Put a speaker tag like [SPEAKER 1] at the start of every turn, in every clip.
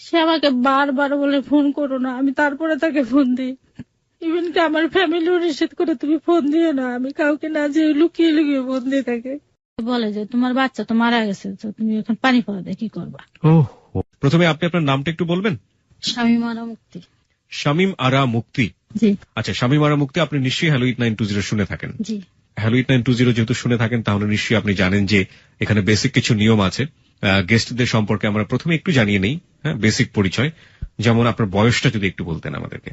[SPEAKER 1] সে আমাকে বারবার বলে ফোন করো না, আমি তারপরে তাকে ফোন দিই। ইভেন কি আমার ফ্যামিলিও নিষেধ করে তুমি ফোন দিও না, আমি কাউকে না যে লুকিয়ে লুকিয়ে ফোন দিয়ে থাকে। বলে যে তোমার বাচ্চা তো মারা গেছে, তো তুমি এখন পানি পাওয়া দেয় কি করবা।
[SPEAKER 2] প্রথমে আপনি আপনার নামটা একটু বলবেন?
[SPEAKER 1] শামীম আরা মুক্তি।
[SPEAKER 2] শামীম আরা মুক্তি।
[SPEAKER 1] জি।
[SPEAKER 2] আচ্ছা, শামীম আরা মুক্তি, আপনি নিশ্চয়ই হ্যালো 8920 শুনে থাকেন।
[SPEAKER 1] জি।
[SPEAKER 2] হ্যালো 8920 যেহেতু শুনে থাকেন, তাহলে নিশ্চয়ই আপনি জানেন যে এখানে বেসিক কিছু নিয়ম আছে। গেস্টদের সম্পর্কে আমরা প্রথমে একটু জানিয়ে নেই, হ্যাঁ, বেসিক পরিচয়। যেমন আপনার বয়সটা যদি একটু বলতেন আমাদেরকে।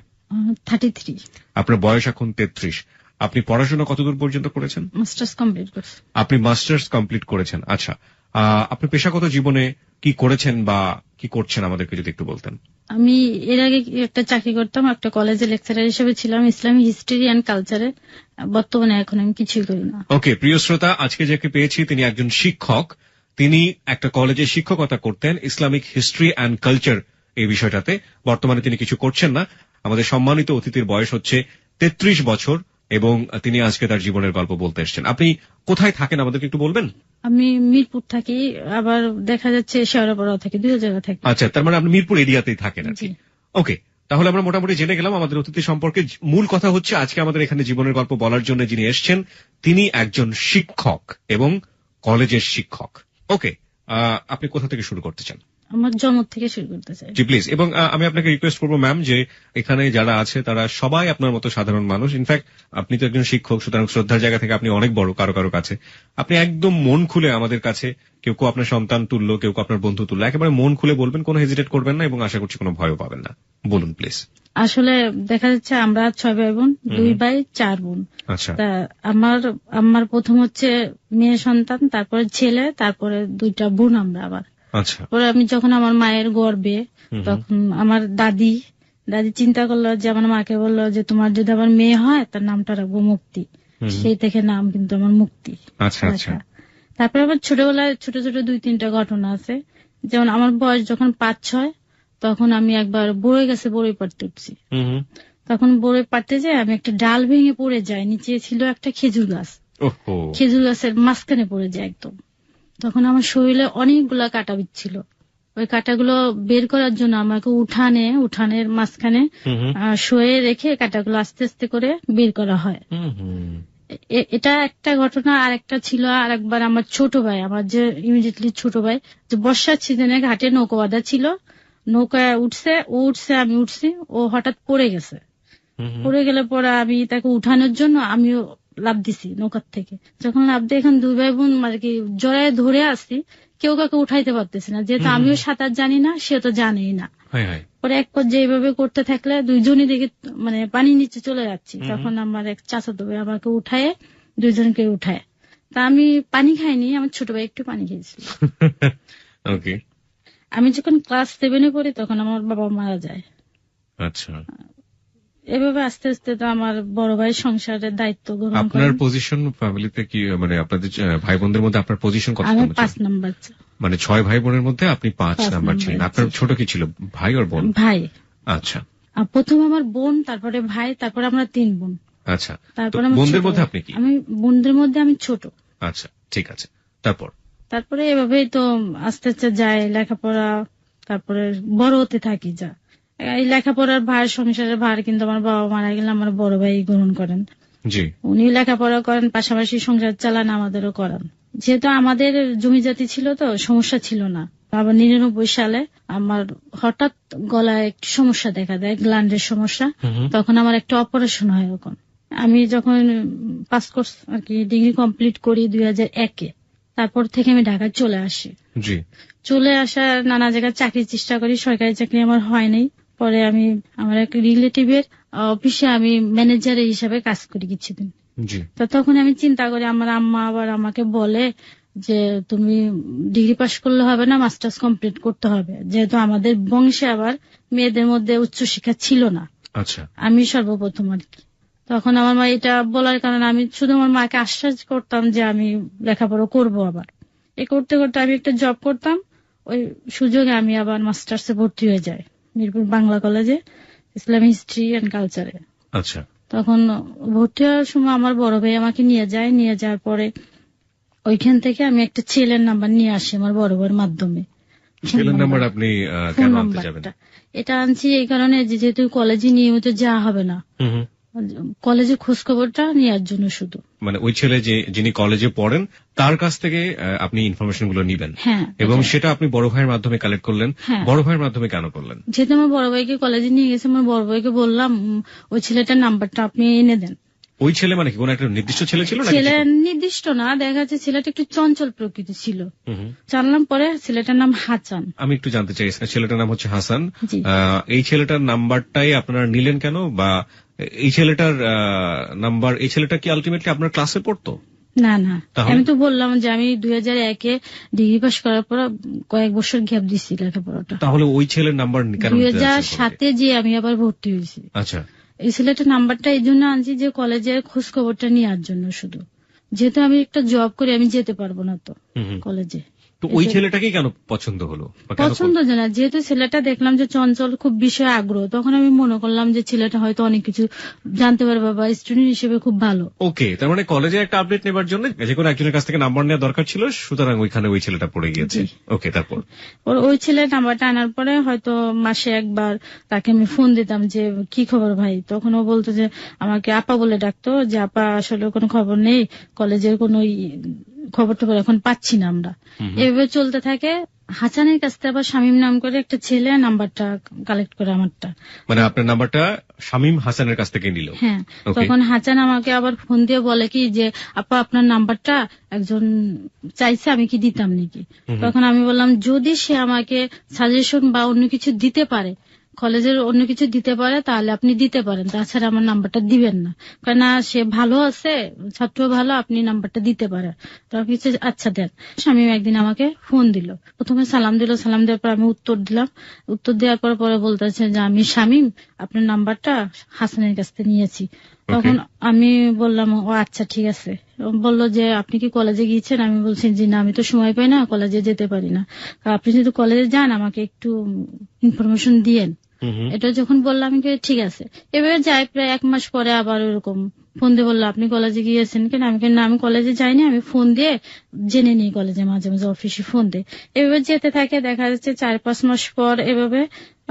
[SPEAKER 1] 33।
[SPEAKER 2] আপনার বয়স এখন 33। আপনি পড়াশোনা কতদূর পর্যন্ত করেছেন?
[SPEAKER 1] মাস্টার্স কমপ্লিট করছি।
[SPEAKER 2] আপনি মাস্টার্স কমপ্লিট করেছেন। আচ্ছা, আপনি পেশাগত জীবনে কি করেছেন বা কি করছেন আমাদেরকে যদি একটু বলতেন।
[SPEAKER 1] আমি এর আগে একটা চাকরি করতাম, একটা কলেজে লেকচারার হিসেবে ছিলাম, ইসলামিক হিস্ট্রি অ্যান্ড কালচারে। বর্তমানে এখন আমি কিছুই করি না।
[SPEAKER 2] ওকে, প্রিয় শ্রোতা, আজকে যাকে পেয়েছি তিনি একজন শিক্ষক। তিনি একটা কলেজে শিক্ষকতা করতেন ইসলামিক হিস্ট্রি অ্যান্ড কালচার এই বিষয়টাতে। বর্তমানে তিনি কিছু করছেন না। আমাদের সম্মানিত অতিথির বয়স হচ্ছে 33 বছর এবং তিনি আজকে তার জীবনের গল্প বলতে এসেছেন। আপনি কোথায় থাকেন আমাদেরকে একটু বলবেন?
[SPEAKER 1] আমি মিরপুর থাকি, আবার দেখা যাচ্ছে শেওড়াপাড়াও থাকি, দুই জায়গা থাকি।
[SPEAKER 2] আচ্ছা, তার মানে আপনি মিরপুর এরিয়াতেই থাকেন আর কি। ওকে, তাহলে আমরা মোটামুটি জেনে গেলাম আমাদের অতিথি সম্পর্কে। মূল কথা হচ্ছে আজকে আমাদের এখানে জীবনের গল্প বলার জন্য যিনি এসছেন তিনি একজন শিক্ষক এবং কলেজের শিক্ষক। ওকে, আপনি কোথা থেকে শুরু করতে চান?
[SPEAKER 1] আমার জন্ম থেকে শুরু করতে চাই।
[SPEAKER 2] জি প্লিজ। এবং আমি আপনাকে রিকোয়েস্ট করবো ম্যাম, যে এখানে যারা আছে তারা সবাই আপনার মতো সাধারণ মানুষ। ইনফ্যাক্ট আপনি তো একজন শিক্ষক, সুতরাং শ্রদ্ধার জায়গা থেকে আপনি অনেক বড় কারো কারো কাছে। আপনি একদম মন খুলে আমাদের কাছে, কেউ কেউ আপনার সন্তান তুল্য, কেউ কেউ আপনার বন্ধু তুল্য, একেবারে মন খুলে বলবেন, কোনো হেজিটেট করবেন না এবং আশা করছি কোনো ভয়ও পাবেন না। বলুন প্লিজ।
[SPEAKER 1] আসলে দেখা যাচ্ছে আমরা 6 ভাই বোন, 2 ভাই 4 বোন।
[SPEAKER 2] আচ্ছা।
[SPEAKER 1] তা আমার প্রথম হচ্ছে মেয়ে সন্তান, তারপরে ছেলে, তারপরে 2টা বোন আমরা আবার।
[SPEAKER 2] আচ্ছা।
[SPEAKER 1] পরে আমি যখন আমার মায়ের গর্ভে, তখন আমার দাদি চিন্তা করলো যে আমার মাকে বললো যে তোমার যদি আমার মেয়ে হয় তার নামটা রাখবো মুক্তি। সেই থেকে নাম কিন্তু আমার মুক্তি।
[SPEAKER 2] আচ্ছা আচ্ছা।
[SPEAKER 1] তারপরে আমার ছোটবেলায় ছোট ছোট 2-3টা ঘটনা আছে। যেমন আমার বয়স যখন 5-6, তখন আমি একবার বড়ই গাছে বড়ই পাড়তে উঠছি। তখন বড়ই পাড়তে যাই আমি একটা ডাল ভেঙে পড়ে যাই, নিচে ছিল একটা খেজুর গাছ। খেজুর গাছের মাঝখানে পড়ে যায় একদম। তখন আমার শরীরে অনেকগুলা কাঁটা বিচ্ছিল। ওই কাঁটাগুলো বের করার জন্য আমাকে উঠানের মাঝখানে শুয়ে রেখে কাঁটাগুলো আস্তে আস্তে করে বের করা হয়। এটা একটা ঘটনা। আর একটা ছিল, আর একবার আমার ছোট ভাই, আমার যে ইমিডিয়েটলি ছোট ভাই, যে বর্ষার সিজনে ঘাটে নৌকা বাঁধা ছিল, নৌকায় উঠছে আমি উঠছি, ও হঠাৎ পড়ে গেছে। পড়ে গেলে পরে আমি তাকে উঠানোর জন্য আমিও লাফ দিছি নৌকার থেকে। যখন লাফ দিয়ে এখন 2 ভাই বোন মানে কি জড়ায় ধরে আসছি, কেউ কাকে উঠাইতে পারতেছি না, যেহেতু আমিও সাঁতার জানি না, সে তো জানেই না। পরে এক পর্যায়ে এইভাবে করতে থাকলে 2জনই দেখে মানে পানির নিচে চলে যাচ্ছি। তখন আমার এক চাচাতো ভাই আমাকে উঠায়, 2জনকে উঠায়। তা আমি পানি খাইনি, আমার ছোট ভাই একটু পানি খেয়েছিল। আমি যখন ক্লাস 7-এ পড়ি তখন আমার বাবা মারা যায়।
[SPEAKER 2] আচ্ছা।
[SPEAKER 1] এভাবে আস্তে আস্তে তো আমার বড় ভাই সংসারের দায়িত্ব গ্রহণ করেন।
[SPEAKER 2] আপনার পজিশন ফ্যামিলিতে কি, মানে আপনাদের ভাই বোনদের মধ্যে আপনার পজিশন কত?
[SPEAKER 1] আমি 5 নাম্বার।
[SPEAKER 2] মানে 6 ভাই বোনের মধ্যে আপনি 5 নাম্বার ছিলেন। আপনার ছোট কি ছিল, ভাই আর বোন?
[SPEAKER 1] ভাই।
[SPEAKER 2] আচ্ছা।
[SPEAKER 1] প্রথম আমার বোন, তারপরে ভাই, তারপরে আমরা 3 বোন।
[SPEAKER 2] আচ্ছা। তারপরে বোনদের মধ্যে আপনি কি?
[SPEAKER 1] আমি বোনদের মধ্যে আমি ছোট।
[SPEAKER 2] আচ্ছা, ঠিক আছে। তারপরে
[SPEAKER 1] এভাবেই তো আস্তে আস্তে যায় লেখাপড়া, তারপরে বড় হতে থাকি। যা এই লেখাপড়ার ভার, সংসারের ভার কিন্তু আমার বাবা মারা গেলে আমার বড় ভাই গ্রহণ করেন।
[SPEAKER 2] জি।
[SPEAKER 1] উনি লেখাপড়া করেন, পাশাপাশি সংসার চালান, আমাদেরও করান। যেহেতু আমাদের জমি জাতি ছিল তো সমস্যা ছিল না। আবার 99 সালে আমার হঠাৎ গলায় একটু সমস্যা দেখা দেয়, গ্ল্যান্ডের সমস্যা। তখন আমার একটা অপারেশন হয়। ওখান আমি যখন পাস কোর্স আর কি ডিগ্রি কমপ্লিট করি 2001-এ, তারপর থেকে আমি ঢাকায় চলে আসি। চলে আসার নানা জায়গায় চাকরির চেষ্টা করি, সরকারি চাকরি আমার হয়নি। পরে আমি আমার এক রিলেটিভের অফিসে আমি ম্যানেজার হিসাবে কাজ করি কিছুদিন। তো তখন আমি চিন্তা করি, আমার আম্মা আবার আমাকে বলে যে তুমি ডিগ্রি পাস করলে হবে না, মাস্টার্স কমপ্লিট করতে হবে, যেহেতু আমাদের বংশে আবার মেয়েদের মধ্যে উচ্চশিক্ষা ছিল না।
[SPEAKER 2] আচ্ছা।
[SPEAKER 1] আমি সর্বপ্রথম আর কি। তখন আমার মা এটা বলার কারণে আমি শুধু আমার মাকে আশ্বাস করতাম যে আমি লেখাপড়া করবো। আবার করতে করতে আমি একটা জব করতাম, ওই সুযোগে আমি আবার মাস্টার্সে ভর্তি হয়ে যাই মিরপুর বাংলা কলেজে, ইসলামিক হিস্ট্রি অ্যান্ড কালচারে।
[SPEAKER 2] আচ্ছা।
[SPEAKER 1] তখন ভর্তি হওয়ার সময় আমার বড় ভাই আমাকে নিয়ে যাওয়ার পরে ওইখান থেকে আমি একটা ছেলের নাম্বার নিয়ে আসি আমার বড় ভাইয়ের মাধ্যমে।
[SPEAKER 2] ছেলের নাম্বার আপনি কেন আনতে যাবেন?
[SPEAKER 1] এটা আনছি এই কারণে যেহেতু কলেজে নিয়মিত যাওয়া হবে না, কলেজে খোঁজ খবরটা নেওয়ার জন্য শুধু।
[SPEAKER 2] মানে ওই ছেলে যিনি কলেজে পড়েন তার কাছ থেকে আপনি ইনফরমেশন গুলো নিবেন, এবং সেটা আপনি বড় ভাইয়ের মাধ্যমে কালেক্ট করলেন। বড় ভাইয়ের মাধ্যমে কেন করলেন?
[SPEAKER 1] যেহেতু আমার বড় ভাইকে কলেজে নিয়ে গেছে, আমার বড় ভাইকে বললাম ওই ছেলেটার নাম্বারটা আপনি এনে দেন।
[SPEAKER 2] ওই ছেলে মানে কি কোন একটা নির্দিষ্ট ছেলে ছিল?
[SPEAKER 1] ছেলে নির্দিষ্ট না, দেখা যাচ্ছে ছেলেটা একটু চঞ্চল প্রকৃতি ছিল। জানলাম পরে ছেলেটার নাম হাসান।
[SPEAKER 2] আমি একটু জানতে চাই, ছেলেটার নাম হচ্ছে হাসান, এই ছেলেটার নাম্বারটাই আপনারা নিলেন কেন? বা এই ছেলেটার নাম্বার, এই ছেলেটা কি আলটিমেটলি আপনার ক্লাসে পড়তো?
[SPEAKER 1] না না, আমি তো বললাম যে আমি 2001-এ ডিগ্রি পাস করার পর কয়েক বছর গ্যাপ দিচ্ছি লেখাপড়াটা।
[SPEAKER 2] তাহলে ওই ছেলের নাম্বার কেন?
[SPEAKER 1] 2007-এ যে আমি আবার ভর্তি হয়েছি।
[SPEAKER 2] আচ্ছা,
[SPEAKER 1] এই ছেলেটার নাম্বারটা এই জন্য আনছি যে কলেজের খোঁজ খবরটা নেওয়ার জন্য শুধু। যেহেতু আমি একটা জব করি, আমি যেতে পারবো না তো কলেজে।
[SPEAKER 2] তো ওই ছেলেটাকে কেন পছন্দ হলো?
[SPEAKER 1] পছন্দ না, যেহেতু ছেলেটা দেখলাম যে চঞ্চল, খুব বিষয়ে আগ্রহ, তখন আমি মনে করলাম যে ছেলেটা হয়তো অনেক কিছু জানতে পারবে বা স্টুডেন্ট হিসেবে খুব ভালো।
[SPEAKER 2] ওকে, তার মানে কলেজে একটা আপডেট নেবার জন্য যে কোনো একজনের কাছ থেকে নাম্বার নেওয়া দরকার ছিল, সুতরাং ওইখানে ওই ছেলেটা পড়ে গিয়েছে। ওকে, তারপর
[SPEAKER 1] ওই ছেলের নাম্বারটা আনার পরে হয়তো মাসে একবার তাকে আমি ফোন দিতাম যে কি খবর ভাই। তখন ও বলতো যে আমাকে আপা বলে ডাকতো, যে আপা আসলে কোনো খবর নেই, কলেজের কোনো খবর টবর এখন পাচ্ছি না আমরা। এভাবে চলতে থাকে। হাসানের কাছ থেকে আবার শামীম নাম করে একটা ছেলে নাম্বারটা কালেক্ট করে আমারটা,
[SPEAKER 2] মানে আপনার নাম্বারটা শামীম হাসানের কাছ থেকে নিল।
[SPEAKER 1] হ্যাঁ, তখন হাসান আমাকে আবার ফোন দিয়ে বলে কি যে আপা আপনার নাম্বারটা একজন চাইছে, আমি কি দিতাম নাকি? তখন আমি বললাম যদি সে আমাকে সাজেশন বা অন্য কিছু দিতে পারে, কলেজের অন্য কিছু দিতে পারে, তাহলে আপনি দিতে পারেন, তাছাড়া আমার নাম্বারটা দিবেন না। কারণ সে ভালো আছে, ছাত্র ভালো, আপনি নাম্বারটা দিতে পারেন। তো আমি কিছু আচ্ছা দেন। শামীম একদিন আমাকে ফোন দিল, প্রথমে সালাম দিল, সালাম দেওয়ার পর আমি উত্তর দিলাম। উত্তর দেওয়ার পর পরে বলতেছে যে আমি শামীম, আপনার নাম্বারটা হাসানের কাছ থেকে নিয়েছি। তখন আমি বললাম ও আচ্ছা ঠিক আছে। বললো যে আপনি কি কলেজে গিয়েছেন? আমি বলছি জি না, আমি তো সময় পাই না, কলেজে যেতে পারি না। আপনি যদি কলেজে যান আমাকে একটু ইনফরমেশন দিয়েন। এটা যখন বললাম ঠিক আছে। এবারে যাই, প্রায় 1 মাস পরে আবার ওরকম ফোন দিয়ে বললো আপনি কলেজে গিয়েছেন কেন? আমি না, আমি কলেজে যাইনি, আমি ফোন দিয়ে জেনে নিই কলেজে, মাঝে মাঝে অফিসে ফোন দিয়ে। এভাবে যেতে থাকে, দেখা যাচ্ছে 4-5 মাস পর এভাবে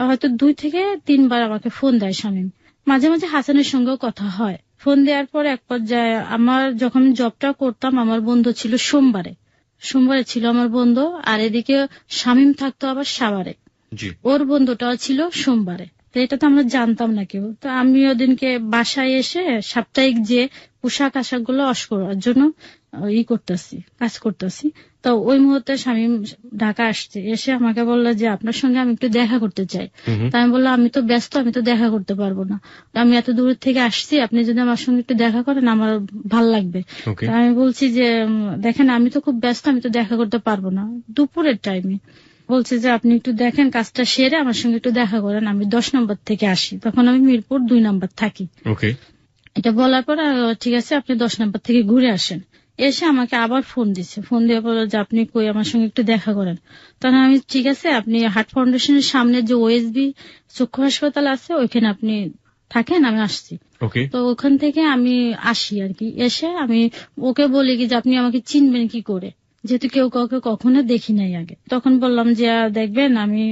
[SPEAKER 1] হয়তো 2 থেকে 3 বার আমাকে ফোন দেয় শামীম। মাঝে মাঝে হাসানের সঙ্গেও কথা হয়। ফোন দেওয়ার পর এক পর্যায়ে আমার যখন জবটা করতাম, আমার বন্ধু ছিল সোমবারে ছিল আমার বন্ধু, আর এদিকে শামীম থাকতো আবার সাভারে, ওর বন্ধুটাও ছিল সোমবারে। তো এটা তো আমরা জানতাম না কেউ। তো আমি ওদিনকে বাসায় এসে সাপ্তাহিক যে পোশাক আশাক গুলো ওয়াশ করার জন্য কাজ করতেছি। তো ওই মুহূর্তে শামীম ঢাকা আসছে, এসে আমাকে বললো যে আপনার সঙ্গে আমি একটু দেখা করতে চাই। তা আমি বললাম আমি তো ব্যস্ত, আমি তো দেখা করতে পারবো না, আমি এত দূর থেকে আসছি, আপনি যদি আমার সঙ্গে একটু দেখা করেন আমার ভাল লাগবে। আমি বলছি যে দেখেন আমি তো খুব ব্যস্ত, আমি তো দেখা করতে পারবো না, দুপুরের টাইমে। বলছে যে আপনি একটু দেখেন কাজটা সেরে আমার সঙ্গে একটু দেখা করেন, আমি 10 নম্বর থেকে আসি, তখন আমি মিরপুর 2 নম্বর থাকি। এটা বলার পর ঠিক আছে আপনি 10 নম্বর থেকে ঘুরে আসেন। এসে আমাকে আবার ফোন দিচ্ছে, ফোন দিয়ে বলল যে আপনি কই, আমার সঙ্গে একটু দেখা করেন। তখন আমি ঠিক আছে, আপনি হার্ট ফাউন্ডেশনের সামনে যে ওএসবি চক্ষু হাসপাতাল আছে ওইখানে আপনি থাকেন, আমি আসছি। তো ওখান থেকে আমি আসি আর কি। এসে আমি ওকে বলি কি যে আপনি আমাকে চিনবেন কি করে, যেহেতু কেউ কাউকে কখনো দেখি নাই আগে। তখন বললাম যে দেখবেন আমি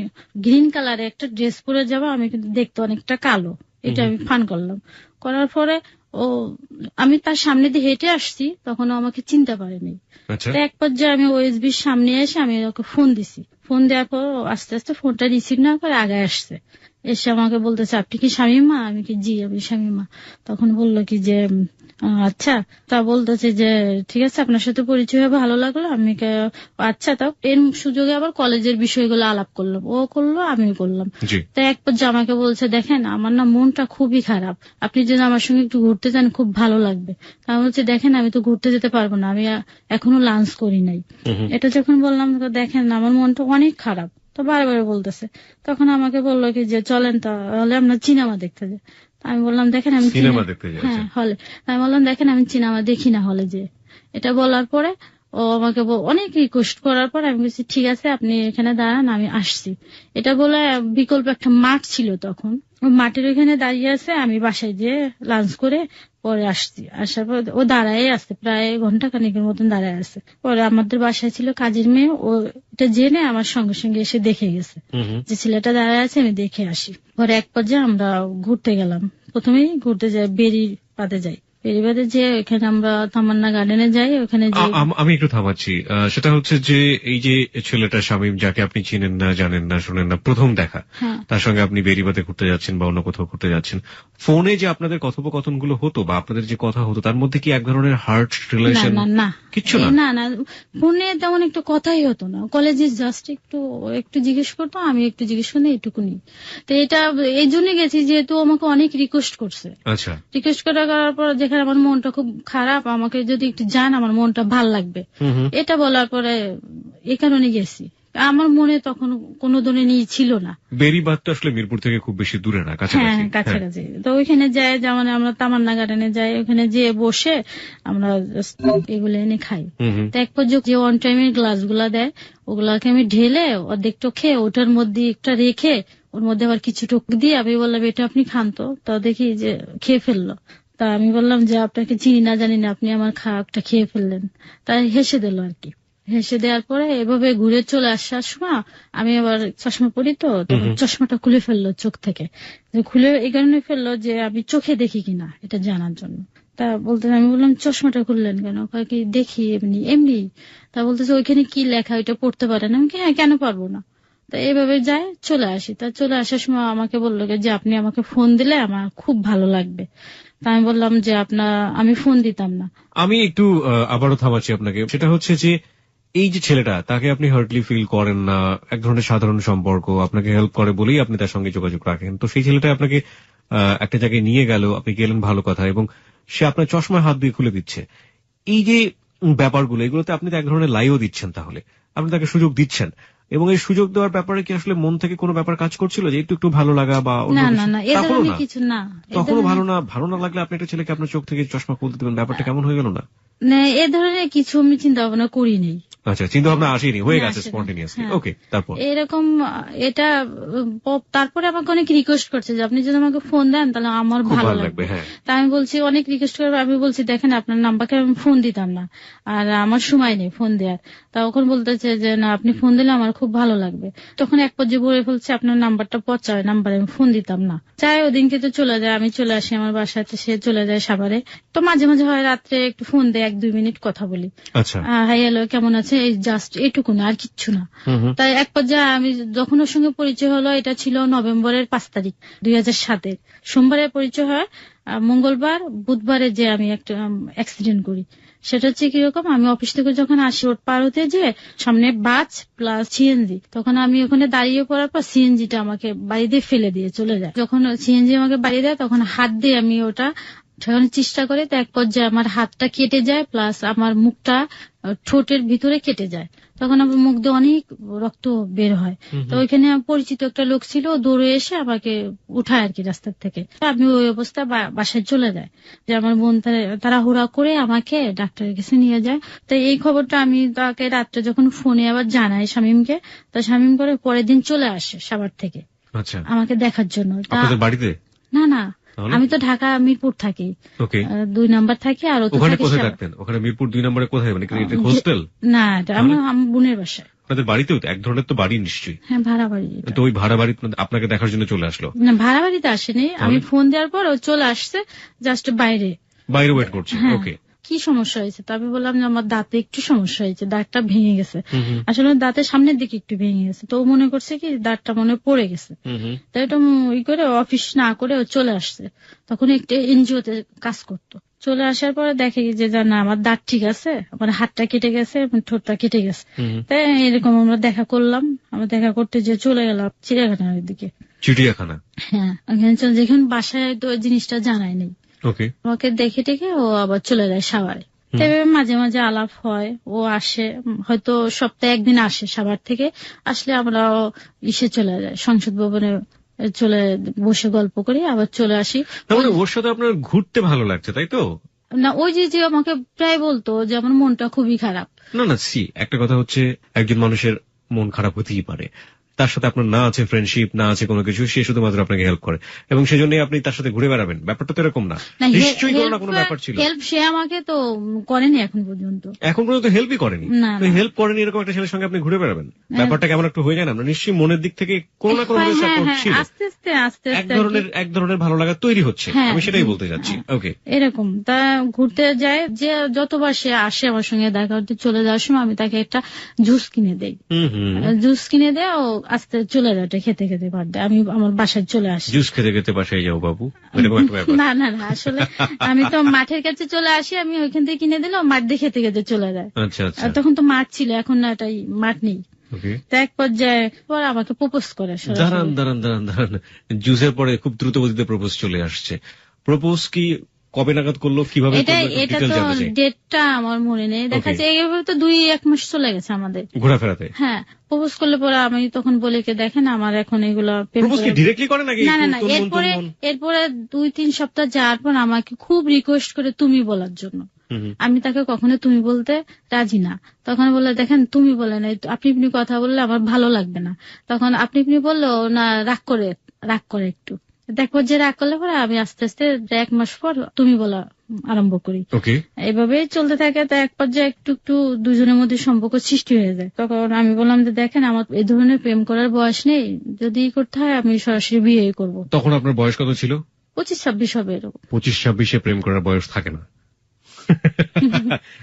[SPEAKER 1] গ্রিন কালারে একটা ড্রেস পরে যাবো, আমি কিন্তু দেখতে অনেকটা কালো, এটা আমি ফান করলাম। করার পরে আমি তার সামনে দিয়ে হেঁটে আসছি, তখন আমাকে চিনতে পারেনি। এক পর্যায়ে আমি ওএসবির সামনে এসে আমি ওকে ফোন দিছি। ফোন দেওয়ার পর আস্তে আস্তে ফোনটা রিসিভ না করে আগে আসছে, এসে আমাকে বলতেছে আপনি কি শামীমা? আমি কি জি আমি শামীমা। তখন বললো কি যে আচ্ছা, তা বলতেছে যে ঠিক আছে আপনার সাথে পরিচয় হয়ে ভালো লাগলো। আমি আচ্ছা, তাও এর সুযোগে আবার কলেজের বিষয়গুলো আলাপ করলাম, ও করলো আমিও করলাম। তো এক পর্যায়ে আমাকে বলছে দেখেন আমার না মনটা খুবই খারাপ, আপনি যদি আমার সঙ্গে একটু ঘুরতে যান খুব ভালো লাগবে। আমি বলছি দেখেন আমি তো ঘুরতে যেতে পারবো না, আমি এখনো লাঞ্চ করি নাই। এটা যখন বললাম দেখেন আমার মনটা অনেক খারাপ, তো বারবার বলতেছে। তখন আমাকে বললো কি যে চলেন তাহলে আমরা সিনেমা দেখতে যাই। আমি বললাম দেখেন আমি সিনেমা দেখতে যাই, হ্যাঁ হলে। আমি বললাম দেখেন আমি সিনেমা দেখি না হলে যে। এটা বলার পরে ও আমাকে অনেক রিকোয়েস্ট করার পর আমি বলছি ঠিক আছে আপনি এখানে দাঁড়ান, আমি আসছি। এটা বলে বিকল্প একটা মাঠ ছিল, তখন ওই মাঠের ওইখানে দাঁড়িয়ে আছে, আমি বাসায় যেয়ে লাঞ্চ করে পরে আসছি, আসার পর ও দাঁড়ায় আছে, প্রায় ঘন্টা খানিকের মতন দাঁড়ায় আছে। পরে আমাদের বাসায় ছিল কাজের মেয়ে, ও এটা জেনে আমার সঙ্গে সঙ্গে এসে দেখে গেছে যে ছেলেটা দাঁড়ায় আছে, আমি দেখে আসি। পরে এক পর্যায়ে আমরা ঘুরতে গেলাম, প্রথমেই ঘুরতে যাই বেরির পাতে যাই, বেরিবাদে যে ওখানে আমরা তামান্না গার্ডেনে যাই, ওখানে যে
[SPEAKER 2] আমি একটু থামাচ্ছি। সেটা হচ্ছে যে এই যে ছেলেটা শামীম, যাকে আপনি চিনেন না, জানেন না, শোনেন না, প্রথম দেখা, তার সঙ্গে আপনি বেরিবাদে ঘুরতে যাচ্ছেন বা অন্য কোথাও ঘুরতে যাচ্ছেন, ফোনে যে আপনাদের কথোপকথন গুলো হতো বা আপনাদের যে কথা হতো, তার মধ্যে কি এক ধরনের হার্ট রিলেশন?
[SPEAKER 1] না,
[SPEAKER 2] কিচ্ছু না।
[SPEAKER 1] না না, ফোনে তেমন একটু কথাই হতো না। কলেজে জাস্ট একটু জিজ্ঞেস করতো, আমি একটু জিজ্ঞেস করি, এইটুকুনি। তো এটা এই জন্য গেছি যেহেতু আমাকে অনেক রিকোয়েস্ট করছে।
[SPEAKER 2] আচ্ছা,
[SPEAKER 1] রিকোয়েস্ট করার পর যেখানে আমার মনটা খুব খারাপ, আমাকে যদি একটু জান আমার মনটা ভাল লাগবে, এটা বলার পরে এই কারণে গেছি। আমার মনে তখন কোনো ধরনের ছিল না।
[SPEAKER 2] বেরিবাদ তো আসলে মিরপুর থেকে খুব বেশি দূরে না, কাছাকাছি।
[SPEAKER 1] হ্যাঁ, কাছাকাছি। তো ওইখানে যাই, যেমন আমরা তামান্না গার্ডেনে যাই, ওখানে যেয়ে বসে আমরা এগুলো এনে খাই। তো এক পর্যায়ে যে ওয়ান টাইমের গ্লাস গুলা দেয়, ওগুলাকে আমি ঢেলে অর্ধেকটা খেয়ে ওটার মধ্যে একটা রেখে ওর মধ্যে আবার কিছু টুক দিয়ে আমি বললাম এটা আপনি খান তো। তা দেখি যে খেয়ে ফেললো। তা আমি বললাম যে আপনাকে চিনি না জানি না, আপনি আমার খাওয়াটা খেয়ে ফেললেন। তাই হেসে দিল আর কি। হেসে দেওয়ার পরে এভাবে ঘুরে চলে আসার সময় আমি আবার চশমা পরি, তো তখন চশমাটা খুলে ফেললো চোখ থেকে। খুলে এই কারণে ফেললো যে আমি চোখে দেখি কিনা এটা জানার জন্য। তা বলতে আমি বললাম চশমাটা খুললেন কেন? কি দেখি এমনি এমনি। তা বলতেছে ওইখানে কি লেখা ওইটা পড়তে পারেন? আমি কি হ্যাঁ, কেন পারবো না। তা এইভাবে যাই, চলে আসি। তা চলে আসার সময় আমাকে বললো যে আপনি আমাকে ফোন দিলে আমার খুব ভালো লাগবে। তা আমি বললাম যে আমি ফোন দিতাম না।
[SPEAKER 2] আমি একটু আবারও থামাচ্ছি আপনাকে। সেটা হচ্ছে যে এই যে ছেলেটা, তাকে আপনি হার্টলি ফিল করেন না, এক ধরনের সাধারণ সম্পর্ক, আপনাকে হেল্প করে বলেই আপনি তার সঙ্গে যোগাযোগ রাখেন। তো সেই ছেলেটা আপনাকে একটা জায়গায় নিয়ে গেল, আপনি গেলেন, ভালো কথা, এবং সে আপনার চশমায় হাত দিয়ে খুলে দিচ্ছে। এই যে ব্যাপারগুলো, এগুলোতে আপনি তো এক ধরনের লাইও দিচ্ছেন, তাহলে আপনি তাকে সুযোগ দিচ্ছেন, এবং এই সুযোগ দেওয়ার ব্যাপারে কি আসলে মন থেকে কোনো ব্যাপার কাজ করছিল যে একটু একটু ভালো লাগা বা
[SPEAKER 1] কিছু না?
[SPEAKER 2] তখনও ভালো না লাগলে আপনি একটা ছেলেকে আপনার চোখ থেকে চশমা খুলতে দেবেন, ব্যাপারটা কেমন হয়ে গেল না?
[SPEAKER 1] না, এ ধরনের কিছু আমি চিন্তা ভাবনা করিনি।
[SPEAKER 2] আচ্ছা, চিন্তা ভাবনা আসেনি, হয়ে গেছে স্পন্টেনিয়াসলি। ওকে, তারপর
[SPEAKER 1] এরকম এটা তারপরে আমাকে অনেক রিকোয়েস্ট করছে যে আপনি যদি আমাকে ফোন দেন তাহলে আমার ভালো লাগবে। তা আমি বলছি অনেক রিকোয়েস্ট করবো, আমি বলছি দেখেন আপনার নাম্বারকে আমি ফোন দিতাম না, আর আমার সময় নেই ফোন দেওয়ার। তখন বলতেছে যে না, আপনি ফোন দিলে আমার খুব ভালো লাগবে। তখন এক পর্যায়ে বলে ফেলছে আপনার নাম্বারটা পচা, ওই নাম্বারে আমি ফোন দিতাম না। চাই ওদিনকে তো চলে যায়, আমি চলে আসি আমার বাসাতে, সে চলে যায় সাভারে। তো মাঝে মাঝে হয় রাত্রে একটু ফোন দেয়, 1-2 মিনিট কথা বলি।
[SPEAKER 2] আচ্ছা,
[SPEAKER 1] হাই হ্যালো কেমন আছে, এই জাস্ট এইটুকু না, আর কিচ্ছু না। তাই এক পর্যায়ে আমি যখন ওর সঙ্গে পরিচয় হলো, এটা ছিল নভেম্বরের 5 তারিখ 2007-এর। সোমবারে পরিচয় হয়, মঙ্গলবার বুধবারে যে আমি একটা অ্যাক্সিডেন্ট করি। সেটা হচ্ছে কিরকম, আমি অফিস থেকে যখন আসি, রোড পার হতে যে সামনে বাস প্লাস সিএনজি, তখন আমি ওখানে দাঁড়িয়ে পড়ার পর সিএনজিটা আমাকে বাড়ি দিয়ে ফেলে দিয়ে চলে যায়। যখন সিএনজি আমাকে বাড়ি দেয় তখন হাত দিয়ে আমি ওটা ঠেকানোর চেষ্টা করে, তো এক পর্যায়ে আমার হাতটা কেটে যায়, প্লাস আমার মুখটা ঠোঁটের ভিতরে কেটে যায়। তখন আমার মুখ দিয়ে অনেক রক্ত বের হয়। তো ওইখানে পরিচিত একটা লোক ছিল, দৌড়ে এসে আমাকে উঠায় আর কি রাস্তার থেকে। আমি ওই অবস্থা বাসায় চলে যায়, যে আমার বোন তারা হুড়া করে আমাকে ডাক্তারের কাছে নিয়ে যায়। তো এই খবরটা আমি তাকে রাত্রে যখন ফোনে আবার জানাই শামীমকে, তো শামীম করে পরের দিন চলে আসে সাভার থেকে আমাকে দেখার জন্য।
[SPEAKER 2] বাড়িতে
[SPEAKER 1] না, আমি তো ঢাকা মিরপুর থাকি, 2 নাম্বার থাকি। আর
[SPEAKER 2] ওখানে কোথায় থাকতেন? ওখানে মিরপুর 2 নম্বরে কোথায়, মানে হোস্টেল?
[SPEAKER 1] না, আমার বোনের বাসায়।
[SPEAKER 2] আপনাদের বাড়িতেও এক ধরনের তো বাড়ি নিশ্চয়ই?
[SPEAKER 1] হ্যাঁ, ভাড়া বাড়ি।
[SPEAKER 2] তো ওই ভাড়া বাড়ি আপনাকে দেখার জন্য চলে আসলো?
[SPEAKER 1] না, ভাড়া বাড়িতে আসেনি, আমি ফোন দেওয়ার পর ও চলে আসছে, জাস্ট বাইরে
[SPEAKER 2] ওয়েট করছে। ওকে,
[SPEAKER 1] কি সমস্যা হয়েছে? তো আমি বললাম যে আমার দাঁতে একটু সমস্যা হয়েছে, দাঁতটা ভেঙে গেছে। আসলে দাঁতের সামনের দিকে একটু ভেঙে গেছে, তো ও মনে করছে কি দাঁতটা মনে পড়ে গেছে। তাই এটা করে অফিস না করে ও চলে আসছে। তখন একটা এনজিওতে কাজ করতো। চলে আসার পরে দেখে যে না, আমার দাঁত ঠিক আছে, আমার হাতটা কেটে গেছে, ঠোঁটটা কেটে গেছে। তাই এরকম আমরা দেখা করলাম। আমরা দেখা করতে যে চলে গেলাম চিড়িয়াখানার দিকে।
[SPEAKER 2] চিড়িয়াখানা? হ্যাঁ,
[SPEAKER 1] ওখানে চলে, যেখানে বাসায় তো জিনিসটা জানাই নেই। আমাকে দেখে টেকে ও আবার চলে যায় সাভারে। তবে মাঝে মাঝে আলাপ হয়, ও আসে, হয়তো সপ্তাহে 1 দিন আসে সাভার থেকে। আসলে আমরা চলে যায় সংসদ ভবনে, চলে বসে গল্প করি, আবার চলে আসি।
[SPEAKER 2] ওর সাথে আপনার ঘুরতে ভালো লাগছে, তাই তো?
[SPEAKER 1] না, ওই যে আমাকে প্রায় বলতো যে আমার মনটা খুবই খারাপ।
[SPEAKER 2] না, একটা কথা হচ্ছে একজন মানুষের মন খারাপ হতেই পারে, তার সাথে আপনার না আছে ফ্রেন্ডশিপ, না আছে কোনো কিছু, সে শুধুমাত্র আপনাকে হেল্প করে এবং সেজন্যই আপনি তার সাথে ঘুরে বেড়াবেন, ব্যাপারটা তো এরকম না, নিশ্চয়ই কোনো না কোনো ব্যাপার ছিল।
[SPEAKER 1] হেল্প সে আমাকে তো করেনি এখন পর্যন্ত
[SPEAKER 2] হেল্পই করেনি। হেল্প করেনি এরকম একটা ছেলের সঙ্গে আপনি ঘুরে বেড়াবেন, ব্যাপারটা কেমন একটু হয়ে যায় না? আমরা নিশ্চয়ই মনের দিক থেকে কোনো না কোনো সাপোর্ট ছিল,
[SPEAKER 1] আস্তে আস্তে
[SPEAKER 2] এক ধরনের ভালো লাগা তৈরি হচ্ছে, আমি সেটাই বলতে যাচ্ছি। ওকে,
[SPEAKER 1] এরকম তা ঘুরতে যায় যে যতবার সে আসে আমার সঙ্গে দেখা করতে, চলে যাওয়ার সময় আমি তাকে একটা জুস কিনে দেই, জুস কিনে দেয়, ও আস্তে চলে যায় খেতে খেতে বাড়তে, আমি আমার বাসায় চলে আসি।
[SPEAKER 2] জুস খেতে খেতে বাসায় যাও বাবু?
[SPEAKER 1] না না না, আসলে আমি তো মাঠের কাছে চলে আসি, আমি ওইখান থেকে কিনে দিলে মাঠ দিয়ে খেতে খেতে চলে যায়।
[SPEAKER 2] আচ্ছা,
[SPEAKER 1] তখন তো মাঠ ছিল, এখন না এটাই মাঠ নেই। এক পর্যায়ে পর আমাকে প্রপোজ করে।
[SPEAKER 2] দাঁড়ান, জুসের পরে খুব দ্রুত গতিতে প্রপোজ চলে আসছে। প্রপোজ কি কবে নাগাদ করলো, কিভাবে?
[SPEAKER 1] এটা তো ডেটটা আমার মনে নেই, দেখা যায় এইভাবে তো 2-1 মাস চলে গেছে আমাদের ঘোরাফেরাতে। হ্যাঁ, প্রপোজ করলে পরে আমি তখন বলি কে দেখেন আমার এখন এগুলো না, এরপরে 2-3 সপ্তাহ যাওয়ার পর আমাকে খুব রিকোয়েস্ট করে তুমি বলার জন্য। আমি তাকে কখনো তুমি বলতে রাজি না। তখন বললে দেখেন তুমি বলে না, আপনি কথা বললে আমার ভালো লাগবে না। তখন আপনি বললো না, রাগ করে একটু। দেখো যে রাগ করলে পরে আমি আস্তে আস্তে 1 মাস পর তুমি বলা আরম্ভ করি। এভাবেই চলতে থাকে। তো এক পর্যায়ে একটু একটু দুজনের মধ্যে সম্পর্ক সৃষ্টি হয়ে যায়। তখন আমি বললাম যে দেখেন আমার এই ধরনের প্রেম করার বয়স নেই, যদি করতে হয় আমি সরাসরি বিয়ে করব।
[SPEAKER 2] তখন আপনার বয়স কত ছিল?
[SPEAKER 1] 25-26 হবে এরকম।
[SPEAKER 2] 25-26 প্রেম করার বয়স থাকে না।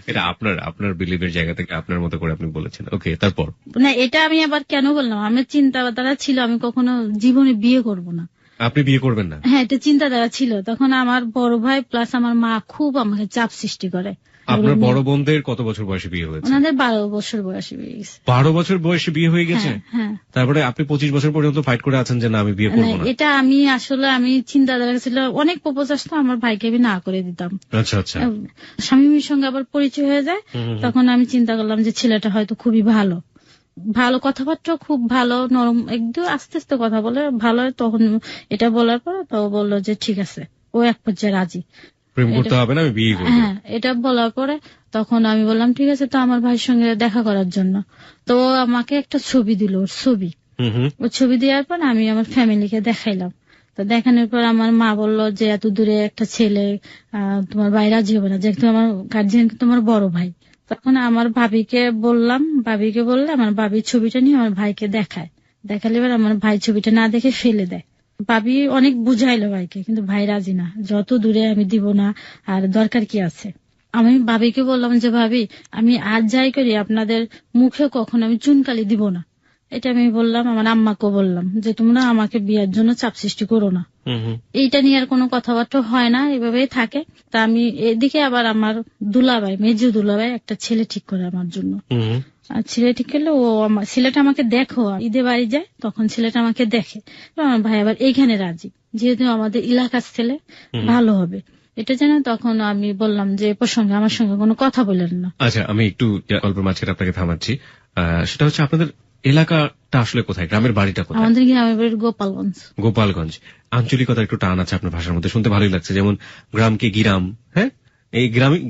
[SPEAKER 2] এটা আপনার বিলিভের জায়গা থেকে আপনার মতো করে আপনি বলেছেন। ওকে, তারপর?
[SPEAKER 1] না, এটা আমি আবার কেন বললাম, আমার চিন্তাধারা ছিল আমি কখনো জীবনে বিয়ে করব না।
[SPEAKER 2] আপনি বিয়ে করবেন না?
[SPEAKER 1] হ্যাঁ, এটা চিন্তাধারা ছিল। তখন আমার বড় ভাই প্লাস আমার মা খুব আমাকে চাপ সৃষ্টি করে।
[SPEAKER 2] আপনার বড় বোনদের কত বছর বয়সে বিয়ে হয়েছে?
[SPEAKER 1] ওনাদের 12 বছর বয়সে বিয়ে গেছে।
[SPEAKER 2] 12 বছর বয়সে বিয়ে হয়ে গেছে?
[SPEAKER 1] হ্যাঁ।
[SPEAKER 2] তারপরে আপনি 25 বছর পর্যন্ত ফাইট করে আছেন যে না আমি বিয়ে করবো না?
[SPEAKER 1] এটা আমি চিন্তাধারা ছিল, অনেক প্রপোজ আসতো, আমার ভাইকে আমি না করে দিতাম।
[SPEAKER 2] আচ্ছা।
[SPEAKER 1] স্বামীর সঙ্গে আবার পরিচয় হয়ে যায়, তখন আমি চিন্তা করলাম যে ছেলেটা হয়তো খুবই ভালো কথাবার্তা, খুব ভালো, নরম, একদম আস্তে আস্তে কথা বলে ভালো। তখন এটা বলার পর তো বললো যে ঠিক আছে, ও এক পর্যায়ে রাজি,
[SPEAKER 2] প্রেম করতে হবে না, আমি বিয়ে করব।
[SPEAKER 1] হ্যাঁ, এটা বলার পরে তখন আমি বললাম ঠিক আছে, তো আমার ভাইয়ের সঙ্গে দেখা করার জন্য তো আমাকে একটা ছবি দিল, ওর ছবি দেওয়ার পর আমি আমার ফ্যামিলিকে দেখাইলাম। তো দেখানোর পর আমার মা বললো যে এত দূরে একটা ছেলে, তোমার ভাই রাজি হবে না, যেহেতু আমার গার্জিয়ান তোমার বড় ভাই। তখন আমার ভাবিকে বললে আমার ভাবির ছবিটা নিয়ে আমার ভাইকে দেখালে এবার আমার ভাই ছবিটা না দেখে ফেলে দেয়। ভাবি অনেক বুঝাইলো ভাইকে, কিন্তু ভাই রাজি না, যত দূরে আমি দিব না, আর দরকার কি আছে। আমি ভাবিকে বললাম যে ভাবি, আমি আজ যাই করি আপনাদের মুখে কখনো আমি চুনকালি দিব না। এটা আমি বললাম, আমার আম্মাকেও বললাম যে তোমরা আমাকে বিয়ের জন্য চাপ সৃষ্টি করো না। এইটা নিয়ে আর কোনো কথাবার্তা হয় না, এভাবেই থাকে। তা আমি এদিকে আবার আমার মেজু দুলাভাই একটা ছেলে ঠিক করে আমার জন্য। আর ছেলে ঠিক করলে ছেলেটা আমাকে দেখো, ঈদে বাড়ি যায় তখন ছেলেটা আমাকে দেখে। আমার ভাই আবার এইখানে রাজি, যেহেতু আমাদের এলাকার ছেলে, ভালো হবে এটা জানা। তখন আমি বললাম যে প্রসঙ্গে আমার সঙ্গে কোনো কথা বলেন না।
[SPEAKER 2] আচ্ছা, আমি একটু অল্প মাঝখানে আপনাকে থামাচ্ছি। সেটা হচ্ছে আপনাদের এলাকাটা আসলে কোথায়, গ্রামের বাড়িটা কোথায়?
[SPEAKER 1] আমাদের গ্রামের বাড়ি গোপালগঞ্জ।
[SPEAKER 2] আঞ্চলিকতা একটু টান আছে আপনার ভাষার মধ্যে, শুনতে ভালোই লাগছে। যেমন গ্রামকে গিরাম, হ্যাঁ, এই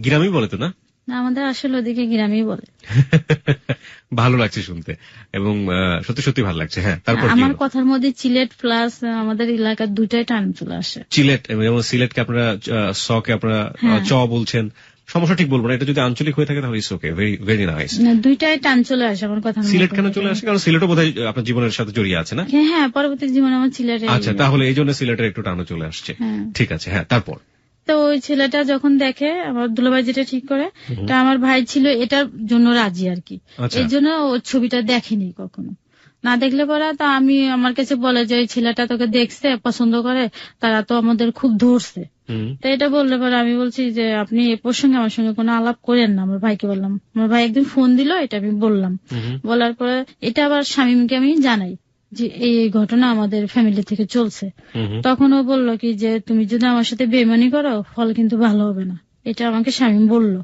[SPEAKER 2] গ্রামই বলে তো না?
[SPEAKER 1] আমাদের আসলে ওদিকে গ্রামই বলে।
[SPEAKER 2] ভালো লাগছে শুনতে এবং সত্যি সত্যি ভালো লাগছে। হ্যাঁ, তারপর
[SPEAKER 1] আমার কথার মধ্যে সিলেট প্লাস আমাদের এলাকার দুটাই টান চলে আসে।
[SPEAKER 2] সিলেট, যেমন সিলেটকে আপনারা সকে আপনারা চ বলছেন, সমস্যা ঠিক বলবো না, এটা যদি আঞ্চলিক হয়ে থাকে তাহলে it's okay, very very nice.
[SPEAKER 1] দুইটাই টান চলে আসে আমার কথা।
[SPEAKER 2] সিলেট কেন চলে আসে? কারণ সিলেটও বোধহয় আপনার জীবনের সাথে জড়িয়ে আছে না?
[SPEAKER 1] হ্যাঁ, পরবর্তী জীবনে আমার সিলেটে।
[SPEAKER 2] আচ্ছা, তাহলে এই জন্য সিলেটের একটু টানও চলে আসছে। ঠিক আছে, হ্যাঁ, তারপর?
[SPEAKER 1] তো ওই ছেলেটা যখন দেখে, আমার দুলাভাই যেটা ঠিক করে, তা আমার ভাই ছিল এটার জন্য রাজি আর কি। এই জন্য ওর ছবিটা দেখেনি কখনো, না দেখলে পরে তা আমি আমার কাছে বলে যে ছেলেটা তোকে দেখছে, পছন্দ করে, তারা তো আমাদের খুব ধরছে। তো এটা বললে পরে আমি বলছি যে আপনি এ প্রসঙ্গে আমার সঙ্গে কোনো আলাপ করেন না। আমার ভাইকে বললাম, আমার ভাই একদিন ফোন দিল, এটা আমি বললাম। বলার পরে এটা আবার শামীমকে আমি জানাই যে এই ঘটনা আমাদের ফ্যামিলি থেকে চলছে। তখন ও বললো কি যে তুমি যদি আমার সাথে বেইমানি করো ফল কিন্তু ভালো হবে না, এটা আমাকে শামীম বললো।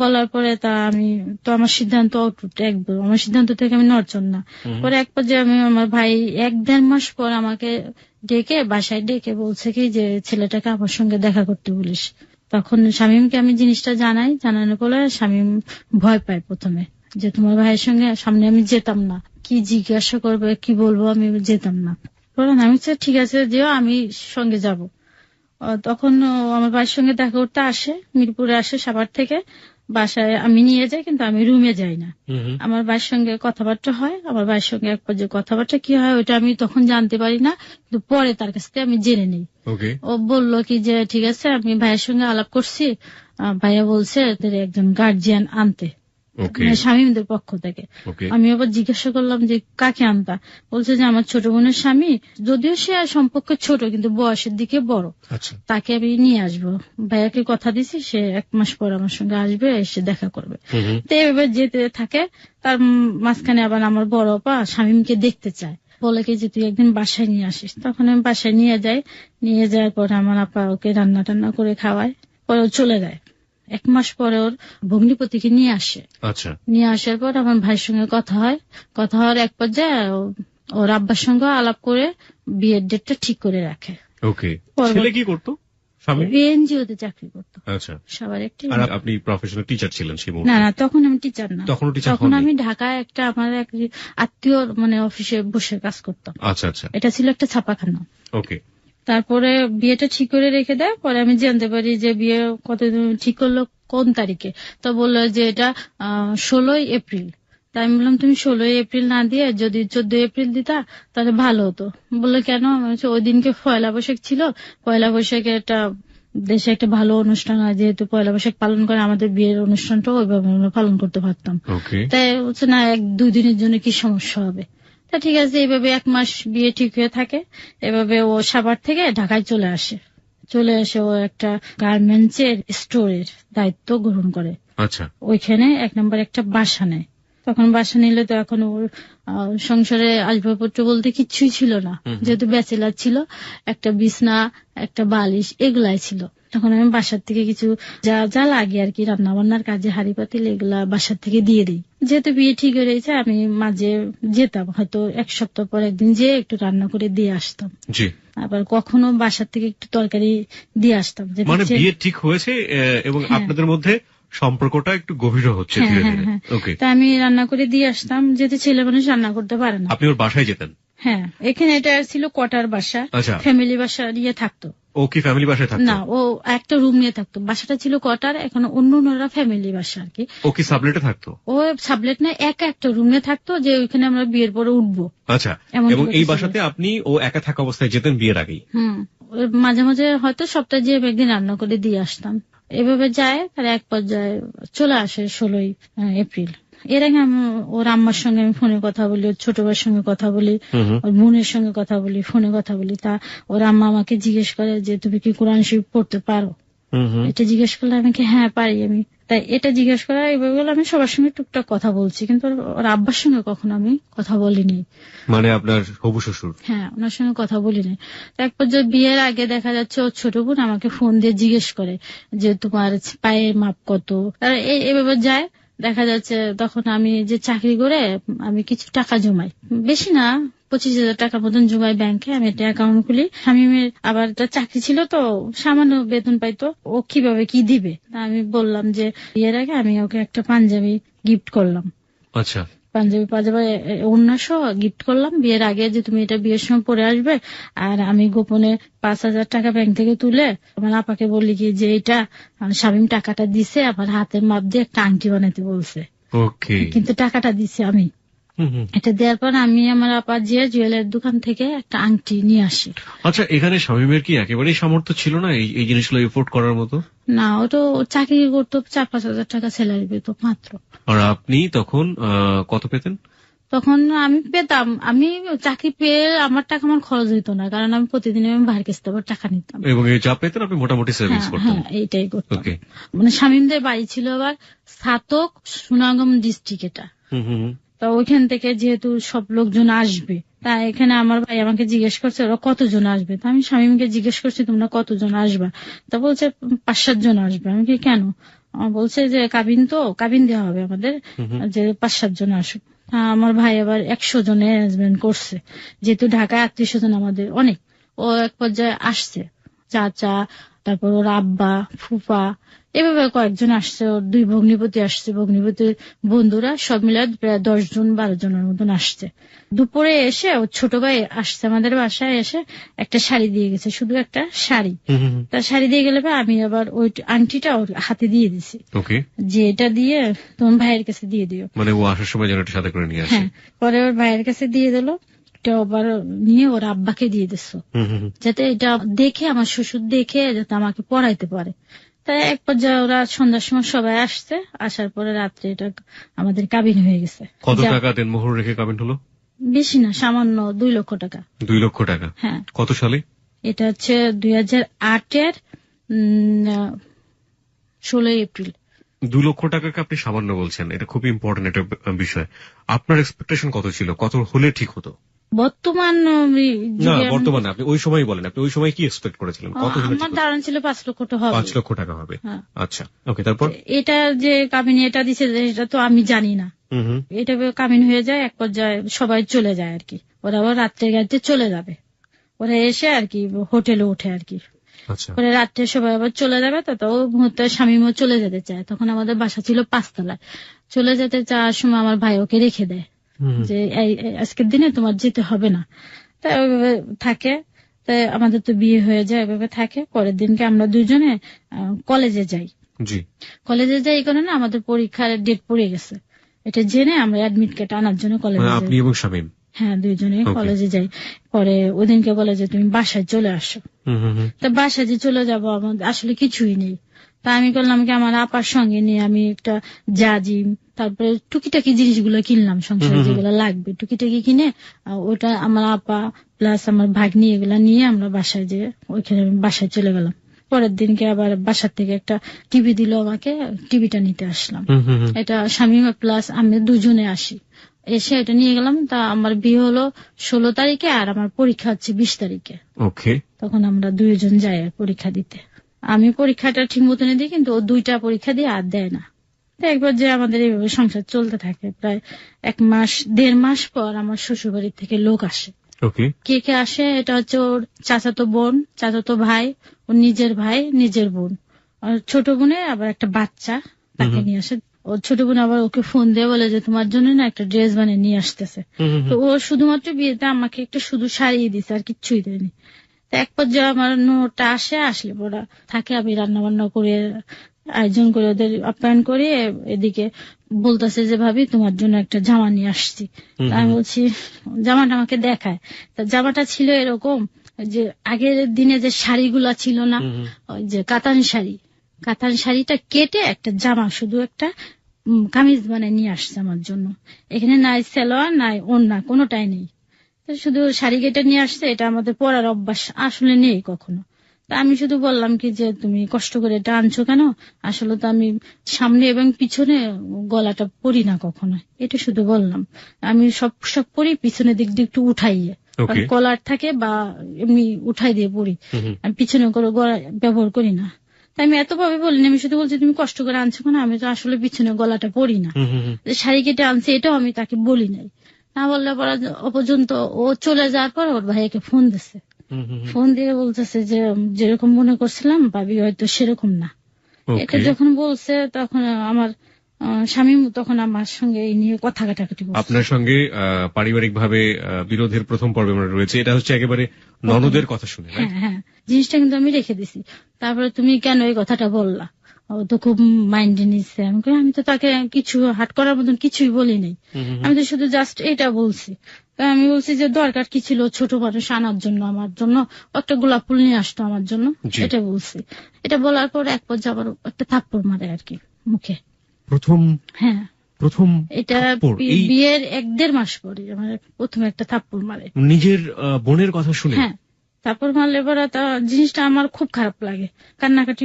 [SPEAKER 1] বলার পরে তা আমি তো আমার সিদ্ধান্ত অটুট, একদম আমার সিদ্ধান্ত থেকে আমি নড়চড় না। পরে এক পর্যায়ে আমি আমার ভাই 1-1.5 মাস পর আমাকে বাসায় ডেকে বলছে কি যে ছেলেটাকে আমার সঙ্গে দেখা করতে বলিস। তখন শামীমকে আমি জিনিসটা জানানোর পরে শামীম ভয় পায় প্রথমে, যে তোমার ভাইয়ের সঙ্গে সামনে আমি যেতাম না, কি জিজ্ঞাসা করবে কি বলবো, আমি যেতাম না। আমি ঠিক আছে যেও, আমি সঙ্গে যাব। তখন আমার ভাইয়ের সঙ্গে দেখা করতে আসে, মিরপুরে আসে সাভার থেকে, বাসায় আমি নিয়ে যাই, কিন্তু আমি রুমে যাই না। আমার ভাইয়ের সঙ্গে কথাবার্তা হয়, আমার ভাইয়ের সঙ্গে এক পর্যায়ে কথাবার্তা কি হয় ওইটা আমি তখন জানতে পারি না, কিন্তু পরে তার কাছ থেকে আমি জেনে নিই। ও বললো কি যে ঠিক আছে, আমি ভাইয়ের সঙ্গে আলাপ করছি, ভাইয়া বলছে এদের একজন গার্জিয়ান আনতে, স্বামীদের পক্ষ থেকে। আমি আবার জিজ্ঞাসা করলাম যে কাকে আনতা? বলছে যে আমার ছোট বোনের স্বামী, যদিও সে সম্পর্কে ছোট কিন্তু বয়সের দিকে বড়, তাকে আমি নিয়ে আসবো। ভাইয়াকে কথা দিছি সে 1 মাস পর আমার সঙ্গে আসবে, এসে দেখা করবে। তো এভাবে যেতে থাকে। তার মাঝখানে আবার আমার বড় আপা স্বামীকে দেখতে চায়, বলে কি যে তুই একদিন বাসায় নিয়ে আসিস। তখন আমি বাসায় নিয়ে যাই, নিয়ে যাওয়ার পর আমার আপা ওকে রান্না টান্না করে খাওয়ায়, পরে চলে যায়। 1 মাস পরে ওর ভগ্নিপতিকে নিয়ে আসে। নিয়ে আসার পর আমার ভাইয়ের সঙ্গে কথা হয়, কথা হওয়ার এক পর্যায়ে ওর আব্বার সঙ্গে আলাপ করে বিয়ের ডেটটা ঠিক করে রাখে।
[SPEAKER 2] ছেলে কি করতো?
[SPEAKER 1] এনজিওতে চাকরি করতো। সবার একটি।
[SPEAKER 2] আপনি প্রফেশনাল টিচার ছিলেন?
[SPEAKER 1] না না, তখন আমি টিচার না, তখন আমি ঢাকায় একটা আমার এক আত্মীয় অফিসে বসে কাজ করতাম। এটা ছিল একটা ছাপাখানা। তারপরে বিয়েটা ঠিক করে রেখে দেয়। পরে আমি জানতে পারি যে বিয়ে কত ঠিক করলো, কোন তারিখে। তো বললো যে এটা 16 এপ্রিল। তাই আমি বললাম তুমি 16 এপ্রিল না দিয়ে যদি 14 এপ্রিল দিতা তাহলে ভালো হতো। বললো কেন? ওই দিনকে পয়লা বৈশাখ ছিল, পয়লা বৈশাখে একটা দেশে একটা ভালো অনুষ্ঠান হয়, যেহেতু পয়লা বৈশাখ পালন করে, আমাদের বিয়ের অনুষ্ঠানটা ওইভাবে আমরা পালন করতে পারতাম। তাই বলছে না, 1-2 দিনের জন্য কি সমস্যা হবে? তা ঠিক আছে। এইভাবে 1 মাস বিয়ে ঠিক হয়ে থাকে। এভাবে ও সাভার থেকে ঢাকায় চলে আসে। ও একটা গার্মেন্টসের স্টোরের দায়িত্ব গ্রহণ করে। ওইখানে 1 নম্বর একটা বাসা নেয়। তখন বাসা নিলে তো এখন ওর সংসারে আসবাবপত্র বলতে কিচ্ছুই ছিল না, যেহেতু ব্যাচেলার ছিল। একটা বিছনা, একটা বালিশ, এগুলাই ছিল। তখন আমি বাসার থেকে কিছু যা যা লাগে আর কি, রান্না বান্নার কাজে হাঁড়ি পাতিল এগুলা বাসার থেকে দিয়ে দিই। যেহেতু বিয়ে ঠিক হয়ে রয়েছে, আমি মাঝে যেতাম, হয়তো 1 সপ্তাহ পর একদিন যেয়ে একটু রান্না করে দিয়ে আসতাম। আবার কখনো বাসার থেকে একটু তরকারি দিয়ে আসতাম।
[SPEAKER 2] মানে বিয়ে ঠিক হয়েছে এবং আপনাদের মধ্যে সম্পর্কটা একটু গভীর হচ্ছে ধীরে ধীরে।
[SPEAKER 1] তা আমি রান্না করে দিয়ে আসতাম, যেহেতু ছেলে মানুষ রান্না করতে পারে না।
[SPEAKER 2] আপনি ওর বাসায় যেতেন?
[SPEAKER 1] হ্যাঁ, এখানে এটা ছিল কোয়ার্টার বাসা, ফ্যামিলি বাসা নিয়ে থাকতো।
[SPEAKER 2] ও কি ফ্যামিলি বাসায় থাকতো?
[SPEAKER 1] না, ও একটা রুম নিয়ে থাকতো। বাসাটা ছিল কোয়ার্টার, এখন অন্যরা ফ্যামিলি বাসা আর কি।
[SPEAKER 2] ও কি সাবলেটে থাকতো?
[SPEAKER 1] ও সাবলেট না, একটা রুম নিয়ে থাকতো, যে ওইখানে আমরা বিয়ের পরে উঠবো।
[SPEAKER 2] এবং এই বাসাতে আপনি ও একা থাকা অবস্থায় যেতেন বিয়ের আগেই?
[SPEAKER 1] মাঝে মাঝে হয়তো সপ্তাহে যে একদিন রান্না করে দিয়ে আসতাম। এভাবে যায়, তার এক পর্যায়ে চলে আসে 16 এপ্রিল। এর আগে আমি ওর আম্মার সঙ্গে আমি ফোনে কথা বলি, ওর ছোট ভাইয়ের সঙ্গে কথা বলি, ওর বোনের সঙ্গে কথা বলি, ফোনে কথা বলি। তা ওর আম্মা আমাকে জিজ্ঞেস করে যে তুমি কি কোরআন শরীফ পড়তে পারো? এটা জিজ্ঞেস করলে আমি কি হ্যাঁ পারি। আমি তাই এটা জিজ্ঞেস করা, এভাবে আমি সবার সঙ্গে টুকটাক কথা বলছি, কিন্তু ওর আব্বার সঙ্গে কখনো আমি কথা বলিনি।
[SPEAKER 2] মানে আপনার হবু শ্বশুর?
[SPEAKER 1] হ্যাঁ, ওনার সঙ্গে কথা বলিনি। এক পর্যায়ে বিয়ের আগে দেখা যাচ্ছে ওর ছোট বোন আমাকে ফোন দিয়ে জিজ্ঞেস করে যে তোমার পায়ের মাপ কত। আর এইভাবে যায়, দেখা যাচ্ছে তখন আমি যে চাকরি করে আমি কিছু টাকা জমাই, বেশি না, 25,000 টাকার মতন জমাই ব্যাংকে। আমি একটা অ্যাকাউন্ট খুলি। স্বামীর আবার একটা চাকরি ছিল, তো সামান্য বেতন পাইতো, ও কিভাবে কি দিবে। আমি বললাম যে বিয়ের আগে আমি ওকে একটা পাঞ্জাবি গিফট করলাম। পাঞ্জাবি অন্যসহ গিফট করলাম বিয়ের আগে, যে তুমি এটা বিয়ের সময় পরে আসবে। আর আমি গোপনে 5,000 টাকা ব্যাংক থেকে তুলে আমার আপাকে বলি কি যে এটা স্বামী টাকাটা দিছে, আমার হাতের মাপ দিয়ে একটা আংটি বানাতে বলছে, কিন্তু টাকাটা দিছে আমি। এটা দেওয়ার পর আমি আমার আপা যে জুয়েলারি দোকান থেকে একটা আংটি নিয়ে আসি।
[SPEAKER 2] আচ্ছা, এখানে স্বামীমের কি একেবারেই সামর্থ্য ছিল না এই জিনিসগুলো এফোর্ড করার মতো?
[SPEAKER 1] না, ও তো চাকরি করতো, 4-5 হাজার টাকা স্যালারি পেত মাত্র।
[SPEAKER 2] আর আপনি তখন কত পেতেন?
[SPEAKER 1] তখন আমি পেতাম, আমি চাকরি পেয়ে আমার টাকা আমার খরচ হইতো না, কারণ আমি প্রতিদিন আমি ভাইয়ের কাছ থেকে টাকা নিতাম।
[SPEAKER 2] এবং যা পেতেন আপনি মোটামুটি সেভিংস করতেন?
[SPEAKER 1] হ্যাঁ, এইটাই করতাম। মানে স্বামীদের বাড়ি ছিল আবার ছাতক, সুনামগঞ্জ ডিস্ট্রিক্ট এটা। তা ওইখান থেকে যেহেতু সব লোকজন আসবে, তা এখানে আমার ভাই আমাকে জিজ্ঞেস করছে ওরা কতজন আসবে। তা আমি স্বামীকে জিজ্ঞেস করছি তোমরা কতজন আসবা। তা বলছে 5-7 জন আসবে। আমি কি কেন? বলছে যে কাবিন দেওয়া হবে আমাদের, যে 5-7 জন আসুক। আমার ভাই আবার 100 জনের অ্যারেঞ্জমেন্ট করছে, যেহেতু ঢাকায় 300 জন আমাদের অনেক। ও এক পর্যায়ে আসছে, চাচা তারপর ওর আব্বা, ফুফা, এভাবে কয়েকজন আসছে। ওর 2 ভগ্নিপতি আসছে, ভগ্নিপতির বন্ধুরা সব মিলে প্রায় 10 জন 12 জনের মতন আসছে। দুপুরে এসে ওর ছোট ভাই আসছে আমাদের বাসায়, এসে একটা শাড়ি দিয়ে গেছে, শুধু একটা শাড়ি। তার শাড়ি দিয়ে গেলে আমি আবার ওই আংটিটা ওর হাতে দিয়ে দিছি, যে এটা দিয়ে তোমার ভাইয়ের কাছে দিয়ে দিও,
[SPEAKER 2] মানে ও আসার সময় যেন এটা সাথে করে নিয়ে আসে।
[SPEAKER 1] হ্যাঁ, পরে ওর ভাইয়ের কাছে দিয়ে দিল, এটা আবার নিয়ে ওর আব্বাকে দিয়ে দিস, যাতে এটা দেখে আমার শ্বশুর দেখে যাতে আমাকে পড়াইতে পারে। তাই এক পর্যায়ে ওরা সন্ধ্যার সময় সবাই আসছে, আসার পরে রাত্রে এটা আমাদের কাবিন হয়ে গেছে।
[SPEAKER 2] কত টাকা দেনমোহর রেখে কাবিন হলো?
[SPEAKER 1] বেশি না, সামান্য 2 লক্ষ টাকা।
[SPEAKER 2] 2 লক্ষ টাকা? হ্যাঁ। কত সালে?
[SPEAKER 1] এটা হচ্ছে 2008-এর 16 এপ্রিল।
[SPEAKER 2] 2 লক্ষ টাকাকে আপনি সামান্য বলছেন, এটা খুব ইম্পর্টেন্ট একটা বিষয়। আপনার এক্সপেকটেশন কত ছিল, কত হলে ঠিক হতো? বর্তমানে আপনি ওই সময় বলেন, আপনি ওই সময় কি এক্সপেক্ট করেছিলেন, কত হলে?
[SPEAKER 1] আমার ধারণা ছিল 5 লক্ষ টাকা হবে।
[SPEAKER 2] 5 লক্ষ টাকা হবে, আচ্ছা, ওকে। তারপর
[SPEAKER 1] এটা যে কাবিনে এটা দিছে, এটা তো আমি জানি না। এটা কাবিন হয়ে যায়, এক পর্যায়ে সবাই চলে যায় আর কি। ওরা আবার রাত্রে গাড়িতে চলে যাবে, ওরা এসে আর কি হোটেলে ওঠে আর কি। পরে রাত্রে সবাই আবার চলে যাবে, তো মুহূর্তে স্বামীও চলে যেতে চায়। তখন আমাদের বাসা ছিল 5 তলায়। চলে যেতে চাওয়ার সময় আমার ভাই ওকে রেখে দেয়, যে আজকের দিনে তোমার যেতে হবে না। তাই ওইভাবে থাকে। তাই আমাদের তো বিয়ে হয়ে যায়, ওইভাবে থাকে। পরের দিনকে আমরা 2 জনে কলেজে যাই। কলেজে যাই এই কারণে আমাদের পরীক্ষার ডেট পড়ে গেছে, এটা জেনে আমরা অ্যাডমিট কার্ড আনার জন্য কলেজে যাই।
[SPEAKER 2] আপনি এবং শামীম? হ্যাঁ,
[SPEAKER 1] 2 জনে কলেজে যাই। পরে ওদিনকে বলে যে তুমি বাসায় চলে আসো। তা বাসায় যে চলে যাবো, আমাদের আসলে কিছুই নেই। তা আমি করলাম কি, আমার আপার সঙ্গে নিয়ে আমি একটা জাজিম, তারপরে টুকিটাকি জিনিসগুলো কিনলাম, সংসারে যেগুলো লাগবে টুকিটাকি কিনে, ওটা আমার আপা প্লাস আমার ভাগ্নি এগুলা নিয়ে আমরা বাসায় যে ওইখানে বাসায় চলে গেলাম। পরের দিনকে আবার বাসার থেকে একটা টিভি দিল আমাকে, টিভিটা নিতে আসলাম। এটা স্বামী প্লাস আমি 2 জনে আসি, এসে এটা নিয়ে গেলাম। তা আমার বিয়ে হলো 16 তারিখে, আর আমার পরীক্ষা হচ্ছে 20 তারিখে। তখন আমরা 2 জন যাই পরীক্ষা দিতে। আমি পরীক্ষাটা ঠিক মতন দিই, কিন্তু ও 2টা পরীক্ষা দিয়ে আর দেয় না। একবার যে আমাদের এইভাবে সংসার চলতে থাকে। প্রায় 1.5 মাস পর আমার শ্বশুর বাড়ির থেকে লোক আসে। কে কে আসে, এটা হচ্ছে ওর চাচাতো বোন, চাচাতো ভাই, ওর নিজের ভাই, নিজের বোন, আর ছোট বোনের আবার একটা বাচ্চা, তাকে নিয়ে আসে। ওর ছোট বোন আবার ওকে ফোন দিয়ে বলে যে তোমার জন্য না একটা ড্রেস বানিয়ে নিয়ে আসতেছে। তো ও শুধুমাত্র বিয়েতে আমাকে একটা শুধু শাড়ি দিছে, আর কিচ্ছুই দেয়নি। তো এক পর্যায়ে আমার নোটা আসলে ওরা থাকে, আমি রান্না বান্না করে আয়োজন করে ওদের আপ্যায়ন করে, এদিকে বলতেছে যে ভাবি তোমার জন্য একটা জামা নিয়ে আসছি। আমি বলছি, জামাটা আমাকে দেখায়। তা জামাটা ছিল এরকম যে আগের দিনে যে শাড়িগুলা ছিল না, ওই যে কাতান শাড়িটা কেটে একটা জামা, শুধু একটা কামিজ বানায় নিয়ে আসছে আমার জন্য। এখানে নাই সালোয়ার নাই ওড়না, কোনোটাই নেই, শুধু শাড়ি কেটে নিয়ে আসছে। এটা আমাদের পরার অভ্যাস আসলে নেই কখনো। তা আমি শুধু বললাম কি যে তুমি কষ্ট করে এটা আনছো কেন, আসলে তো আমি সামনে এবং পিছনে গলাটা পরি না কখনো, এটা শুধু বললাম। আমি সব পরি পিছনের দিক দিয়ে একটু উঠাইয়ে, কলার থাকে বা এমনি উঠাই দিয়ে পরি, আমি পিছনে করে গলা ব্যবহার করি না। তাই আমি এতভাবে বলিনি, আমি শুধু বলছি তুমি কষ্ট করে আনছো কেন, আমি তো আসলে পিছনে গলাটা পরি না, শাড়ি কেটে আনছে এটাও আমি তাকে বলি নাই। না বললে পর্যন্ত ও চলে যাওয়ার পর ওর ভাইকে ফোন দিছে, ফোন দিয়ে বলতেছে যে যেরকম মনে করছিলাম ভাবি হয়তো সেরকম না। এটা যখন বলছে তখন আমার স্বামী তখন আমার সঙ্গে এই নিয়ে কথা কাটাকাটি করছে।
[SPEAKER 2] আপনার সঙ্গে পারিবারিক ভাবে বিরোধের প্রথম পর্বে আমরা রয়েছে, এটা হচ্ছে একেবারে ননদের কথা শুনে।
[SPEAKER 1] হ্যাঁ, জিনিসটা কিন্তু আমি রেখে দিছি। তারপরে তুমি কেন এই কথাটা বললা, ও তো খুব মাইন্ডে নিচ্ছে। আমি তো তাকে কিছু হাট করার মতন কিছুই বলি নাই, আমি তো শুধু জাস্ট এটা বলছি। আমি বলছি যে দরকার কি ছিল ছোট মানুষ আনার জন্য, আমার জন্য একটা গোলাপ ফুল নিয়ে আসতো আমার জন্য, এটা বলছি। এটা বলার পর এক পর্যায়ে আবার একটা থাপ্পড় মারে আর কি মুখে। প্রথম এটা বিয়ের 1-1.5 মাস পরে আমার প্রথমে একটা থাপ্পড় মারে,
[SPEAKER 2] নিজের বোনের কথা শুনে।
[SPEAKER 1] হ্যাঁ, তারপর মারলে পরে জিনিসটা আমার খুব খারাপ লাগে। কান্নাকাটি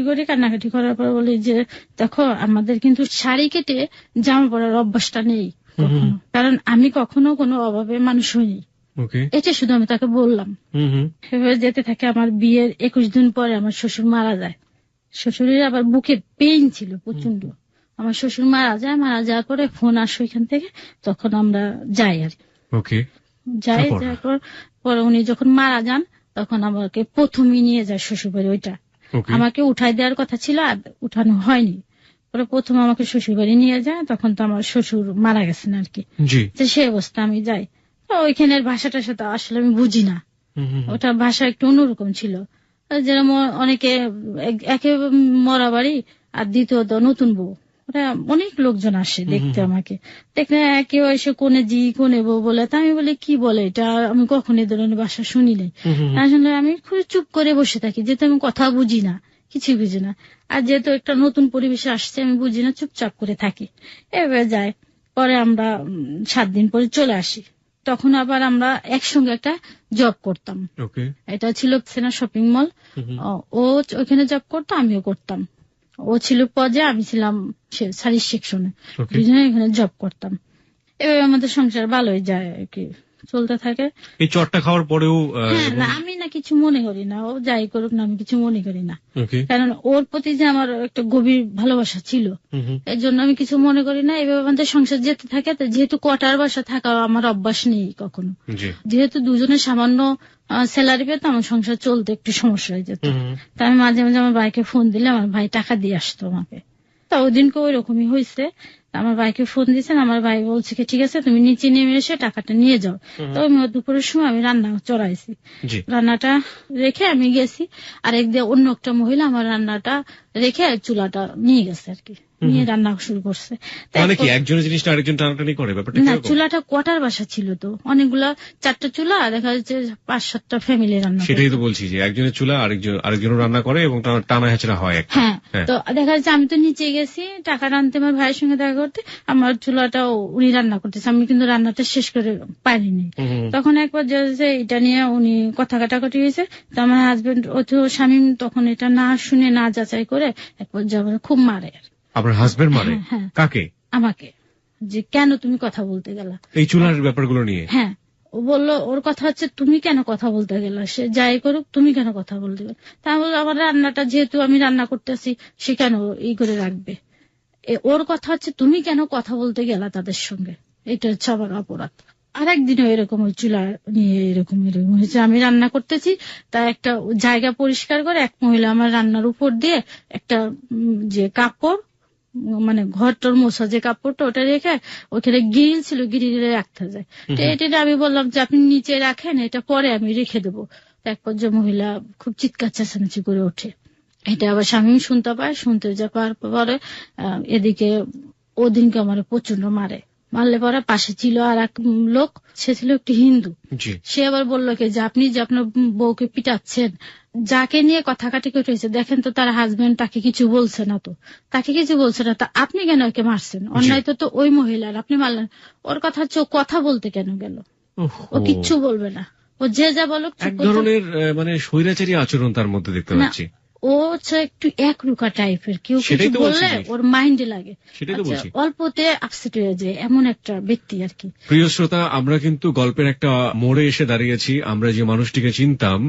[SPEAKER 1] করার পর বলি যে দেখো আমাদের কিন্তু শাড়ি কেটে জামা পরার অভ্যাসটা নেই কখনো, কারণ আমি কখনো কোনো অভাবে মানুষ হইনি। এটা শুধু আমি তাকে বললাম। সেভাবে যেতে থাকে। আমার বিয়ের 21 দিন পরে আমার শ্বশুর মারা যায়। শ্বশুরের আবার বুকে পেইন ছিল প্রচন্ড। আমার শ্বশুর মারা যাওয়ার পরে ফোন আসো এখান থেকে, তখন আমরা যাই আর যাওয়ার পরে উনি যখন মারা যান তখন আমাকে প্রথমে নিয়ে যায় শ্বশুর বাড়ি। ওইটা আমাকে উঠাই দেওয়ার কথা ছিল, আর উঠানো হয়নি। পরে প্রথম আমাকে শ্বশুর বাড়ি নিয়ে যায়, তখন তো আমার শ্বশুর মারা গেছেন আর কি। তো সেই অবস্থা আমি যাই, তো ওইখানের ভাষাটার সাথে আসলে আমি বুঝি না, ওটা ভাষা একটু অন্যরকম ছিল। যেরকম অনেকে একে মরা বাড়ি আর দ্বিতীয়ত নতুন বউ, ওটা অনেক লোকজন আসে দেখতে, আমাকে দেখলে কেউ এসে কোনে জি কোনে বউ বলে, তা আমি বলি কি বলে এটা, আমি কখনো এই ধরনের ভাষা শুনি নাই। আসলে আমি খুব চুপ করে বসে থাকি, যেহেতু আমি কথা বুঝি না, কিছু বুঝি না, আর যেহেতু একটা নতুন পরিবেশে আসছে আমি বুঝি না, চুপচাপ করে থাকি। এবার যায়, পরে আমরা 7 দিন পরে চলে আসি। তখন আবার আমরা একসঙ্গে একটা জব করতাম, এটা ছিল সেনা শপিং মল। ও ওখানে জব করতো, আমিও করতাম। ও ছিল পদে, আমি ছিলাম সার্ভিস সেকশনে, দুজনে এখানে জব করতাম। এভাবে আমাদের সংসার ভালোই যায় আর কি, চলতে থাকে।
[SPEAKER 2] এই চটটা খাওয়ার পরেও
[SPEAKER 1] না, আমি না কিছু মনে করি না, ও যাই করুক না, আমি কিছু মনে করি না, কারণ ওর প্রতি যে আমার একটা গভীর ভালোবাসা ছিল, এর জন্য আমি কিছু মনে করি না। এভাবে আমাদের সংসার যেতে থাকে। যেহেতু কোয়ার্টার বাসা থাকা আমার অভ্যাস নেই কখনো, যেহেতু দুজনে সামান্য স্যালারি পেতো, আমার সংসার চলতে একটু সমস্যা হয়ে যেত। তা আমি মাঝে মাঝে আমার ভাইকে ফোন দিলে আমার ভাই টাকা দিয়ে আসতো আমাকে। তা ওই দিনকে ওই রকমই হয়েছে, আমার ভাইকে ফোন দিয়েছেন, আমার ভাই বলছে কি ঠিক আছে তুমি নিচে নেমে এসে টাকাটা নিয়ে যাও। তো দুপুরের সময় আমি রান্না চড়াইছি, রান্নাটা রেখে আমি গেছি, আর একদিকে অন্য একটা মহিলা আমার রান্নাটা রেখে চুলাটা নিয়ে গেছে আর কি, নিয়ে রান্না শুরু করছে।
[SPEAKER 2] একজনের জিনিসটা আরেকজন টানাটানি করে ব্যাপারটা
[SPEAKER 1] না, চুলাটা কোয়ার্টার বাসা ছিল, তো অনেকগুলা 4টা চুলা, দেখা যাচ্ছে 5-7টা ফ্যামিলি রান্না।
[SPEAKER 2] সেটাই তো বলছি যে একজনের চুলা আরেকজন রান্না করে এবং টানা হেঁচড়া হয়।
[SPEAKER 1] হ্যাঁ, তো দেখা যাচ্ছে আমি তো নিচে গেছি টাকা আনতে, আমার ভাইয়ের সঙ্গে দেখা করতে, আমার চুলাটাও উনি রান্না করতেছে, আমি কিন্তু রান্নাটা শেষ করে পারিনি। তখন একবার যে এটা নিয়ে উনি কথা কাটাকাটি হয়েছে, তো আমার হাজবেন্ড স্বামী তখন এটা না শুনে না যাচাই করে একবার খুব মারে।
[SPEAKER 2] আপনার হাজবেন্ড মারে? কাকে?
[SPEAKER 1] আমাকে, যে কেন তুমি কথা বলতে গেলা
[SPEAKER 2] এই চুলার ব্যাপারগুলো নিয়ে?
[SPEAKER 1] হ্যাঁ, ও বললো ওর কথা হচ্ছে তুমি কেন কথা বলতে গেলা, সে যাই করুক তুমি কেন কথা বলতে গেল। তা বললো আমার রান্নাটা যেহেতু আমি রান্না করতেছি সে কেন ই করে রাখবে, ওর কথা হচ্ছে তুমি কেন কথা বলতে গেলা তাদের সঙ্গে, এটা হচ্ছে আমার অপরাধ। আর একদিনও এরকম ওই চুলা নিয়ে এরকম হয়েছে, আমি রান্না করতেছি, তা একটা জায়গা পরিষ্কার করে এক মহিলা আমার রান্নার উপর দিয়ে একটা যে কাপড়, মানে ঘরটার মোছা যে কাপড়টা, ওটা রেখে ওখানে গিরিল ছিল, গিরিলে রাখতে যায়। তো এটা আমি বললাম যে আপনি নিচে রাখেন, এটা পরে আমি রেখে দেবো। এক পর্যায়ে মহিলা খুব চিৎকার চেঁচামেচি করে ওঠে, এটা আবার স্বামী শুনতে পায়, শুনতে যাওয়ার পরে এদিকে ওদিনকে আমার প্রচন্ড মারলে পরে পাশে ছিল আর এক লোক, সে ছিল একটি হিন্দু। সে আবার বললো কি যে আপনি যে আপনার বউকে পিটাচ্ছেন, যাকে নিয়ে কথা কাটাকাটি হয়েছে দেখেন তো তার হাজবেন্ড তাকে কিছু বলছে না, তো তাকে কিছু বলছে না, তা আপনি কেন ওকে মারছেন, অন্যায় তো ওই মহিলার, আপনি মারলেন। ওর কথা হচ্ছে ও কথা বলতে কেন গেল, ও কিচ্ছু বলবে না, ও যে যা বলুক।
[SPEAKER 2] এক ধরনের মানে স্বৈরাচারী আচরণ তার মধ্যে দেখতে পাচ্ছি।
[SPEAKER 1] ও হচ্ছে একটু একরুকা টাইপের, কেউ কিছু বললে ওর মাইন্ডে লাগে, অল্পতে আপসেট হয়ে যায়, এমন একটা ব্যক্তি আর কি।
[SPEAKER 2] প্রিয় শ্রোতা, আমরা কিন্তু গল্পের একটা মোড়ে এসে দাঁড়িয়েছি। আমরা যে মানুষটিকে চিনতাম,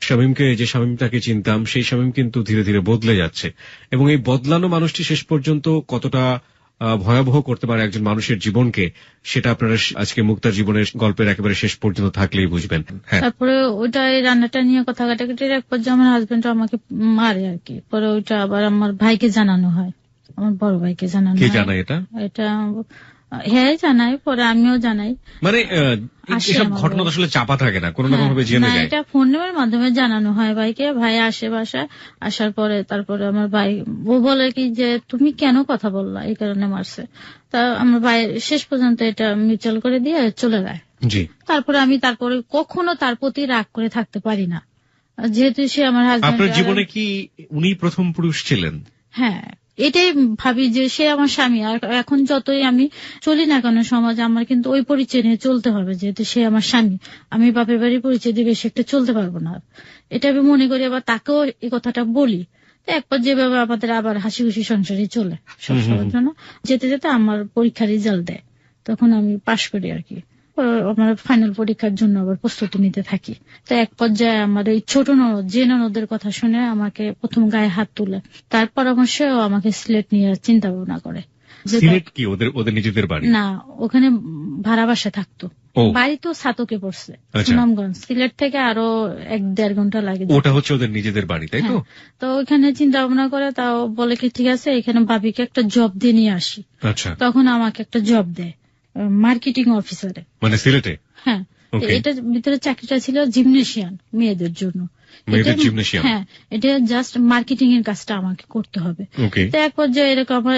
[SPEAKER 2] শামীমটাকে চিনতাম, সেই শামীম কিন্তু ধীরে ধীরে বদলে যাচ্ছে, এবং এই বদলানো মানুষটি শেষ পর্যন্ত কতটা ভয়াবহ করতে পারে একজন মানুষের জীবনকে, সেটা আপনারা আজকে মুক্তার জীবনের গল্পের একেবারে শেষ পর্যন্ত থাকলেই বুঝবেন।
[SPEAKER 1] তারপরে ওইটা এই রান্নাটা নিয়ে কথা কাটাকাটির এক পর্যায়ে আমার হাজবেন্ড আমাকে মারে আর কি। পরে ওইটা আবার আমার ভাইকে জানানো হয়, আমার বড় ভাইকে জানানো হয়।
[SPEAKER 2] কে জানায় এটা?
[SPEAKER 1] এটা হ্যাঁ জানাই, পরে আমিও জানাই।
[SPEAKER 2] মানে এসব ঘটনা আসলে চাপা থাকে না, কোনো না কোনো ভাবে জেনে যায়।
[SPEAKER 1] এটা ফোনের মাধ্যমে জানানো হয় ভাইকে, ভাই আসে বাসায়, আসার পরে তারপরে আমার ভাই ও বলে কি যে তুমি কেন কথা বললা, এই কারণে মারছে। তা আমার ভাই শেষ পর্যন্ত এটা মিউচুয়াল করে দিয়ে চলে যায়। তারপরে আমি কখনো তার প্রতি রাগ করে থাকতে পারি না, যেহেতু সে আমার হাজবেন্ড।
[SPEAKER 2] আপনার জীবনে কি উনি প্রথম পুরুষ ছিলেন?
[SPEAKER 1] হ্যাঁ, এটাই ভাবি যে সে আমার স্বামী, আর এখন যতই আমি চলি না কেন সমাজে, আমার কিন্তু ওই পরিচয় নিয়ে চলতে হবে, যেহেতু সে আমার স্বামী। আমি বাপের বাড়ির পরিচয় দিয়ে বেশি একটা চলতে পারবো না, এটা আমি মনে করি। আবার তাকেও এই কথাটা বলি, এক পর্যায়ে আমাদের আবার হাসি খুশি সংসারে চলে সবসময়ের জন্য। যেতে যেতে আমার পরীক্ষার রেজাল্ট দেয়, তখন আমি পাশ করি আর কি। আমার ফাইনাল পরীক্ষার জন্য আবার প্রস্তুতি নিতে থাকি। তো এক পর্যায়ে আমার এই ছোট ননদ, যে ননদের কথা শুনে আমাকে প্রথম গায়ে হাত তুলে, তার পরামর্শে আমাকে সিলেট নিয়ে চিন্তা ভাবনা করে।
[SPEAKER 2] সিলেট কি ওদের নিজেদের বাড়ি?
[SPEAKER 1] না, ওখানে ভাড়া বাসা থাকতো, বাড়ি তো ছাতকে পড়ছে, সুনামগঞ্জ, সিলেট থেকে আরো 1-1.5 ঘন্টা লাগে।
[SPEAKER 2] ওটা হচ্ছে ওদের নিজেদের বাড়ি, তাই তো?
[SPEAKER 1] তো ওইখানে চিন্তা ভাবনা করে, তাও বলে কি ঠিক আছে এখানে ভাবিকে একটা জব দিয়ে নিয়ে আসি।
[SPEAKER 2] আচ্ছা।
[SPEAKER 1] তখন আমাকে একটা জব দেয় মার্কেটিং অফিসারে,
[SPEAKER 2] মানে সিলেটে।
[SPEAKER 1] হ্যাঁ, এটার ভিতরে চাকরিটা ছিল জিমনেশিয়ান, মেয়েদের জন্য। হ্যাঁ, এটা জাস্ট মার্কেটিং এর কাজটা আমাকে করতে হবে। তো এক পর্যায়ে এরকম আমার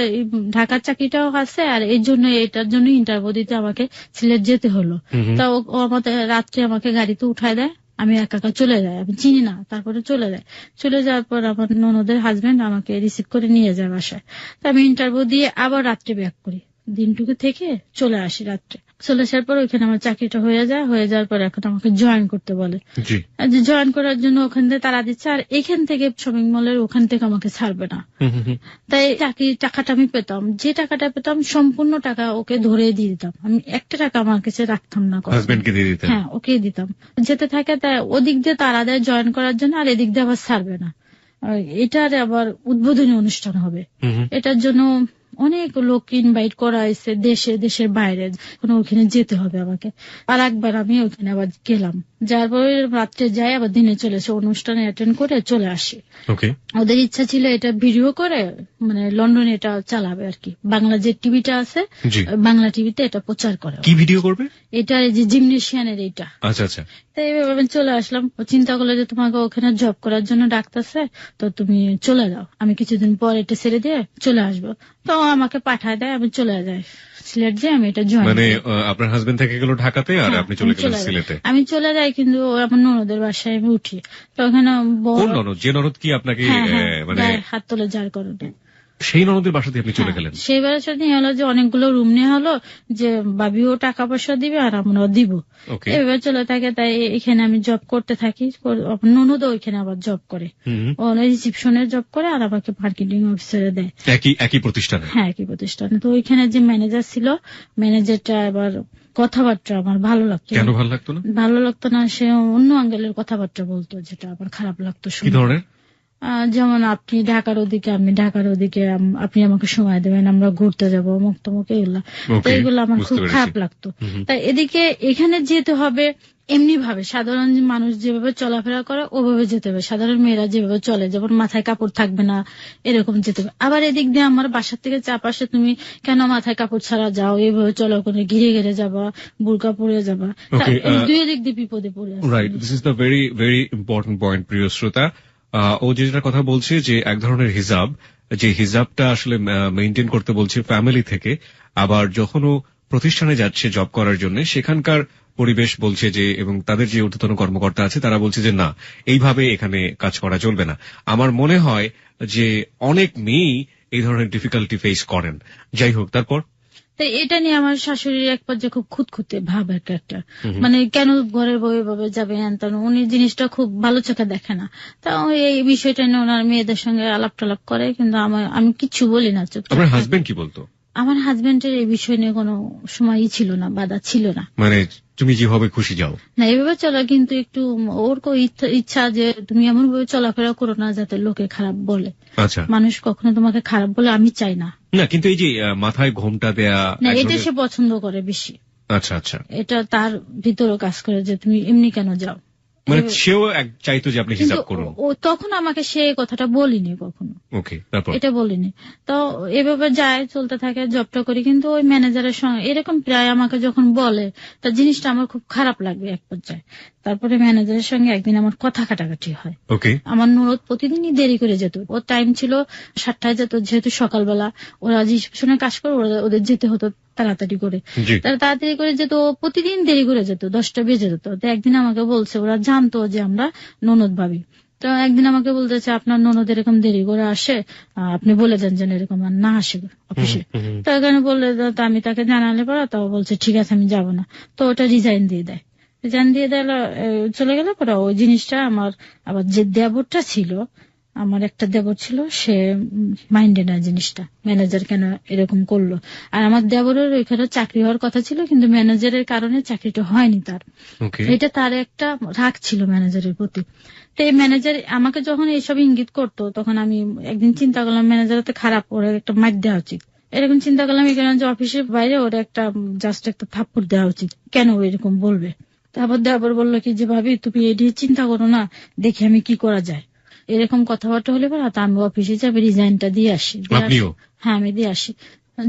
[SPEAKER 1] ঢাকার চাকরিটাও আছে, আর এই জন্য এটার জন্য ইন্টারভিউ দিতে আমাকে সিলেট যেতে হলো। তা ও আমাদের রাত্রে আমাকে গাড়িতে উঠায় দেয়, আমি একা একা চলে যাই, আমি চিনি না, তারপরে চলে যায়। চলে যাওয়ার পর আমার ননদের হাজবেন্ড আমাকে রিসিভ করে নিয়ে যায় বাসায়। তো আমি ইন্টারভিউ দিয়ে আবার রাত্রে ব্যাক করি, দিনটুকু থেকে চলে আসি রাত্রে। চলে আসার পর ওইখানে আমার চাকরিটা হয়ে যাওয়ার পর এখন আমাকে জয়েন করতে বলে। জয়েন করার জন্য ওখান থেকে তারা দিচ্ছে, আর এখান থেকে শপিং মলের ওখান থেকে আমাকে ছাড়বে না। তাই চাকরির টাকাটা আমি পেতাম, যে টাকাটা পেতাম সম্পূর্ণ টাকা ওকে ধরে দিয়ে দিতাম, আমি একটা টাকা আমার কাছে রাখতাম না। হ্যাঁ, ওকে দিতাম। যেতে থাকে, তাই ওদিক দিয়ে তারা দেয় জয়েন করার জন্য, আর এদিক দিয়ে আবার ছাড়বে না। এটার আবার উদ্বোধনী অনুষ্ঠান হবে, এটার জন্য অনেক লোক ইনভাইট করা হয়েছে, দেশের বাইরে, ওখানে যেতে হবে আমাকে। আর একবার আমি ওখানে আবার গেলাম, যার পরে রাত্রে যাই, আবার দিনে চলে এসে অনুষ্ঠানে অ্যাটেন্ড করে চলে আসি। ওদের ইচ্ছা ছিল এটা ভিডিও করে মানে লন্ডনে এটা চালাবে আর কি, বাংলা যে টিভিটা আছে বাংলা টিভিতে এটা প্রচার করে।
[SPEAKER 2] কি ভিডিও করবে?
[SPEAKER 1] এটা যে জিমনেশিয়ানের এইটা।
[SPEAKER 2] আচ্ছা আচ্ছা।
[SPEAKER 1] তো এইভাবে আমি চলে আসলাম। চিন্তা করলো যে তোমাকে ওখানে জব করার জন্য ডাকতেছে, তো তুমি চলে যাও, আমি কিছুদিন পর এটা ছেড়ে দিয়ে চলে আসবো। তো আমাকে পাঠায় দেয়, আমি চলে যাই সিলেট, যে আমি এটা জয়েন।
[SPEAKER 2] মানে আপনার হাজবেন্ড থেকে গেল ঢাকাতে, আর আপনি চলে গেলেন সিলেটে।
[SPEAKER 1] আমি চলে যাই, কিন্তু আমার ননদের বাসায় আমি উঠি। তো ওখানে
[SPEAKER 2] যে ননদ কি আপনাকে মানে
[SPEAKER 1] হাত তোলে যার কারণে,
[SPEAKER 2] সেই ননদের বাসাতে আপনি চলে গেলেন।
[SPEAKER 1] সেই বাসাতে নিয়ে হলো যে অনেকগুলো রুম নেওয়া হলো, যে বাবিও টাকা পয়সা দিবে আর আমরাও দিব, এভাবে চলে থাকে। তাই এখানে আমি জব করতে থাকি, ননদও ওইখানে আবার জব করে, রিসিপশনের জব করে, আর আমাকে মার্কেটিং অফিসারে দেয়
[SPEAKER 2] একই প্রতিষ্ঠানে।
[SPEAKER 1] হ্যাঁ, একই প্রতিষ্ঠানে। তো ওইখানে যে ম্যানেজার ছিল, ম্যানেজারটা আবার কথাবার্তা আমার ভালো লাগতো।
[SPEAKER 2] কেন ভালো লাগতো না?
[SPEAKER 1] ভালো লাগতো না, সে অন্য অ্যাঙ্গেলের কথাবার্তা বলতো, যেটা আবার খারাপ লাগতো।
[SPEAKER 2] কি ধরনের?
[SPEAKER 1] যেমন আপনি ঢাকার ওদিকে, আমি ঢাকার ওদিকে, আপনি আমাকে সময় দেবেন, আমরা ঘুরতে যাবো, মুখ তমুক, এগুলো আমার খুব খারাপ লাগতো। তাই এদিকে এখানে যেতে হবে এমনি ভাবে, সাধারণ মানুষ যেভাবে চলাফেরা করে ওভাবে যেতে হবে, সাধারণ মেয়েরা যেভাবে চলে, যেমন মাথায় কাপড় থাকবে না এরকম যেতে হবে। আবার এদিক দিয়ে আমার বাসার থেকে চাপ আসে, তুমি কেন মাথায় কাপড় ছাড়া যাও, এইভাবে চলো, করে ঘিরে ঘিরে যাবা, বুরকা পরে যাবা, দুই দিক দিয়ে বিপদে পড়ে।
[SPEAKER 2] Right, this is the very very important point, প্রিয় শ্রোতা। ও যেটা কথা বলছে যে এক ধরনের হিজাব, যে হিজাবটা আসলে মেইনটেইন করতে বলছে ফ্যামিলি থেকে, আবার যখন ও প্রতিষ্ঠানে যাচ্ছে জব করার জন্য, সেখানকার পরিবেশ বলছে যে, এবং তাদের যে ঊর্ধ্বতন কর্মকর্তা আছে তারা বলছে যে না, এইভাবে এখানে কাজ করা চলবে না। আমার মনে হয় যে অনেক মেয়েই এই ধরনের ডিফিকাল্টি ফেস করেন। যাই হোক, তারপর
[SPEAKER 1] তাই এটা নিয়ে আমার শাশুড়ির এক পর্যায়ে খুব খুঁতখুঁতে ভাব একটা, মানে কেন ঘরের বউ এভাবে যাবে, উনি জিনিসটা খুব ভালো চোখে দেখে না। তা এই বিষয়টা নিয়ে ওনার মেয়েদের সঙ্গে আলাপ টালাপ করে, কিন্তু আমি কিচ্ছু বলি না।
[SPEAKER 2] আপনার হাজবেন্ড কি বলতো?
[SPEAKER 1] আমার হাজবেন্ডের এই বিষয় নিয়ে কোনো সময়ই ছিল না, বাধা ছিল না।
[SPEAKER 2] মানে তুমি যেভাবে খুশি যাও,
[SPEAKER 1] না এভাবে চলা, কিন্তু একটু ওর ইচ্ছা যে তুমি এমন ভাবে চলাফেরা করো না যাতে লোকে খারাপ বলে।
[SPEAKER 2] আচ্ছা,
[SPEAKER 1] মানুষ কখনো তোমাকে খারাপ বলে আমি চাই না।
[SPEAKER 2] না, কিন্তু এই যে মাথায় ঘোমটা দেয়া,
[SPEAKER 1] না এটা সে পছন্দ করে বেশি।
[SPEAKER 2] আচ্ছা আচ্ছা,
[SPEAKER 1] এটা তার ভিতরে কাজ করে যে তুমি এমনি কেন যাও,
[SPEAKER 2] মানে সেও চাইতো যে আপনি হিসাব করুন।
[SPEAKER 1] ও তখন আমাকে সে কথাটা বলিনি কখনো।
[SPEAKER 2] ওকে, তারপর
[SPEAKER 1] এটা বলিনি। তো এভাবে যায়, চলতে থাকে, জবটা করি। কিন্তু ওই ম্যানেজারের সঙ্গে এরকম প্রায় আমাকে যখন বলে, তা জিনিসটা আমার খুব খারাপ লাগবে এক পর্যায়ে। তারপরে ম্যানেজারের সঙ্গে একদিন আমার কথা কাটাকাটি হয়। আমার ননদ প্রতিদিনই দেরি করে যেত, ওর টাইম ছিল 7টায় যেত, যেহেতু সকালবেলা ওরা রিসেপশনে কাজ করে, ওদের যেতে হতো তাড়াতাড়ি করে, তারা তাড়াতাড়ি করে যেত, প্রতিদিন দেরি করে যেত, 10টা বেজে যেত। তো একদিন আমাকে বলছে, ওরা জানতো যে আমরা ননদ ভাবি, তো একদিন আমাকে বলতেছে আপনার ননদ এরকম দেরি করে আসে, আপনি বলে দেন যেন এরকম আর না আসে অফিসে। তো এখানে বললে, তো আমি তাকে জানালে পরে তাও বলছে ঠিক আছে আমি যাব না। তো ওটা রিজাইন দিয়ে দেয়, রিজাইন দিয়ে দিল, চলে গেল। পরে ওই জিনিসটা আমার আবার যে দেবরটা ছিল, আমার একটা দেবর ছিল, সে মাইন্ডে না জিনিসটা, ম্যানেজার কেন এরকম করলো। আর আমার দেবরের ওইখানে চাকরি হওয়ার কথা ছিল, কিন্তু ম্যানেজারের কারণে চাকরিটা হয়নি তার। এটা তার একটা রাগ ছিল ম্যানেজারের প্রতি। তো এই ম্যানেজার আমাকে যখন এইসব ইঙ্গিত করতো, তখন আমি একদিন চিন্তা করলাম ম্যানেজার তো খারাপ, ওরা একটা মাইর দেওয়া উচিত, এরকম চিন্তা করলাম এখানে যে অফিসের বাইরে ওর একটা জাস্ট একটা থাপ্পড় দেওয়া উচিত, কেন ও এরকম বলবে। তারপর দেবর বললো কি যে ভাবি তুমি এটি চিন্তা করো না, দেখি আমি কি করা যায়। এরকম কথাবার্তা হলে পরে আমি অফিসে যাবে রিজাইনটা দিয়ে আসি। হ্যাঁ আমি দিয়ে আসি।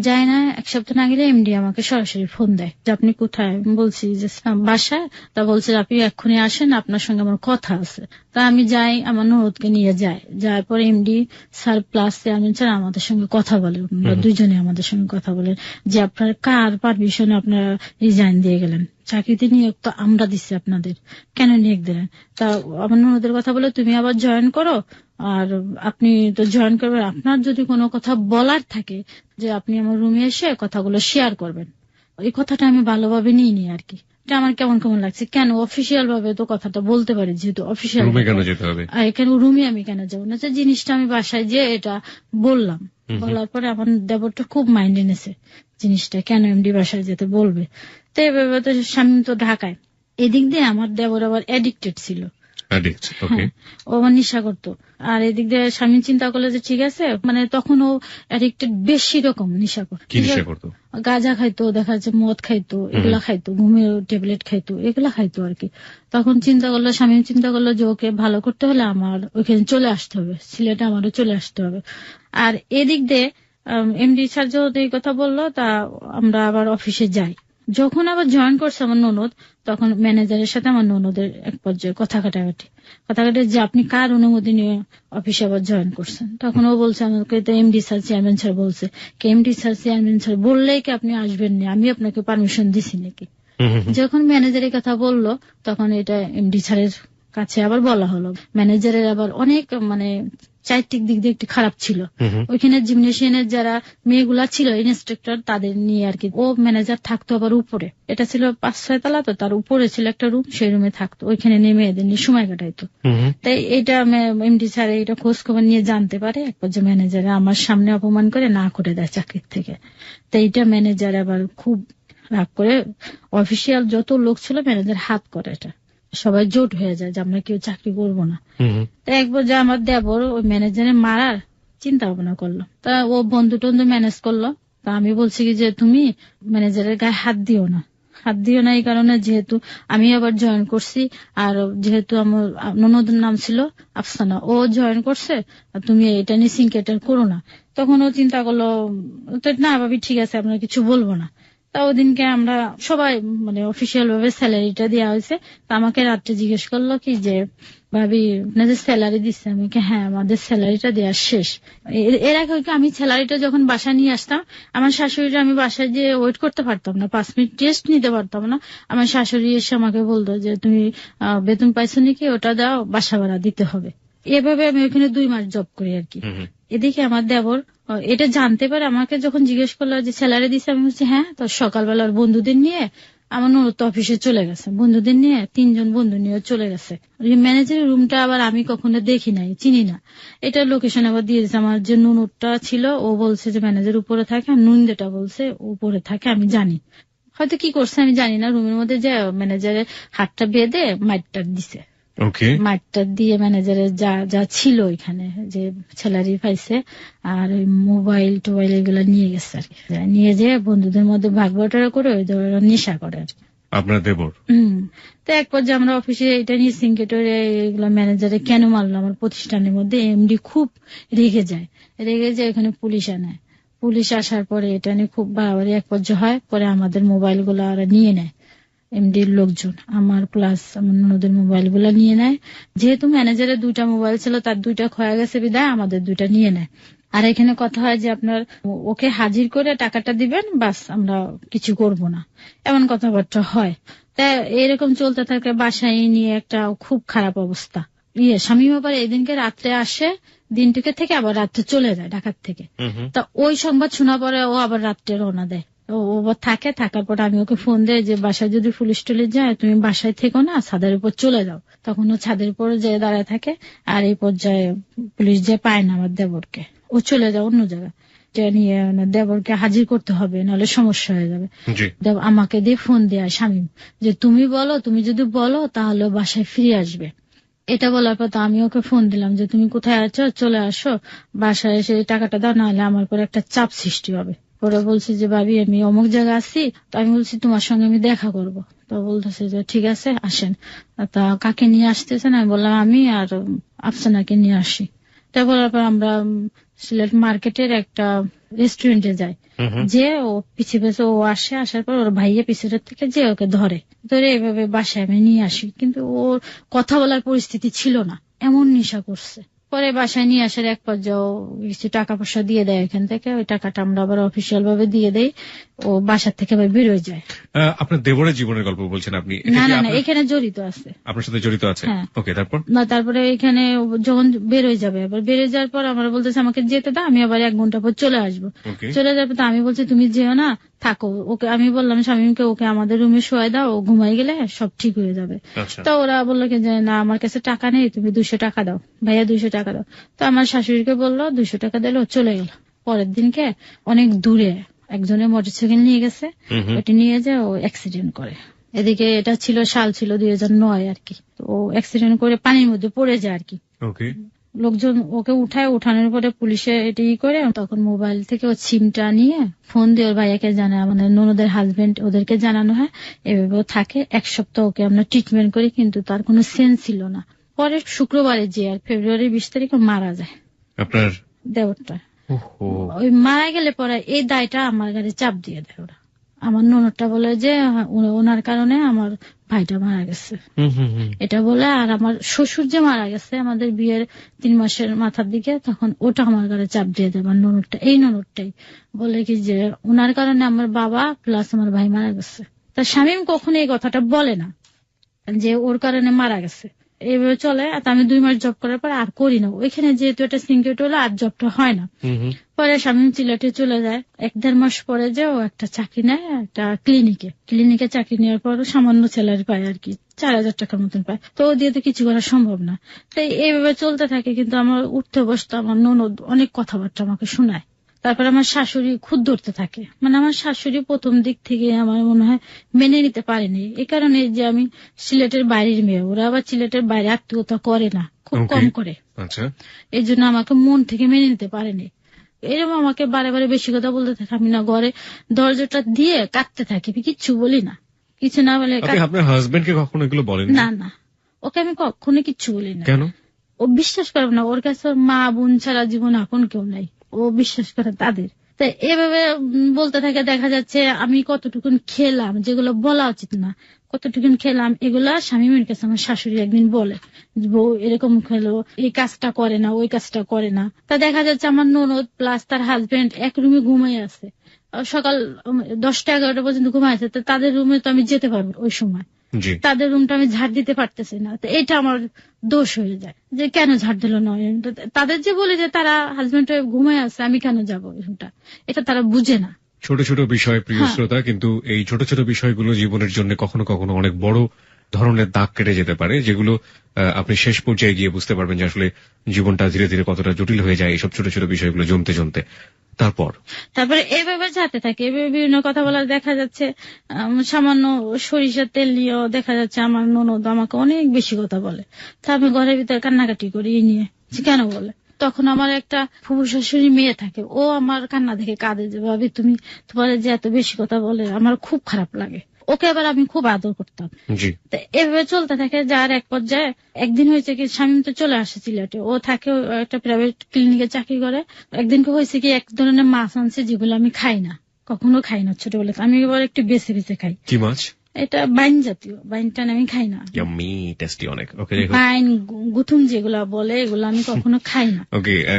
[SPEAKER 1] যাই না, এক সপ্তাহ না গেলে এমডি আমাকে সরাসরি ফোন দেয় যে আপনি কোথায়। আমি বলছি যে বাসায়। তা বলছে আপনি এক্ষুনি আসেন, আপনার সঙ্গে আমার কথা আছে। তা আমি যাই, আমার ননদকে নিয়ে যাই। যাওয়ার পর MD sir plus chairman sir আমাদের সঙ্গে কথা বলে, দুইজনে আমাদের সঙ্গে কথা বলে যে আপনার কার পারমিশনে আপনারা রিজাইন দিয়ে গেলেন, চাকরিতে নিয়োগ তো আমরা দিচ্ছি আপনাদের, কেন নিয়োগ দিলেন। তা আমার ননদের কথা বলে তুমি আবার জয়েন করো, আর আপনি তো জয়েন করবেন, আপনার যদি কোনো কথা বলার থাকে যে আপনি আমার রুমে এসে কথাগুলো শেয়ার করবেন। এই কথাটা আমি ভালোভাবে নিইনি আর কি, এটা আমার কেমন কেমন লাগছে, কেন অফিসিয়াল ভাবে তো কথাটা বলতে পারি, যেহেতু অফিসিয়াল এখানে রুমে আমি কেন যাবো না। জিনিসটা আমি বাসায় যে এটা বললাম, বলার পরে আমার দেবরটা খুব মাইন্ডে নিয়েছে জিনিসটা, কেন এমডি বাসায় যেতে বলবে। তো এভাবে তো স্বামী তো ঢাকায়, এদিক দিয়ে আমার দেবর আবার অ্যাডিক্টেড ছিল, ও নেশা করতো। আর এদিক দিয়ে স্বামী চিন্তা করলো যে ঠিক আছে, মানে তখন ও অ্যাডিক্টেড বেশি রকম নেশা করতো, গাঁজা খাইতো, দেখা যাচ্ছে মদ খাইতো, এগুলা খাইতো, ঘুমের ট্যাবলেট খাইতো, এগুলা খাইতো আর কি। তখন চিন্তা করলো, স্বামী চিন্তা করলো যে ওকে ভালো করতে হলে আমার ওইখানে চলে আসতে হবে, সিলেটে আমারও চলে আসতে হবে। আর এদিক দিয়ে এমডি স্যার যখন এই কথা বললো, তা আমরা আবার অফিসে যাই। যখন আবার জয়েন করছে আমার ননদ, তখন ম্যানেজারের সাথে আমার ননদের এক পর্যায়ে কথা কাটাকাটি যে আপনি কার অনুমতি নিয়ে অফিসে আবার জয়েন করছেন। তখন ও বলছে আমাকে তো এমডি স্যার চেয়ারম্যান স্যার বলছে। এমডি স্যার চেয়ারম্যান স্যার বললেই কি আপনি আসবেন না, আমি আপনাকে পারমিশন দিছি নাকি। যখন ম্যানেজারের কথা বললো, তখন এটা এমডি স্যারের কাছে আবার বলা হলো। ম্যানেজারের আবার অনেক মানে চারিত্রিক দিক দিয়ে একটু খারাপ ছিল। ওইখানে জিমনেশিয়ানের যারা মেয়েগুলা ছিল ইন্সট্রাক্টর, তাদের নিয়ে আর কি। ও ম্যানেজার থাকতো আবার উপরে, এটা ছিল 5-6 তলা, তো তার উপরে ছিল একটা রুম, সেই রুমে থাকতো, ওইখানে নিয়ে মেয়েদের নিয়ে সময় কাটাইতো। তাই এটা এমডি স্যার এটা খোঁজ খবর নিয়ে জানতে পারে, এক পর্যায়ে ম্যানেজার আমার সামনে অপমান করে না করে দেয় চাকরির থেকে। তাই এটা ম্যানেজার আবার খুব রাগ করে, অফিসিয়াল যত লোক ছিল ম্যানেজার হাত করে, এটা সবাই জোট হয়ে যায় যে আমরা কেউ চাকরি করবো না। একবার যে আমার দেবর ওই ম্যানেজারের মারার চিন্তা ভাবনা করলো, তা ও বন্ধু টন্ধু ম্যানেজ করলো। তা আমি বলছি কি যে তুমি ম্যানেজারের গায়ে হাত দিও না, এই কারণে যেহেতু আমি আবার জয়েন করছি, আর যেহেতু আমার ননদের নাম ছিল আফসানা, ও জয়েন করছে, তুমি এটা নিয়ে সিনকেটার করো না। তখন ও চিন্তা করলো না ভাবি ঠিক আছে, আপনার কিছু বলবো না। তা ওদিনকে আমরা সবাই মানে অফিসিয়াল ভাবে স্যালারিটা দেওয়া হয়েছে। তা আমাকে রাত্রে জিজ্ঞেস করলো কি যে ভাবি আপনাদের স্যালারি দিচ্ছে, আমি হ্যাঁ আমাদের স্যালারিটা দেওয়া শেষ। এর আগে আমি স্যালারিটা যখন বাসায় নিয়ে আসতাম, আমার শাশুড়িটা আমি বাসায় যে ওয়েট করতে পারতাম না, 5 মিনিট টেস্ট নিতে পারতাম না। আমার শাশুড়ি এসে আমাকে বলতো যে তুমি বেতন পাইছো নাকি, ওটা দাও, বাসা ভাড়া দিতে হবে। এভাবে আমি ওখানে 2 মাস জব করি আর কি। এদিকে আমার দেবর এটা জানতে পারে, আমাকে যখন জিজ্ঞেস করলো যে স্যালারি দিচ্ছে, আমি বলছি হ্যাঁ। তো সকালবেলার বন্ধুদের নিয়ে আমার ননদ অফিসে চলে গেছে, বন্ধুদের নিয়ে 3 জন বন্ধু নিয়ে চলে গেছে। ম্যানেজারের রুমটা আবার আমি কখনো দেখি নাই, চিনি না, এটা লোকেশন আবার দিয়ে দিয়েছে। আমার যে নুনটা ছিল ও বলছে যে ম্যানেজার উপরে থাকে, আর নুন যেটা বলছে উপরে থাকে, আমি জানি। হয়তো কি করছে আমি জানি না, রুমের মধ্যে যে ম্যানেজারের হাতটা বেঁধে মাইটটা দিছে। মাইটটা দিয়ে ম্যানেজারের যা যা ছিল এখানে যে স্যালারি পাইছে আর ওই মোবাইল টোবাইল এগুলো নিয়ে গেছে আর কি। নিয়ে যে বন্ধুদের মধ্যে ভাগ বাটোয়ারা করে ওই নেশা করে আর কি
[SPEAKER 2] আপনার দেবর।
[SPEAKER 1] তো এক পর্যায়ে আমরা অফিসে এটা নিয়ে সিনকেটরে এগুলো ম্যানেজারে কেন মারলো আমার প্রতিষ্ঠানের মধ্যে, এমডি খুব রেগে যায়, এখানে পুলিশ আনায়। পুলিশ আসার পরে এটা নিয়ে খুব বাড়াবাড়ি এক পর্যায়ে হয়। পরে আমাদের মোবাইল গুলো ওরা নিয়ে নেয়, এমডির লোকজন আমার প্লাস আমার ননদের মোবাইল গুলো নিয়ে নেয়। যেহেতু ম্যানেজারের 2টা মোবাইল ছিল, তার 2টা খোয়া গেছে বিদায় আমাদের 2টা নিয়ে নেয়। আর এখানে কথা হয় যে আপনার ওকে হাজির করে টাকাটা দিবেন, বাস আমরা কিছু করব না, এমন কথাবার্তা হয়। তা এরকম চলতে থাকে, বাসায় নিয়ে একটা খুব খারাপ অবস্থা। স্বামী আবার এদিনকে রাত্রে আসে, দিনটিকে থেকে আবার রাত্রে চলে যায় ঢাকার থেকে। তা ওই সংবাদ শোনা পরে ও আবার রাত্রে রওনা দেয়, ও থাকার পর আমি ওকে ফোন দেয় যে বাসায় যদি পুলিশ টুলিশ যায় তুমি বাসায় থেকো না, ছাদের উপর চলে যাও। তখন ও ছাদের উপর যে দাঁড়ায় থাকে, আর এই পর্যায়ে পুলিশ যে পায় না আমার দেবরকে, ও চলে যায় অন্য জায়গায়, নিয়ে দেবরকে হাজির করতে হবে, নাহলে সমস্যা হয়ে যাবে। আমাকে দিয়ে ফোন দেয় শামীম যে তুমি যদি বলো তাহলে বাসায় ফিরে আসবে। এটা বলার পর আমি ওকে ফোন দিলাম যে তুমি কোথায় আছো, চলে আসো, বাসায় এসে টাকাটা দাও, নাহলে আমার পর একটা চাপ সৃষ্টি হবে। পরে বলছি যে ভাবি আমি অমুক জায়গায় আছি, তো আমি বলছি তোমার সঙ্গে আমি দেখা করব। তো বলতেছে যে ঠিক আছে আসেন। তা কাকে নিয়ে আসতেছেন? আমি বললাম আমি আর আফসানাকে নিয়ে আসি। তা বলার পর আমরা সিলেট মার্কেটের একটা রেস্টুরেন্টে যাই, যে ও পিছিয়ে পিছিয়ে ও আসে, আসার পর ওর ভাইয়া পিছনের থেকে যে ওকে ধরে এভাবে বাসায় আমি নিয়ে আসি। কিন্তু ওর কথা বলার পরিস্থিতি ছিল না, এমন নেশা করছে। পরে বাসায় নিয়ে আসার এক পর্যায়ে কিছু টাকা পয়সা দিয়ে দেয় এখান থেকে, ওই টাকাটা আমরা আবার অফিসিয়াল ভাবে দিয়ে দেই, ও বাসার থেকে আবার বেরোয় যায়।
[SPEAKER 2] আপনার দেবরের জীবনের গল্প বলছেন আপনি?
[SPEAKER 1] না না না, এখানে জড়িত আছে, আপনার সাথে
[SPEAKER 2] জড়িত আছে। ওকে, তারপর?
[SPEAKER 1] না, তারপরে এখানে যখন বেরোয় যাবে, আবার বেরোয় যাওয়ার পর আমরা বলতেছে আমাকে যেতে দাও, আমি আবার 1 ঘন্টা পর চলে আসবো। চলে যাবে, তো আমি বলছি তুমি যেও না, থাকো। ওকে আমি বললাম স্বামীকে ওকে আমাদের রুমে শোয়াই দাও, ও ঘুমাই গেলে সব ঠিক হয়ে যাবে। তো ওরা বললো কি যে না আমার কাছে টাকা নেই, তুমি 200 টাকা দাও, ভাইয়া 200 টাকা দাও। তো আমার শাশুড়িকে বললো 200 টাকা দিলে ও চলে গেল। পরের দিনকে অনেক দূরে একজনের মোটরসাইকেল নিয়ে গেছে, ওটি নিয়ে যায় ও অ্যাক্সিডেন্ট করে। এদিকে এটা সাল ছিল 2009 আর কি। ও অ্যাক্সিডেন্ট করে পানির মধ্যে পড়ে যায় আর কি। লোকজন ওকে উঠানোর পরে পুলিশে এটি করে, তখন মোবাইল থেকে ও সিমটা নিয়ে ফোন দিয়ে ওর ভাইয়াকে জানায়, আমাদের ননদের হাজবেন্ড, ওদেরকে জানানো হয়। এভাবে থাকে 1 সপ্তাহ ওকে আমরা ট্রিটমেন্ট করি, কিন্তু তার কোনো সেন্স ছিল না। পরে শুক্রবারে যে আর ফেব্রুয়ারির 20 তারিখে মারা যায় আপনার দেবরটা। ওই মারা গেলে পরে এই দায়টা আমার গাড়ি চাপ দিয়ে দেয় ওরা। আমার ননদটা বলে যে ওনার কারণে আমার ভাইটা মারা গেছে, এটা বলে। আর আমার শ্বশুর যে মারা গেছে আমাদের বিয়ের 3 মাসের মাথার দিকে, তখন ওটা আমার গাড়ি চাপ দিয়ে দেয় আমার ননদটা। এই ননদটাই বলে কি যে ওনার কারণে আমার বাবা প্লাস আমার ভাই মারা গেছে। তার স্বামী কখনো এই কথাটা বলে না যে ওর কারণে মারা গেছে। এইভাবে চলে। আমি 2 মাস জব করার পর আর করি না ওইখানে, যেহেতু এটা সিনকিউরিটি হলো আর জবটা হয় না। পরে স্বামী সিলেটে চলে যায়। 1-1.5 মাস পরে যে ও একটা চাকরি নেয় একটা ক্লিনিকে চাকরি নেওয়ার পর সামান্য স্যালারি পায় আর কি, 4000 টাকার মতন পায়। তো ও দিয়ে তো কিছু করা সম্ভব না। তাই এইভাবে চলতে থাকে। কিন্তু আমার উঠতে বসতে আমার ননদ অনেক কথাবার্তা আমাকে শোনায়। তারপর আমার শাশুড়ি খুদ ধরতে থাকে। মানে আমার শাশুড়ি প্রথম দিক থেকে আমার মনে হয় মেনে নিতে পারেনি, এই কারণে যে আমি সিলেটের বাইরের মেয়ে, ওরা আবার সিলেটের বাইরে আত্মীয়তা করে না, খুব কম করে। এই জন্য আমাকে মন থেকে মেনে নিতে পারেনি। এরকম আমাকে বারে বারে বেশি কথা বলতে থাকে। আমি না ঘরে দরজাটা দিয়ে কাঁদতে থাকি, কিচ্ছু বলি না। কিছু না বলে
[SPEAKER 2] আপনার হাজবেন্ডকে কখনো এগুলো বলেন?
[SPEAKER 1] না না, ওকে আমি কখনো কিচ্ছু বলি না।
[SPEAKER 2] কেন?
[SPEAKER 1] ও বিশ্বাস করবে না, ওর কাছে ওর মা বোন ছাড়া জীবন আপন কেউ নাই, ও বিশ্বাস করে তাদের। তাই এভাবে বলতে থাকে। দেখা যাচ্ছে আমি কতটুকুন খেলাম, যেগুলো বলা উচিত না, কতটুকুন খেলাম, এগুলা স্বামীর কাছে আমার শাশুড়ি একদিন বলে বউ এরকম খেলো, এই কাজটা করে না, ওই কাজটা করে না। তা দেখা যাচ্ছে আমার ননদ প্লাস তার হাজবেন্ড এক রুমে ঘুমাই আছে, সকাল 10টা-11টা পর্যন্ত ঘুমাই আছে। তাদের রুমে তো আমি যেতে পারবো ওই সময়, তাদের রুমটা আমি ঝাড় দিতে পারতেছি না। তো এটা আমার দোষ হয়ে যায় যে কেন ঝাড় দিল না। তাদের যে বলে যে তারা হাজবেন্ড ঘুমায় আছে, আমি কেন যাবো রুমটা, এটা তারা বুঝে না।
[SPEAKER 2] ছোট ছোট বিষয় প্রিয় শ্রোতা, কিন্তু এই ছোট ছোট বিষয়গুলো জীবনের জন্য কখনো কখনো অনেক বড় ধরনের দাগ কেটে যেতে পারে, যেগুলো আপনি শেষ পর্যায়ে গিয়ে বুঝতে পারবেন যে আসলে জীবনটা ধীরে ধীরে কতটা জটিল হয়ে যায় এইসব ছোট ছোট বিষয়গুলো জমতে জমতে। তারপরে
[SPEAKER 1] এভাবে যেতে থাকে, এভাবে বিভিন্ন কথা বলা। দেখা যাচ্ছে সামান্য সরিষার তেল নিয়েও দেখা যাচ্ছে আমার ননদ আমাকে অনেক বেশি কথা বলে। তা আমি ঘরের ভিতরে কান্নাকাটি করি এই নিয়ে, কেন বলে। তখন আমার একটা ফুফু শাশুড়ি মেয়ে থাকে, ও আমার কান্না দেখে কাঁদে যে ভাবি তুমি, তোমার যে এত বেশি কথা বলে আমার খুব খারাপ লাগে। ওকে এবার আমি খুব আদর করতাম। এভাবে চলতে থাকে। যার এক পর্যায়ে একদিন হয়েছে কি, স্বামী তো চলে আসে সিলেটে, ও থাকে একটা প্রাইভেট ক্লিনিকে চাকরি করে। একদিনকে হয়েছে কি, এক ধরনের মাছ আনছে যেগুলো আমি খাই না, কখনো খাই না ছোটবেলাতে। আমি এবার একটু বেছে বেছে খাই।
[SPEAKER 2] কি মাছ?
[SPEAKER 1] এটা বাইন জাতীয়, বাইনটা আমি খাই না। বাইন গুথুম যেগুলা বলে, এগুলো আমি কখনো খাই না।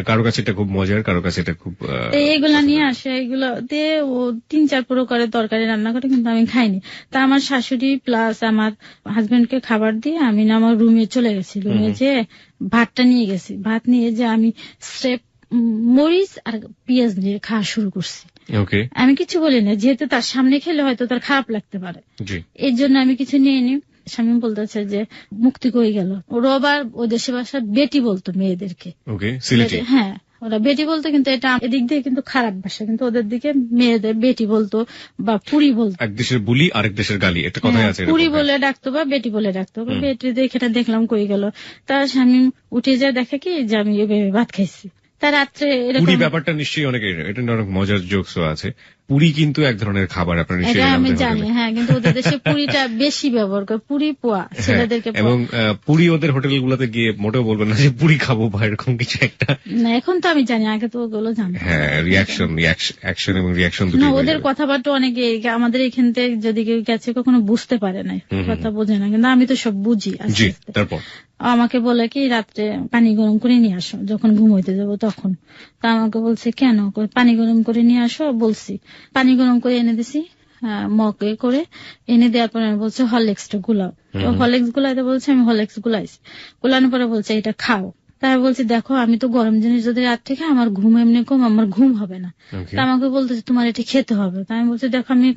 [SPEAKER 2] কারো কাছে এটা খুব মজার, কারো কাছে এটা খুব।
[SPEAKER 1] এগুলা নিয়ে আসে, এগুলো দিয়ে ও 3-4 প্রকারের তরকারি রান্না করে, কিন্তু আমি খাইনি। তা আমার শাশুড়ি প্লাস আমার হাজবেন্ডকে খাবার দিয়ে আমি না আমার রুমে চলে গেছি। রুমে যে ভাতটা নিয়ে গেছি, ভাত নিয়ে যে আমি স্রেফ মরিচ আর পেঁয়াজ দিয়ে খাওয়া শুরু করছি। আমি কিছু বলি না, যেহেতু তার সামনে খেলে হয়তো তার খারাপ লাগতে পারে, এই জন্য আমি কিছু নিয়ে নি। স্বামী বলতেছে যে মুক্তি কই গেল। ওরা আবার ও দেশে ভাষা বেটি বলতো মেয়েদেরকে। হ্যাঁ, ওরা বেটি বলতো, কিন্তু এটা এদিক দিয়ে কিন্তু খারাপ ভাষা, কিন্তু ওদের দিকে মেয়েদের বেটি বলতো বা পুরি বলতো।
[SPEAKER 2] এক দেশের বুলি আরেক দেশের গালি, একটা কথাই আছে।
[SPEAKER 1] পুরি বলে ডাকতো বা বেটি বলে ডাকতো। বেটি দেখে দেখলাম কই গেল। তার স্বামী উঠে যায়, দেখে কি যে আমি এভাবে ভাত খাইছি। তা রাত্রে
[SPEAKER 2] পুরি
[SPEAKER 1] এরকম
[SPEAKER 2] ব্যাপারটা নিশ্চয়ই অনেক, এটা নিয়ে অনেক মজার জোকসও আছে। পুরি কিন্তু এক ধরনের খাবার, আপনার
[SPEAKER 1] এটা
[SPEAKER 2] নিশ্চয়ই
[SPEAKER 1] আমি
[SPEAKER 2] জানতে
[SPEAKER 1] জানি,
[SPEAKER 2] হবে।
[SPEAKER 1] হ্যাঁ, কিন্তু ওদের দেশে পুরিটা বেশি ব্যবহার করে, পুরি পোয়া ছেলেদেরকে পোয়া।
[SPEAKER 2] এবং পুরি ওদের হোটেলগুলোতে গিয়ে মোটেও বলবেন না যে পুরি খাবো বা এরকম কিছু একটা।
[SPEAKER 1] না, এখন তো আমি জানি, আগে তো ওগুলো জানতাম।
[SPEAKER 2] হ্যাঁ, অ্যাকশন এবং রিয়াকশন
[SPEAKER 1] না,
[SPEAKER 2] দুটোই হয়ে
[SPEAKER 1] ওদের
[SPEAKER 2] যাবে।
[SPEAKER 1] কথাবার্তা অনেকে আমাদের এখান থেকে যদি কেউ গেছে কখনো বুঝতে পারে না, কথা বোঝে না, কিন্তু আমি তো সব বুঝি আস্তে
[SPEAKER 2] জি,
[SPEAKER 1] আস্তে।
[SPEAKER 2] তারপর
[SPEAKER 1] আমাকে বলে কি রাত্রে পানি গরম করে নিয়ে আসো যখন ঘুমোইতে যাবো তখন। তা আমাকে বলছে কেন, পানি গরম করে নিয়ে আসো। বলছি, পানি গরম করে এনে দিছি মগে করে, এনে দেওয়ার পরে বলছে হরলিক্সটা গুলাও। তো হরলিক্স গুলাইতে বলছে, আমি হরলিক্স গুলাইছি। গুলানোর পরে বলছে এটা খাও। তাই বলছি দেখো আমি তো গরম জিনিস যদি রাত থেকে, আমার ঘুম এমনি কম, আমার ঘুম হবে না। তা আমাকে বলতেছে তোমার এটা খেতে হবে। তাই আমি বলছি দেখো আমি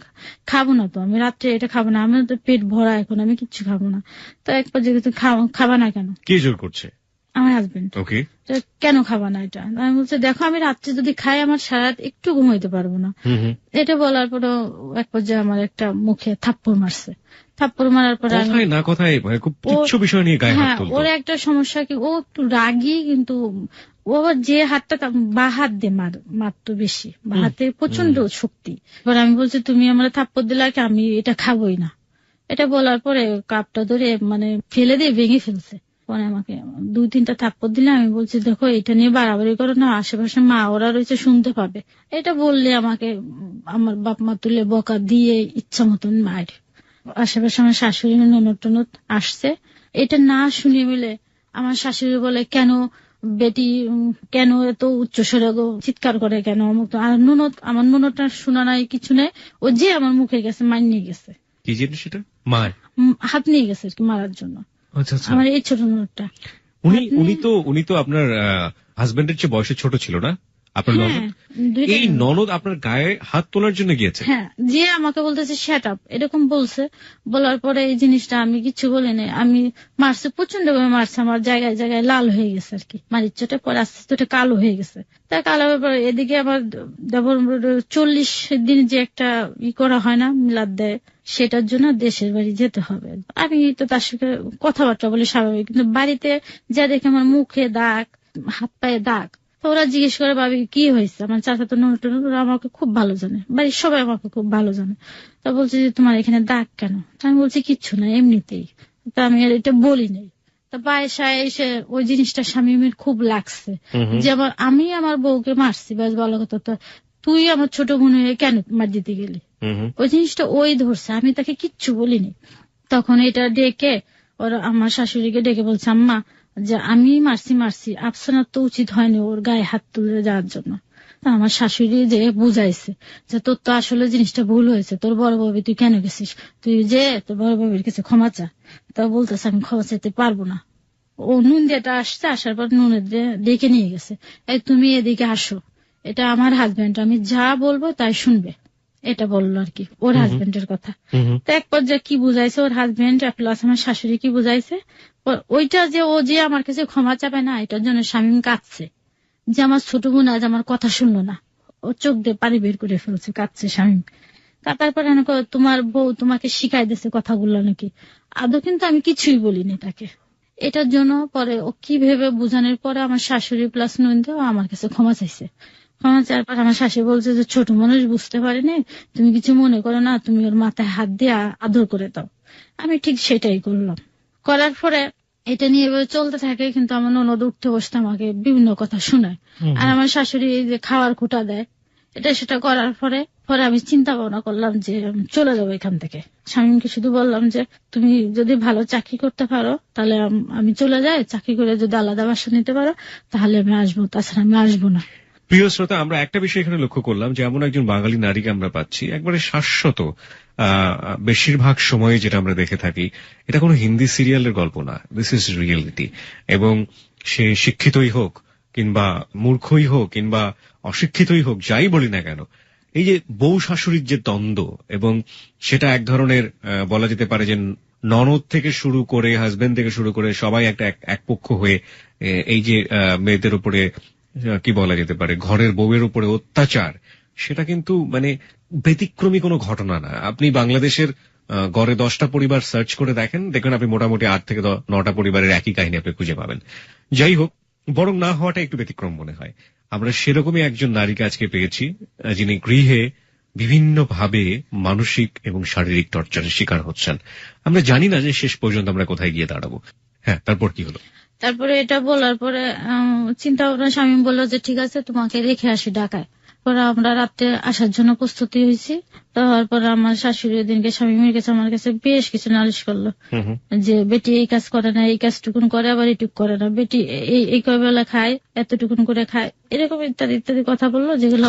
[SPEAKER 1] খাবো না, তো আমি রাত্রে এটা খাবো না, আমার তো পেট ভরা, এখন আমি কিচ্ছু খাবো না। তো এক পর্যায়ে তুমি খাবা না কেন?
[SPEAKER 2] কে জোর করছে?
[SPEAKER 1] আমার হাজবেন্ড।
[SPEAKER 2] ওকে,
[SPEAKER 1] কেন খাবা না এটা? আমি বলছি দেখো আমি রাত্রে যদি খাই আমার সারা রাত একটু ঘুমাইতে পারবো না। এটা বলার পর এক পর্যায়ে আমার একটা মুখে থাপ্পড় মারছে। থাপ্পড় মারার পরে
[SPEAKER 2] কথায় না কথায় খুব তুচ্ছ বিষয় নিয়ে গায়ে হাত
[SPEAKER 1] হ্যাঁ,
[SPEAKER 2] তুলতো।
[SPEAKER 1] ওর একটা সমস্যা কি, ও একটু রাগী, কিন্তু ও আবার যে হাতটা বা হাত দিয়ে মারতো বেশি, বা হাতে প্রচন্ড শক্তি। এবার আমি বলছি তুমি আমরা থাপ্পড় দিলে কি, আমি এটা খাবোই না। এটা বলার পরে কাপটা ধরে মানে ফেলে দিয়ে ভেঙে ফেলছে। পরে আমাকে 2-3টা থাপ্পড় দিলে। আমি বলছি দেখো এটা নিয়ে বাড়াবাড়ি করো না, আশেপাশে মা ওরা রয়েছে শুনতে পাবে। এটা বললে আমাকে আমার বাপ মা তুলে বকা দিয়ে ইচ্ছা মতন মার। আশেপাশে আমার শাশুড়ি ননদ আসছে, এটা না শুনে মিলে আমার শাশুড়ি বলে কেন বেটি কেন এত উচ্চস্বরে চিৎকার করে কেন। আর আমার ননদটা শোনা নাই, কিছু নেই, ও যে আমার মুখে গেছে মার নিয়ে গেছে।
[SPEAKER 2] কি জিনিস সেটা? মার
[SPEAKER 1] হাত নিয়ে গেছে আর কি মারার জন্য।
[SPEAKER 2] আচ্ছা আচ্ছা।
[SPEAKER 1] আমার এই ছোট ননদটা।
[SPEAKER 2] উনি তো আপনার হাজবেন্ডের চেয়ে বয়সে ছোট ছিল না আপনার ননদ? এই ননদ আপনার গায়ে হাত তোলার জন্য গিয়েছে?
[SPEAKER 1] হ্যাঁ, যে আমাকে বলতেছে শ্যাট আপ এরকম বলছে। বলার পরে এই জিনিসটা আমি কিছু বলি নাই, আমি মারছে, প্রচন্ড ভাবে মারছে, আমার জায়গায় জায়গায় লাল হয়ে গেছে আর কি, মারির চোটে। পরে আস্তে আস্তে কালো হয়ে গেছে। তা কালো হওয়ার পরে এদিকে আমার 40 দিন যে একটা করা হয় না, মিলাদ দেয়, সেটার জন্য দেশের বাড়ি যেতে হবে। আমি তো তার সাথে কথাবার্তা বলি স্বাভাবিক, কিন্তু বাড়িতে যা দেখে আমার মুখে দাগ, হাত পায়ে দাগ। তো ওরা জিজ্ঞেস করে ভাবি কি হয়েছে, আমার চাচা তো ওরা আমাকে খুব ভালো জানে, বাড়ির সবাই আমাকে খুব ভালো জানে। তা বলছে যে তোমার এখানে দাগ কেন? আমি বলছি কিচ্ছু না, এমনিতেই। তা আমি আর এটা বলি নাই। তা বাসায় এসে ওই জিনিসটা স্বামীর খুব লাগছে, যে আমি আমার বউকে মারছি, ব্যাস বলা কথা। তো তুই আমার ছোট বোন হয়ে কেন মার দিতে গেলি? ওই জিনিসটা ওই ধরছে, আমি তাকে কিচ্ছু বলিনি। তখন এটা ডেকে ওরা আমার শাশুড়িকে ডেকে বলছে আম্মা যে আমি মারছি, আফসানার তো উচিত হয়নি ওর গায়ে হাত তুলে যাওয়ার জন্য। আমার শাশুড়ি যে বুঝাইছে যে তোর তো আসলে জিনিসটা ভুল হয়েছে, তোর বড় বাবু তুই কেন গেছিস, তুই যে তোর বড় বাবুর কাছে ক্ষমা চা। তা বলতেছে আমি ক্ষমা চাইতে পারবো না। ও নুন দিয়েটা আসছে, আসার পর নুনের ডেকে নিয়ে গেছে, এই তুমি এদিকে আসো, এটা আমার হাজবেন্ড, আমি যা বলবো তাই শুনবে, এটা বললো আর কি ওর হাজবেন্ডের কথা। তো এক পর্যায়ে কি বুঝাইছে ওর হাজবেন্ড প্লাস আমার শাশুড়ি কি বুঝাইছে, ওইটা যে ও যে আমার কাছে ক্ষমা চাবে না, এটার জন্য স্বামী কাঁদছে যে আমার ছোট বোন আজ আমার কথা শুনলো না। ও চোখ দিয়ে পানি বের করে ফেলছে, কাঁদছে স্বামী। কাঁদার পরে তোমার বউ তোমাকে শিখাই দিচ্ছে কথাগুলো নাকি। আদৌ কিন্তু আমি কিছুই বলিনি তাকে। এটার জন্য পরে ও কি ভেবে বোঝানোর পরে আমার শাশুড়ি প্লাস নন্দা আমার কাছে ক্ষমা চাইছে। ক্ষমা চাওয়ার পর আমার শাশুড়ি বলছে যে ছোট মানুষ বুঝতে পারেনি, তুমি কিছু মনে করো না, তুমি ওর মাথায় হাত দিয়ে আদর করে দাও। আমি ঠিক সেটাই করলাম। করার পরে এটা নিয়ে এভাবে চলতে থাকে, কিন্তু আমার ননদ উঠতে বসতে আমাকে বিভিন্ন কথা শোনায়। আর আমার শাশুড়ি যে খাওয়ার খুঁটা দেয়, এটা সেটা করার পরে আমি চিন্তা ভাবনা করলাম যে চলে যাবো এখান থেকে। স্বামীকে শুধু বললাম যে তুমি যদি ভালো চাকরি করতে পারো তাহলে আমি চলে যাই, চাকরি করে যদি আলাদা বাসা নিতে পারো তাহলে আমি আসবো, তাছাড়া আমি আসবো না।
[SPEAKER 2] প্রিয় শ্রোতা, আমরা একটা বিষয় এখানে লক্ষ্য করলাম যে এমন একজন বাঙালি নারীকে আমরা পাচ্ছি একবারে শাশ্বত। বেশিরভাগ সময়ে যেটা আমরা দেখে থাকি, এটা কোনো হিন্দি সিরিয়ালের গল্প না, দিস ইজ রিয়েলিটি। এবং সে শিক্ষিতই হোক কিংবা মূর্খই হোক কিংবা অশিক্ষিতই হোক, যাই বলি না কেন, এই যে বউ শাশুড়ির যে দ্বন্দ্ব, এবং সেটা এক ধরনের বলা যেতে পারে যে ননদ থেকে শুরু করে হাজবেন্ড থেকে শুরু করে সবাই একটা এক পক্ষ হয়ে এই যে মেয়েদের উপরে কি বলা যেতে পারে ঘরের বউয়ের উপরে অত্যাচার, সেটা কিন্তু মানে ব্যতিক্রমী কোনো ঘটনা না। আপনি বাংলাদেশের গড়ে 10টা পরিবার সার্চ করে দেখেন, দেখবেন আপনি মোটামুটি 8 থেকে 9টা পরিবারের একই কাহিনী আপনি খুঁজে পাবেন। যাই হোক, বরং না হওয়াটা একটু ব্যতিক্রম মনে হয়। আমরা সেরকমই একজন নারীকে আজকে পেয়েছি, যিনি গৃহে বিভিন্ন ভাবে মানসিক এবং শারীরিক টর্চারের শিকার হচ্ছেন। আমরা জানি না যে শেষ পর্যন্ত আমরা কোথায় গিয়ে দাঁড়াবো। হ্যাঁ, তারপর কি হলো?
[SPEAKER 1] তারপরে এটা বলার পরে চিন্তা ভাবনা, স্বামী বললো যে ঠিক আছে তোমাকে রেখে আসি ঢাকায়। পরে আমরা রাত্রে আসার জন্য প্রস্তুতি হয়েছি। তারপরে আমার শাশুড়ি দিনকে স্বামীর কাছে আমার কাছে বেশ কিছু নালিশ করলো যে বেটি এই কাজ করে না, এই কাজটুকুন করে, আবার এইটুক করে না, বেটি এই কয় বেলা খায়, এতটুকুন করে খায়, এরকম ইত্যাদি ইত্যাদি কথা বললো, যেগুলো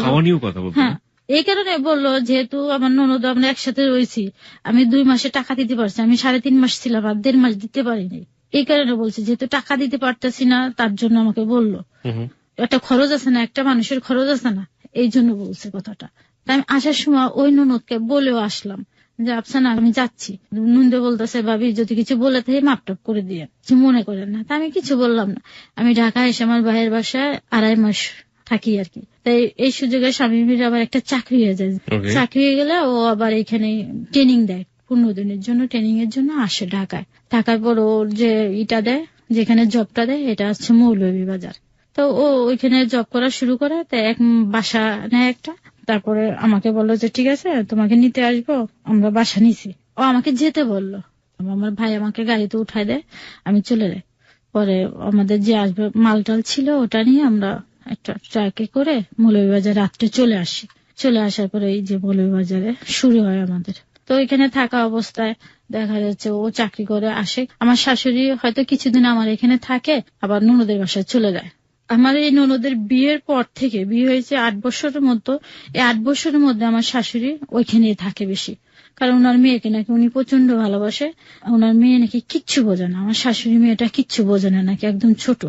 [SPEAKER 1] হ্যাঁ এই কারণে বললো যেহেতু আমার ননদ আমরা একসাথে রয়েছি, আমি 2 মাসে টাকা দিতে পারছি, আমি 3.5 মাস ছিলাম আর 1.5 মাস দিতে পারিনি। এই কারণে বলছি যেহেতু টাকা দিতে পারতেছি না, তার জন্য আমাকে বললো একটা খরচ আছে না, একটা মানুষের খরচ আছে না, এই জন্য বলছে কথাটা। তাই আমি আসার সময় ওই ননদকে বলেও আসলাম যে আফসানা আমি যাচ্ছি। নন্দে বলতেছে ভাবি যদি কিছু বলে থাকে মাপটাপ করে দিয়ে, কিছু মনে করেন না। তা আমি কিছু বললাম না। আমি ঢাকায় এসে আমার ভাইয়ের বাসায় 2.5 মাস থাকি আর কি। তাই এই সুযোগে স্বামীর আবার একটা চাকরি হয়ে যায়। চাকরি হয়ে গেলে ও আবার এখানে ট্রেনিং দেয়, 15 দিনের জন্য ট্রেনিং এর জন্য আসে ঢাকায়। থাকার পর ওর যে ইটা দেয়, যেখানে জবটা দেয়, এটা হচ্ছে মৌলভীবাজার। তো ও ওইখানে জব করা শুরু করে, তাই এক বাসা নেয় একটা। তারপরে আমাকে বললো যে ঠিক আছে তোমাকে নিতে আসবো, আমরা বাসা নিছি। ও আমাকে যেতে বললো, আমার ভাই আমাকে গাড়িতে উঠায় দেয়, আমি চলে যাই। পরে আমাদের যে আসবে মালটাল ছিল ওটা নিয়ে আমরা একটা ট্রাকে করে মৌলভীবাজার রাত্রে চলে আসি। চলে আসার পরে এই যে মৌলভীবাজারে শুরু হয় আমাদের। তো এখানে থাকা অবস্থায় দেখা যাচ্ছে ও চাকরি করে আসে। আমার শাশুড়ি হয়তো কিছুদিন আমার এখানে থাকে, আবার ননদের বাসায় চলে যায়। আমার এই ননদের বিয়ের পর থেকে, বিয়ে হয়েছে 8 বছরের মতো, এই 8 বছরের মধ্যে আমার শাশুড়ি ওইখানেই থাকে বেশি। কারণ ওনার মেয়েকে নাকি উনি প্রচন্ড ভালোবাসে। ওনার মেয়ে নাকি কিচ্ছু বোঝে না, আমার শাশুড়ি মেয়েটা কিচ্ছু বোঝে না, নাকি একদম ছোট,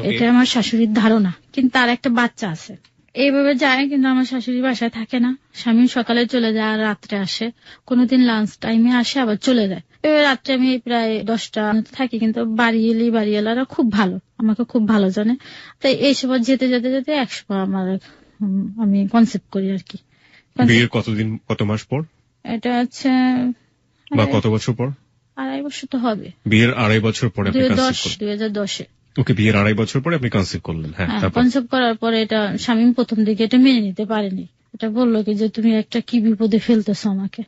[SPEAKER 1] এটা আমার শাশুড়ির ধারণা। কিন্তু তার একটা বাচ্চা আছে। এইভাবে যায়, কিন্তু আমার শাশুড়ি বাসায় থাকে না। স্বামী সকালে চলে যায় আর রাত্রে আসে, কোনোদিন লাঞ্চ টাইমে আসে আবার চলে যায়। এবার রাত্রে আমি প্রায় 10টা থাকি, কিন্তু বাড়িওয়ালারা খুব ভালো, আমাকে খুব ভালো জানে। তাই এই সময় যেতে যেতে যেতে একসময় আমি কনসেপ্ট করি আর কি।
[SPEAKER 2] বিয়ের কত মাস পর?
[SPEAKER 1] এটা হচ্ছে
[SPEAKER 2] বা কত বছর পর?
[SPEAKER 1] 2.5 বছর তো হবে।
[SPEAKER 2] বিয়ের 2.5 বছর পরে
[SPEAKER 1] 2010-এ।
[SPEAKER 2] ওকে, বিয়ের 2.5 বছর পরে আপনি কনসেপ্ট করলেন। হ্যাঁ,
[SPEAKER 1] কনসেপ্ট করার পরে এটা স্বামী প্রথম দিকে এটা মেনে নিতে পারেনি। এটা বললো কি যে তুমি একটা কি বিপদে ফেলতেছো আমাকে।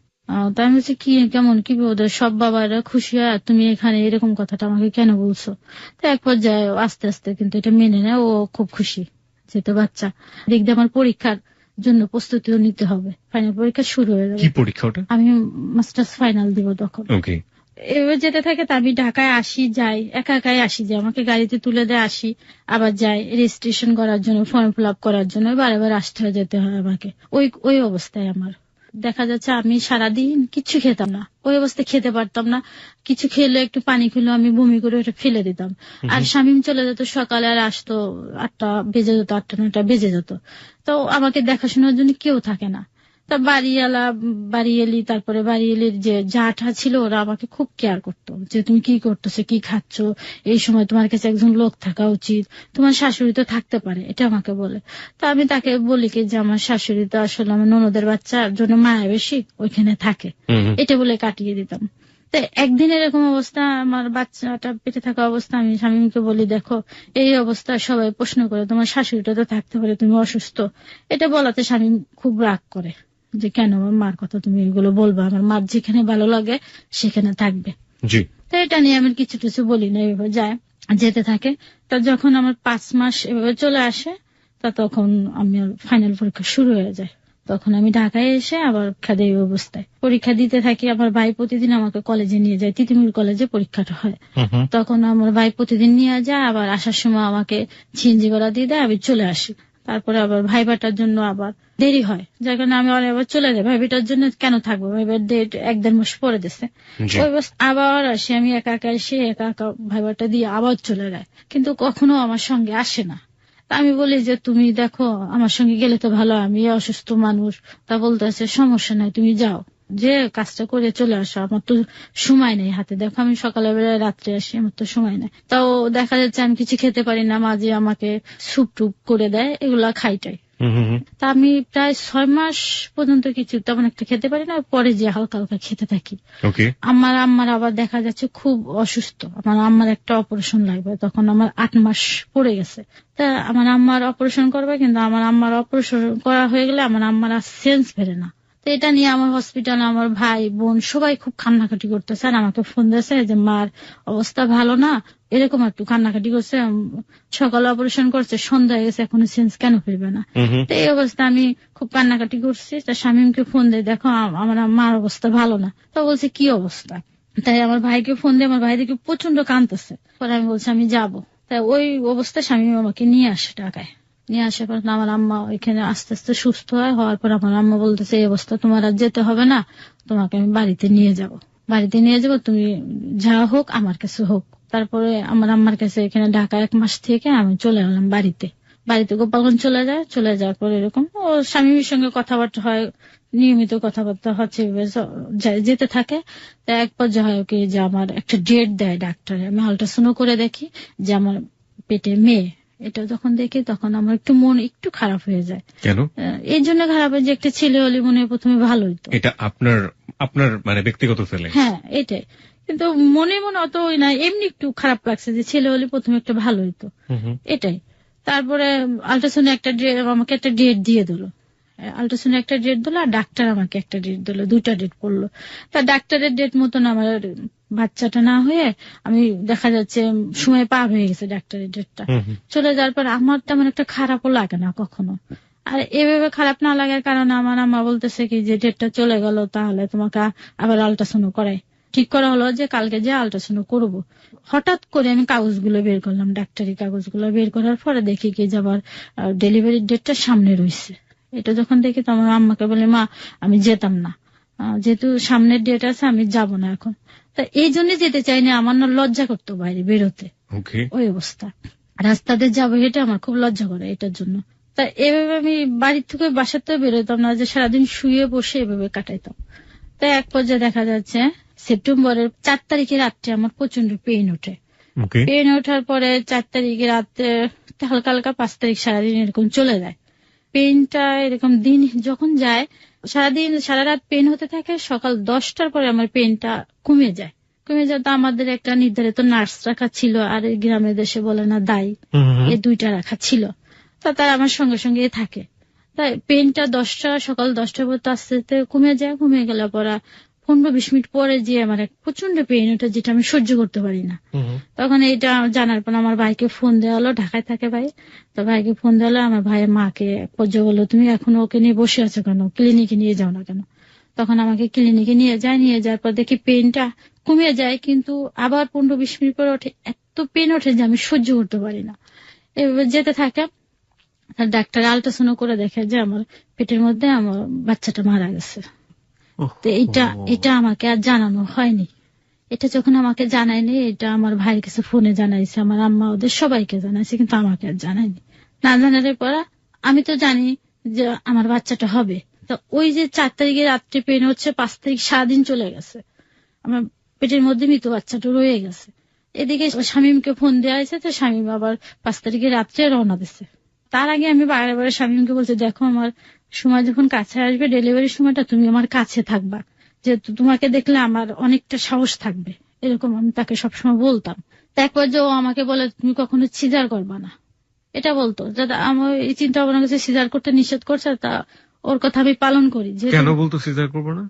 [SPEAKER 1] তাই আমি বলছি কি কেমন কি বিপদে, সব বাবারা খুশি হয় আর তুমি এখানে এরকম কথাটা আমাকে কেন বলছো। তো এক পর্যায়ে আস্তে আস্তে কিন্তু এটা মেনে নেয়, ও খুব খুশি যেহেতু বাচ্চা। দেখতে আমার পরীক্ষার জন্য প্রস্তুতিও নিতে হবে, ফাইনাল পরীক্ষা শুরু হয়ে যাবে।
[SPEAKER 2] কি পরীক্ষা ওটা?
[SPEAKER 1] আমি মাস্টার্স ফাইনাল দিব তখন।
[SPEAKER 2] ওকে।
[SPEAKER 1] এবার যেতে থাকে, তা আমি ঢাকায় আসি যাই, একা একাই আসি, যে আমাকে গাড়িতে তুলে দেয়, আসি আবার যাই রেজিস্ট্রেশন করার জন্য, ফর্ম ফিল আপ করার জন্য বারবার আসতে হয়, যেতে হয় আমাকে। ওই অবস্থায় আমার দেখা যাচ্ছে আমি সারাদিন কিছু খেতাম না, ওই অবস্থায় খেতে পারতাম না। কিছু খেলে একটু পানি খেলে আমি বমি করে ওটা ফেলে দিতাম। আর স্বামী চলে যেত সকালে, আর আসতো 8টা বেজে যেত, 8টা-9টা বেজে যেত। তো আমাকে দেখাশোনার জন্য কেউ থাকে না। তা বাড়িয়ালি, তারপরে বাড়িয়ালির যে জাটা ছিল ওরা আমাকে খুব কেয়ার করতো, যে তুমি কি করতেছো, কি খাচ্ছ, এই সময় তোমার কাছে একজন লোক থাকা উচিত, তোমার শাশুড়ি তো থাকতে পারে, এটা আমাকে বলে। তা আমি তাকে বলি কি যে আমার শাশুড়ি তো আসলে আমার ননদের বাচ্চার জন্য মায়া বেশি, ওইখানে থাকে, এটা বলে কাটিয়ে দিতাম। তো একদিন এরকম অবস্থা, আমার বাচ্চাটা পেটে থাকা অবস্থা, আমি স্বামীকে বলি দেখো এই অবস্থা সবাই প্রশ্ন করে, তোমার শাশুড়িটা তো থাকতে পারে, তুমি অসুস্থ। এটা বলাতে স্বামী খুব রাগ করে যে কেন আমার মার কথা তুমি এগুলো বলবা, আমার মার যেখানে ভালো লাগে সেখানে থাকবে। তো এটা নিয়ে আমি কিছু বলি না, এভাবে যায় যেতে থাকে। তা যখন আমার 5 মাস এভাবে চলে আসে, তা তখন আমার ফাইনাল পরীক্ষা শুরু হয়ে যায়। তখন আমি ঢাকায় এসে আবার এই অবস্থায় পরীক্ষা দিতে থাকি। আমার ভাই প্রতিদিন আমাকে কলেজে নিয়ে যায়, তিতুমির কলেজে পরীক্ষাটা হয়। তখন আমার ভাই প্রতিদিন নিয়ে যায়, আবার আসার সময় আমাকে সিএনজি ভাড়া দিয়ে দেয়, আমি চলে আসি। তারপরে আবার ভাইবাটার জন্য আবার দেরি হয়, যার কারণে আমি আবার চলে যাই। ভাইবাটার জন্য কেন থাকবো, ভাইবার ডেট 1-1.5 মাস পরে দিচ্ছে। ওই আবার আসি, আমি একা একা এসে একা একা ভাইবাটা দিয়ে আবার চলে যায়, কিন্তু কখনো আমার সঙ্গে আসে না। আমি বলি যে তুমি দেখো আমার সঙ্গে গেলে তো ভালো, আমি অসুস্থ মানুষ। তা বলতেছে সমস্যা নাই, তুমি যাও, যে কাজটা করে চলে আসো, আমার তো সময় নেই হাতে। দেখো আমি সকালে বেলায় রাত্রে আসি, আমার তো সময় নেই। তাও দেখা যাচ্ছে আমি কিছু খেতে পারি না, মাঝে আমাকে স্যুপ টুপ করে দেয়, এগুলা খাইটাই। তা আমি প্রায় 6 মাস পর্যন্ত কিছু তেমন একটা খেতে পারি না, পরে যে হালকা হালকা খেতে থাকি। আমার আম্মার আবার দেখা যাচ্ছে খুব অসুস্থ, আমার আম্মার একটা অপারেশন লাগবে, তখন আমার 8 মাস পড়ে গেছে। তা আমার আম্মার অপারেশন করবে, কিন্তু আমার আম্মার অপারেশন করা হয়ে গেলে আমার আম্মার আর সেন্স ফেরে না। তো এটা নিয়ে আমার হসপিটালে আমার ভাই বোন সবাই খুব কান্নাকাটি করতেছে, আর আমাকে ফোন দিয়েছে যে মার অবস্থা ভালো না, এরকম একটু কান্নাকাটি করছে। সকালে অপারেশন করছে, সন্ধ্যা হয়ে গেছে, এখনো সেন্স কেন ফিরবে না। তো এই অবস্থা আমি খুব কান্নাকাটি করছি। তা শামীমকে ফোন দিয়ে, দেখো আমার মার অবস্থা ভালো না। তো বলছে কি অবস্থা, তাই আমার ভাইকে ফোন দিয়ে, আমার ভাই দেখে প্রচন্ড কাঁদতেছে। পরে আমি বলছি আমি যাবো। তাই ওই অবস্থায় শামীম আমাকে নিয়ে আসে ঢাকায়। নিয়ে আসার পর আমার আম্মা এখানে আস্তে আস্তে সুস্থ হওয়ার পর আমার আম্মা বলতেছে এই অবস্থা তোমার আর যেতে হবে না, তোমাকে আমি বাড়িতে নিয়ে যাব, তুমি যা হোক আমার কাছে হোক। তারপরে আমার আম্মার কাছে এখানে ঢাকা 1 মাস থেকে আমি চলে গেলাম বাড়িতে গোপালগঞ্জ চলে যাওয়ার পর এরকম ও স্বামীর সঙ্গে কথাবার্তা হয়, নিয়মিত কথাবার্তা হচ্ছে, যেতে থাকে। তা এক পর্যায়ে হয় কি যে আমার একটা ডেট দেয় ডাক্তারে, আমি আল্ট্রাসাউন্ড করে দেখি যে আমার পেটে মেয়ে। এটা যখন দেখি তখন আমার একটু মন একটু খারাপ হয়ে যায়।
[SPEAKER 2] কেন?
[SPEAKER 1] এই জন্য খারাপ হয় যে একটা ছেলে হলে মনে হয় প্রথমে ভালো হইতো।
[SPEAKER 2] এটা আপনার মানে ব্যক্তিগত ফিলিংস?
[SPEAKER 1] হ্যাঁ এটাই, কিন্তু মনে অত না, এমনি একটু খারাপ লাগছে যে ছেলে হলে প্রথমে একটা ভালো হইতো, এটাই। তারপরে আল্ট্রাসাউন্ড আমাকে একটা ডেট দিয়ে দিল, আল্ট্রাসাউন্ড একটা ডেট দিল, আর ডাক্তার আমাকে একটা ডেট দিল, 2টা ডেট পড়লো। তা ডাক্তারের ডেট মতন আমার বাচ্চাটা না হয়ে আমি দেখা যাচ্ছে সময় পার হয়ে গেছে, ডাক্তারের ডেটটা চলে যাওয়ার পর আমার তেমন একটা খারাপও লাগে না কখনো। আর এভাবে খারাপ না লাগার কারণে আমার আম্মা বলতেছে কি যে ডেটটা চলে গেল, তাহলে তোমাকে আবার আল্ট্রাসাউন্ড করাই। ঠিক করা হলো যে কালকে যে আল্ট্রাসাউন্ড করবো। হঠাৎ করে আমি কাগজগুলো বের করলাম, ডাক্তারি কাগজগুলো বের করার পরে দেখি কি যে আবার ডেলিভারির ডেটটা সামনে রয়েছে। এটা যখন দেখি তো আমার আম্মাকে বলি মা আমি যেতাম না, যেহেতু সামনের ডেট আছে আমি যাব না এখন। তা এই জন্য যেতে চাইনি, আমার না লজ্জা করতো বাইরে বেরোতে, ওই অবস্থা রাস্তাতে যাবো এটা আমার খুব লজ্জা করে এটার জন্য। তা এভাবে আমি বাড়ির থেকে বাসাতেও বেরোতাম না, যে সারাদিন শুয়ে বসে এভাবে কাটাইতাম। তাই এক পর্যায়ে দেখা যাচ্ছে সেপ্টেম্বরের 4 তারিখে রাত্রে আমার প্রচন্ড পেইন ওঠে। পেইন ওঠার পরে 4 তারিখে রাত্রে হালকা হালকা 5 তারিখ সারাদিন এরকম চলে যায়। পেইনটা এরকম দিন যখন যায়, সারাদিন সারা রাত পেইন হতে থাকে, সকাল 10টার পরে আমার পেইনটা কমে যায়। তো আমাদের একটা নির্ধারিত নার্স রাখা ছিল, আর গ্রামের দেশে বলে না দায়ী, এই 2টা রাখা ছিল। তা তারা আমার সঙ্গে সঙ্গে থাকে। তাই পেইনটা সকাল 10টা পর্যন্ত আস্তে আস্তে কমে যায়। কমে গেলে পরে 15-20 মিনিট পরে যে আমার এক প্রচন্ড পেইন ওটা, যেটা আমি সহ্য করতে পারি না। তখন এটা জানার পর আমার ভাইকে ফোন দেওয়া হলো, ঢাকায় থাকে ভাই। তো ভাইকে ফোন দেওয়া হলো, আমার ভাইয়ের মাকে পর্যায়ে বললো তুমি এখন ওকে নিয়ে বসে আছো কেন, ক্লিনিকে নিয়ে যাও না কেন। তখন আমাকে ক্লিনিকে নিয়ে যাওয়ার পর দেখি পেইনটা কমে যায়, কিন্তু আবার 15-20 মিনিট পরে ওঠে, এত পেইন ওঠে যে আমি সহ্য করতে পারি না। এভাবে যেতে থাকে। ডাক্তার আল্ট্রাসাউন্ড করে দেখে যে আমার পেটের মধ্যে আমার বাচ্চাটা মারা গেছে। তো এটা আমাকে আর জানানো হয়নি। এটা যখন আমাকে জানায়নি, এটা আমার ভাইয়ের কাছে ফোনে জানাইছে, আমার আম্মা ওদের সবাইকে জানাইছে, কিন্তু আমাকে আর জানায়নি। না জানার পর আমি তো জানি যে আমার বাচ্চাটা হবে। তো ওই যে 4 তারিখে রাত্রে পেন হচ্ছে, 5 তারিখ সারাদিন চলে গেছে, আমার পেটের মধ্যে মৃত বাচ্চাটা রয়ে গেছে। এদিকে শামীমকে ফোন দেওয়া হয়েছে, তো শামীম আবার 5 তারিখে রাত্রে রওনা দিচ্ছে। তার আগে আমি বারে বারে শামীমকে বলছি দেখো আমার সময় যখন কাছে আসবে, ডেলিভারির সময়টা তুমি আমার কাছে থাকবা, যেহেতু তোমাকে দেখলে আমার অনেকটা সাহস থাকবে, এরকম আমি তাকে সবসময় বলতাম। তারপর যে ও আমাকে বলে তুমি কখনো সিজার করবা না, এটা বলতো। যাতে আমার এই চিন্তা ভাবনা কাছে সিজার করতে নিষেধ করছে, তা ওর কথা আমি পালন করি।
[SPEAKER 2] কেন বলতো সিজার করবো না?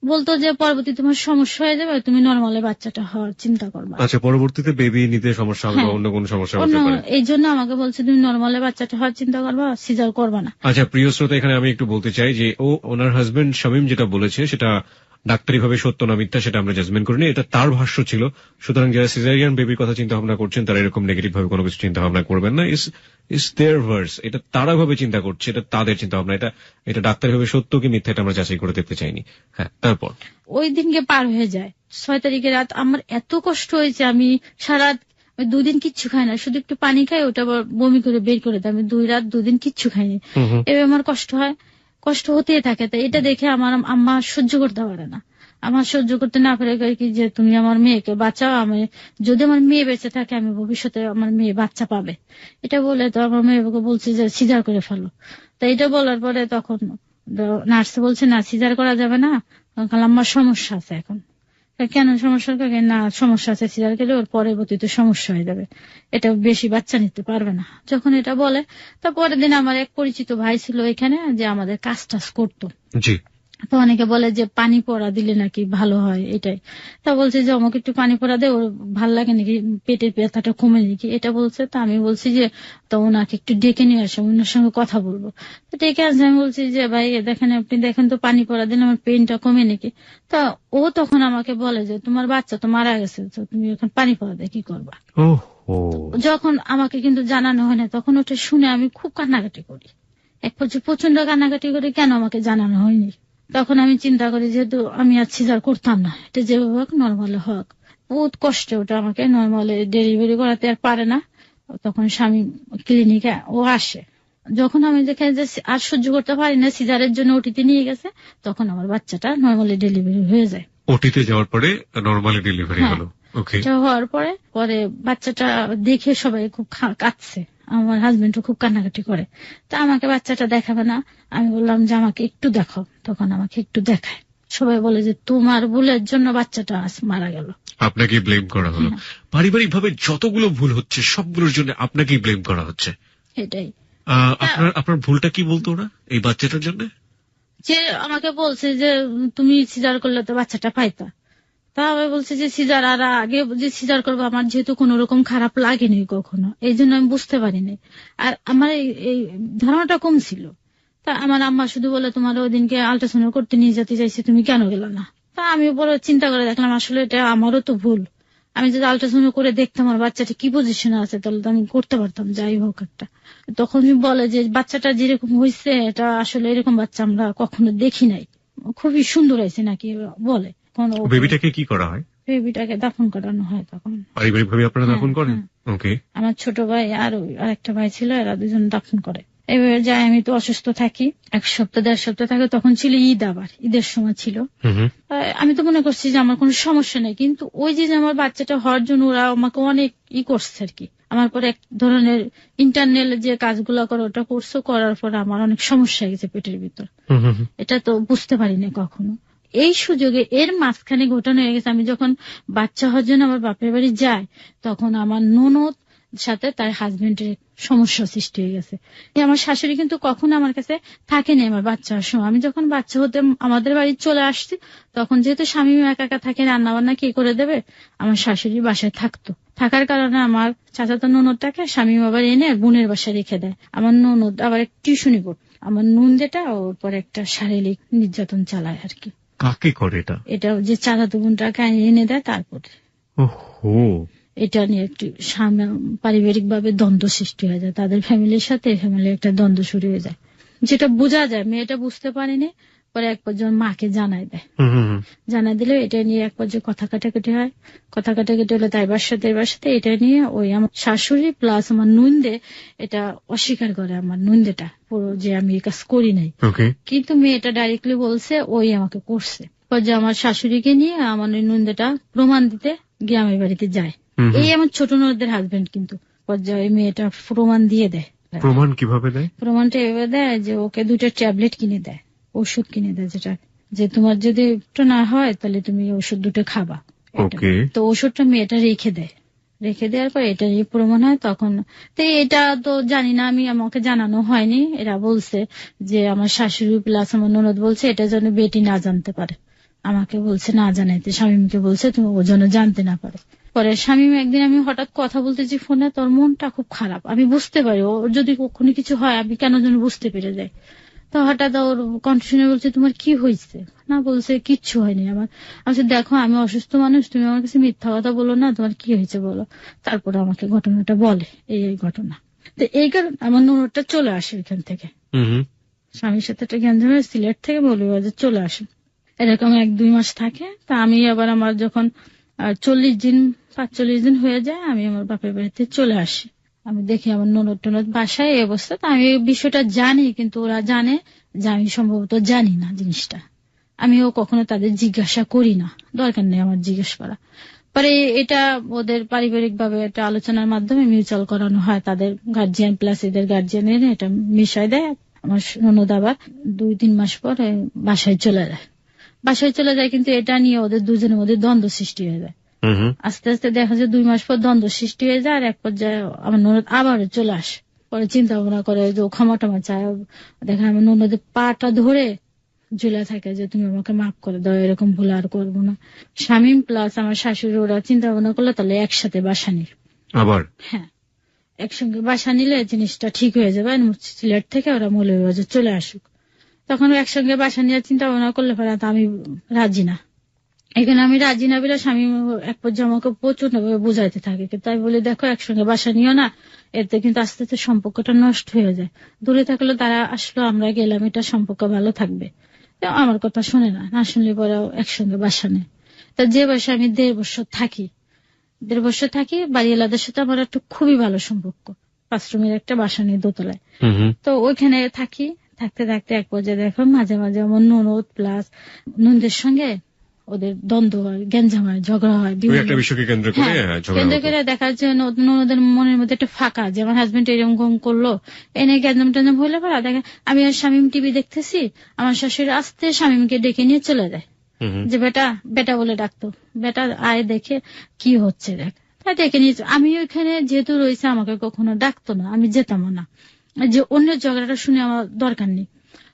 [SPEAKER 1] বলতো যে পরবর্তী তোমার সমস্যা হয়ে যাবে, তুমি নর্মালে বাচ্চাটা হওয়ার চিন্তা করবা।
[SPEAKER 2] আচ্ছা, পরবর্তীতে বেবি নিতে সমস্যা হবে, অন্য কোনো সমস্যা হতে পারে,
[SPEAKER 1] এই জন্য আমাকে বলছে তুমি নর্মালে বাচ্চাটা হওয়ার চিন্তা করবা, সিজার করবা না।
[SPEAKER 2] আচ্ছা প্রিয় শ্রোতা, এখানে আমি একটু বলতে চাই যে ওনার হাজবেন্ড শামীম যেটা বলেছে সেটা ডাক্তারি ভাবে সত্য না মিথ্যা সেটা আমরা জাজমেন্ট করিনি, এটা তার ভাষ্য ছিল। সুতরাং যারা সিজারিয়ান বেবির কথা চিন্তা ভাবনা করছেন তারা এরকম নেগেটিভ ভাবে কোনো কিছু চিন্তা ভাবনা করবেন না। ইস দেয়ার ভার্স, এটা তারা ভাবে চিন্তা করছে, এটা তাদের চিন্তা ভাবনা, এটা ডাক্তারি ভাবে সত্য কি মিথ্যা এটা আমরা যাচাই করে দেখতে চাইনি। হ্যাঁ, তারপর
[SPEAKER 1] ওই দিনকে পার হয়ে যায় 6 তারিখে রাত। আমার এত কষ্ট হয়েছে, আমি সারা 2 দিন কিচ্ছু খাই না, শুধু একটু পানি খাই, ওটা বমি করে বের করে দেয়। আমি 2 রাত 2 দিন কিচ্ছু খাইনি। এবার আমার কষ্ট হয়, কষ্ট হতেই থাকে। তাই এটা দেখে আমার আম্মা সহ্য করতে পারে না। আমার সহ্য করতে না পারে কি যে তুমি আমার মেয়েকে বাঁচাও, আমি যদি আমার মেয়ে বেঁচে থাকে আমি ভবিষ্যতে আমার মেয়ে বাচ্চা পাবে। এটা বলে তো আমার মেয়েকে বলছি যে সিজার করে ফেলো। তা এটা বলার পরে তখন নার্স বলছে না সিজার করা যাবে না, আমার সমস্যা আছে এখন। কেন সমস্যা? না সমস্যা আছে, সিজার করলে ওর পরবর্তীতে সমস্যা হয়ে যাবে, এটা বেশি বাচ্চা নিতে পারবে না। যখন এটা বলে তা পরের দিন আমার এক পরিচিত ভাই ছিল এখানে যে আমাদের কাজ টাজ করতো, তো অনেকে বলে যে পানি পড়া দিলে নাকি ভালো হয় এটাই। তা বলছে যে আমাকে একটু পানি পড়া দে, ওর ভাল লাগে নাকি, পেটের ব্যথাটা কমে নাকি, এটা বলছে। তা আমি বলছি যে তো ওনাকে একটু ডেকে নিয়ে আসো, ওনার সঙ্গে কথা বলবো। তো ডেকে আসে, আমি বলছি যে ভাই দেখেন আপনি দেখেন তো পানি পড়া দিলে আমার পেনটা কমে নাকি। তা ও তখন আমাকে বলে যে তোমার বাচ্চা তো মারা গেছে, তো তুমি এখন পানি পড়া দিয়ে কি করবা। যখন আমাকে কিন্তু জানানো হয় না, তখন ওটা শুনে আমি খুব কান্নাকাটি করি, এক পর্যায়ে প্রচন্ড কান্নাকাটি করি, কেন আমাকে জানানো হয়নি। তখন আমি চিন্তা করি যেহেতু আমি আর সিজার করতাম না, এটা যেভাবে হোক নর্মালে হোক। বহুত কষ্টে ওটা আমাকে নর্মালে ডেলিভারি করাতে আর পারে না। তখন স্বামী ক্লিনিকে ও আসে, যখন আমি দেখে যে আর সহ্য করতে পারি না, সিজারের জন্য ওটিতে নিয়ে গেছে, তখন আমার বাচ্চাটা নর্মালি ডেলিভারি হয়ে যায়।
[SPEAKER 2] ওটিতে যাওয়ার পরে নর্মালি ডেলিভারি হলো।
[SPEAKER 1] হওয়ার পরে বাচ্চাটা দেখে সবাই খুব কাঁদছে, আমার হাজবেন্ডও খুব কান্নাকাটি করে। তা আমাকে বাচ্চাটা দেখাবে না, আমি বললাম যে আমাকে একটু দেখাও, তখন আমাকে একটু দেখায়। সবাই বলে যে তোমার ভুলের জন্য বাচ্চাটা আজ মারা গেল,
[SPEAKER 2] আপনাকে ব্লেম করা হলো। পারিবারিক ভাবে যতগুলো ভুল হচ্ছে সবগুলোর জন্য আপনাকেই ব্লেম করা হচ্ছে।
[SPEAKER 1] এটাই
[SPEAKER 2] আপনার ভুলটা কি বলতো ওরা এই বাচ্চাটার জন্য?
[SPEAKER 1] যে আমাকে বলছে যে তুমি সিজার করলে তো বাচ্চাটা পাইতা। তা আমি বলছি যে সিজার আর আগে যে সিজার করবো আমার যেহেতু কোন রকম খারাপ লাগেনি কখনো, এই জন্য আমি বুঝতে পারিনি। আর আমার এই ধারণাটা কম ছিল। তা আমার আম্মা শুধু বলে তোমার ওই দিনকে আল্ট্রাসাউন্ড করতে নিয়ে যেতে চাইছি, তুমি কেন গেল না। তা আমি বড় চিন্তা করে দেখলাম আসলে এটা আমারও তো ভুল। আমি যদি আল্ট্রাসাউন্ড করে দেখতাম আমার বাচ্চাটা কি পজিশনে আছে তাহলে তো আমি করতে পারতাম যাই হোক একটা। তখন বলে যে বাচ্চাটা যেরকম হয়েছে এটা আসলে এরকম বাচ্চা আমরা কখনো দেখি নাই, খুবই সুন্দর হয়েছে নাকি বলে।
[SPEAKER 2] বেবিটাকে কি করা হয়?
[SPEAKER 1] বেবিটাকে দাফন করানো হয়। তখন
[SPEAKER 2] পারিবারিক ভাবে আপনারা দাফন করেন? ওকে।
[SPEAKER 1] আমার ছোট ভাই আর আরেকটা ভাই ছিল, এরা দুজন দাফন করে। এবার যাই, আমি তো অসুস্থ থাকি, 1 সপ্তাহ 1.5 সপ্তাহ থাকে। তখন ছিল ঈদ, আবার ঈদের সময় ছিল। আমি তো মনে করছি যে আমার কোনো সমস্যা নেই, কিন্তু ওই যে আমার বাচ্চাটা হওয়ার জন্য ওরা আমাকে অনেক করছে আর কি। আমার পরে এক ধরনের ইন্টারনাল যে কাজগুলো করে ওটা করছে, করার পর আমার অনেক সমস্যা হয়ে গেছে পেটের ভিতর। এটা তো বুঝতে পারিনি কখনো। এই সুযোগে এর মাঝখানে ঘটনা হয়ে গেছে, আমি যখন বাচ্চা হওয়ার জন্য আমার বাপের বাড়ি যাই, তখন আমার ননদ সাথে তার হাজবেন্ডের সমস্যা সৃষ্টি হয়ে গেছে। আমার শাশুড়ি কিন্তু কখনো আমার কাছে থাকেনি আমার বাচ্চা হওয়ার সময়। আমি যখন বাচ্চা হতে আমাদের বাড়ি চলে আসছি, তখন যেহেতু স্বামী একা একা থাকে, রান্না বান্না কে করে দেবে, আমার শাশুড়ি বাসায় থাকতো। থাকার কারণে আমার চাচাতো ননদটাকে স্বামী আবার এনে বোনের বাসায় রেখে দেয়। আমার ননদ আবার টিউশনি পড়ত। আমার নুন যেটা ওর পর একটা শারীরিক নির্যাতন চালায় আর কি।
[SPEAKER 2] কাকে করে এটা?
[SPEAKER 1] এটা যে চাচাতো বোনটাকে এনে দেয়। তারপরে এটা নিয়ে একটু পারিবারিক ভাবে দ্বন্দ্ব সৃষ্টি হয়ে যায়, তাদের ফ্যামিলির সাথে ফ্যামিলির একটা দ্বন্দ্ব শুরু হয়ে যায়, যেটা বোঝা যায়। মেয়েটা বুঝতে পারেনি, পরে এক পর্যায়ে মাকে জানাই দেয়। জানাই দিলে এটা নিয়ে এক পর্যায়ে কথা কাটাকাটি হয়। কথা কাটাকাটি হলে তাই সাথে এটা নিয়ে ওই আমার শাশুড়ি প্লাস আমার নুনদে এটা অস্বীকার করে, আমার নুনদেটা পুরো যে আমি এই কাজ করি নাই। কিন্তু মেয়েটা ডাইরেক্টলি বলছে ওই আমাকে করছে। পর্যায়ে আমার শাশুড়িকে নিয়ে আমার নুনদেটা প্রমাণ দিতে গ্রামের বাড়িতে যায়। এই আমার ছোট ননদের হাজবেন্ড, কিন্তু পর্যায়ে মেয়েটা প্রমাণ দিয়ে দেয়।
[SPEAKER 2] প্রমাণ কিভাবে দেয়?
[SPEAKER 1] প্রমাণটা এভাবে দেয় যে ওকে 2টা ট্যাবলেট কিনে দেয়, ওষুধ কিনে দেয়, যেটা যে তোমার যদি না হয় তাহলে তুমি ওষুধ 2টা খাবা। তো ওষুধটা মেয়েটা রেখে দেয়। রেখে দেওয়ার পর এটা নিয়ে প্রমাণ হয়। তখন তো এটা তো জানি না আমি, আমাকে জানানো হয়নি। এরা বলছে যে আমার শাশুড়ি প্লাস আমার ননদ বলছে এটা যেন বেটি না জানতে পারে। আমাকে বলছে না জানাইতে, স্বামীকে বলছে তুমি ও যেন জানতে না পারে। পরে স্বামী একদিন আমি হঠাৎ কথা বলতেছি ফোনে, তোর মনটা খুব খারাপ, আমি বুঝতে পারি ও যদি কখনো কিছু হয় আমি কেন যেন বুঝতে পেরে যাই। তো হঠাৎ ওর কণ্ঠশুনে বলছে তোমার কি হয়েছে? না বলছে কিচ্ছু হয়নি আমার। আমি দেখো আমি অসুস্থ মানুষ, তুমি আমার কাছে মিথ্যা কথা বলো না, তোমার কি হয়েছে বলো। তারপরে আমাকে ঘটনাটা বলে, এই ঘটনা। তো এই কারণে আমার ননদটা চলে আসে এখান থেকে, স্বামীর সাথে একটা জ্ঞান ধরে সিলেট থেকে মৌলভীবাজার চলে আসে। এরকম 1-2 মাস থাকে। তা আমি আবার আমার যখন 45 দিন হয়ে যায়, আমি আমার বাপের বাড়িতে চলে আসি। আমি দেখি আমার ননদ টনদ বাসায় এই অবস্থা। তা আমি বিষয়টা জানি, কিন্তু ওরা জানে যে আমি সম্ভবত জানি না জিনিসটা। আমিও কখনো তাদের জিজ্ঞাসা করি না, দরকার নেই আমার জিজ্ঞেস করা। পরে এটা ওদের পারিবারিক ভাবে একটা আলোচনার মাধ্যমে মিউচুয়াল করানো হয়, তাদের গার্জিয়ান প্লাস এদের গার্জিয়ান এনে এটা মিশাই দেয়। আমার ননদ আবার 2-3 মাস পরে বাসায় চলে যায়। বাসায় চলে যায়, কিন্তু এটা নিয়ে ওদের দুজনের মধ্যে দ্বন্দ্ব সৃষ্টি হয়ে যায়। আস্তে আস্তে দেখা যায় 2 মাস পর দ্বন্দ্ব সৃষ্টি হয়ে যায়, আর এক পর্যায়ে আমার ননদ আবারও চলে আসে। পরে চিন্তা ভাবনা করে যে ক্ষমা টমা চায়, দেখা আমার ননদের পাটা ধরে ঝুলে থাকে যে তুমি আমাকে মাফ করে দাও, এরকম ভুল আর করবো না। শামীম প্লাস আমার শাশুড়ি ওরা চিন্তা ভাবনা করলো তাহলে একসাথে বাসা নিল। আবার হ্যাঁ, একসঙ্গে বাসা নিলে জিনিসটা ঠিক হয়ে যাবে, সিলেট থেকে ওরা মৌলভীবাজার চলে আসুক। তখন একসঙ্গে বাসা নিয়ে চিন্তা ভাবনা করলে পরে আমি রাজি না। এখানে আমি রাজি না বলে স্বামী এক পর্যায়ে আমাকে প্রচন্ড ভাবে বুঝাইতে থাকে, তাই বলে দেখো একসঙ্গে বাসা নিও না, এতে কিন্তু আস্তে আস্তে সম্পর্কটা নষ্ট হয়ে যায়। দূরে থাকলে তারা আসলো, আমরা গেলাম, এটা সম্পর্ক ভালো থাকবে। আমার কথা শুনে না, না শুনলে পরেও একসঙ্গে বাসা নেয়। তা যে বাসায় আমি 1.5 বছর থাকি, বাড়িওয়ালাদের সাথে আমার একটা খুবই ভালো সম্পর্ক। 5 রুমের একটা বাসা নিয়ে দোতলায়, তো ওইখানে থাকি। থাকতে থাকতে এক পর্যায়ে দেখো মাঝে মাঝে আমার ননদ প্লাস ননদের সঙ্গে ওদের দ্বন্দ্ব হয়, গ্যাঞ্জাম হয়, ঝগড়া হয়, কেন্দ্র করে দেখার জন্য ননদের মনের মধ্যে একটা ফাঁকা যে আমার হাজবেন্ড এরকম করলো, এনে গ্যাঞ্জাম ট্যাঞ্জাম হলে পরে দেখে আমি আর শামীম টিভি দেখতেছি, আমার শাশুড়ি আস্তে শামীমকে ডেকে নিয়ে চলে যায়, যে বেটা বলে ডাকতো, বেটা আয় দেখে কি হচ্ছে দেখ। তাই ডেকে নিয়ে আমি ওইখানে যেহেতু রয়েছে আমাকে কখনো ডাকতো না, আমি যেতাম না, যে অন্যের ঝগড়াটা শুনে আমার দরকার নেই।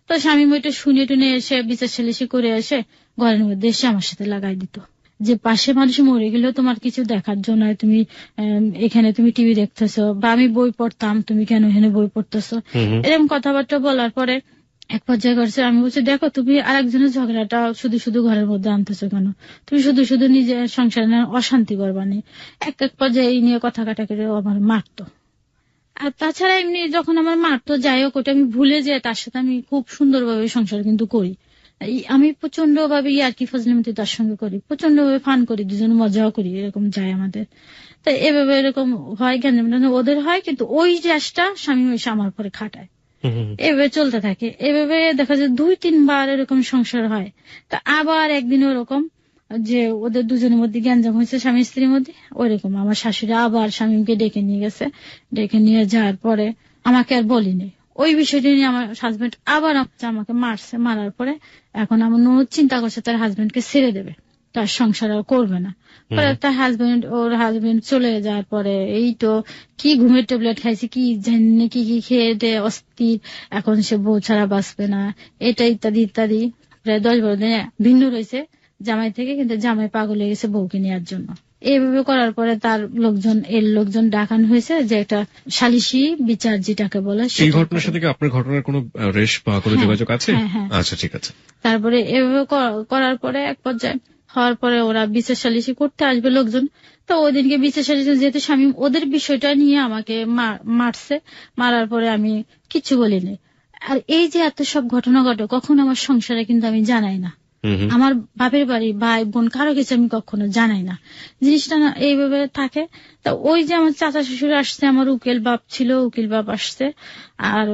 [SPEAKER 1] তো স্বামী ওইটা শুনে টুনে এসে বিচার সালিশি করে এসে ঘরের মধ্যে এসে আমার সাথে লাগাই দিত, যে পাশে মানুষ মরে গেলেও তোমার কিছু দেখার জন্য তুমি এখানে তুমি টিভি দেখতেছো, বা আমি বই পড়তাম তুমি কেন এখানে বই পড়তেছো, এরকম কথাবার্তা বলার পরে এক পর্যায়ে করছে আমি বলছি দেখো তুমি আরেকজনের ঝগড়াটা শুধু শুধু ঘরের মধ্যে আনতেছো কেন, তুমি শুধু শুধু নিজের সংসারে অশান্তি করবানি। এক পর্যায়ে এই নিয়ে কথা কাটাকাটি আমার মারতো। আর তাছাড়া এমনি যখন আমার মারতো যাই হোক ওটা আমি ভুলে যাই, তার সাথে আমি খুব সুন্দরভাবে সংসার কিন্তু করি। আমি প্রচন্ড ভাবে ইয়ার্কি ফজলিমতি তার সঙ্গে করি, প্রচন্ড ভাবে ফান করি, দুজনে মজাও করি, এরকম যায় আমাদের। তাই এভাবে এরকম হয় গ্যাঞ্জাম ওদের হয়, কিন্তু ওই জ্যাসটা স্বামী এসে আমার পরে খাটায়, এভাবে চলতে থাকে। এভাবে দেখা যায় 2-3 বার এরকম সংসার হয়। তা আবার একদিন ওরকম যে ওদের দুজনের মধ্যে গ্যাঞ্জাম হয়েছে স্বামী স্ত্রীর মধ্যে, ওইরকম আমার শাশুড়ি আবার স্বামীকে ডেকে নিয়ে গেছে। ডেকে নিয়ে যাওয়ার পরে আমাকে আর বলিনি ওই বিষয়টি নিয়ে। আমার হাজবেন্ড আবার আমাকে মারছে, মারার পরে এখন আমার ননদ চিন্তা করছে তার হাজবেন্ডকে ছেড়ে দেবে, তার সংসার আর করবে না। পরে তার ওর হাজবেন্ড চলে যাওয়ার পরে এই তো কি ঘুমের ট্যাবলেট খাইছে, কি জানি কি কি খেয়ে দে অস্থির, এখন সে বউ ছাড়া বাঁচবে না, এটা ইত্যাদি ইত্যাদি। প্রায় 10-12 দিন ভিন্ন রয়েছে জামাই থেকে, কিন্তু জামাই পাগল হয়ে গেছে বউকে নেওয়ার জন্য। এইভাবে করার পরে তার লোকজন ডাকানো হয়েছে, যে একটা সালিশি বিচার যেটাকে বলে।
[SPEAKER 2] এই ঘটনার সাথে কি আপনার ঘটনার কোনো রেশ বা কোনো যোগাযোগ আছে? আচ্ছা ঠিক আছে।
[SPEAKER 1] তারপরে এভাবে করার পরে এক পর্যায়ে হওয়ার পরে ওরা বিচার সালিশি করতে আসবে লোকজন। তো ওই দিনকে বিচার সালিশি যেহেতু স্বামী ওদের বিষয়টা নিয়ে আমাকে মারছে, মারার পরে আমি কিচ্ছু বলিনি। আর এই যে এত সব ঘটনা ঘটে কখনো আমার সংসারে কিন্তু আমি জানাই না, আমার বাপের বাড়ি ভাই বোন কারো কিছু আমি কখনো জানাই না, জিনিসটা না এইভাবে থাকে। তা ওই যে আমার চাচা শ্বশুর আসছে, আমার উকিল বাপ ছিল, উকিল বাপ আসছে, আর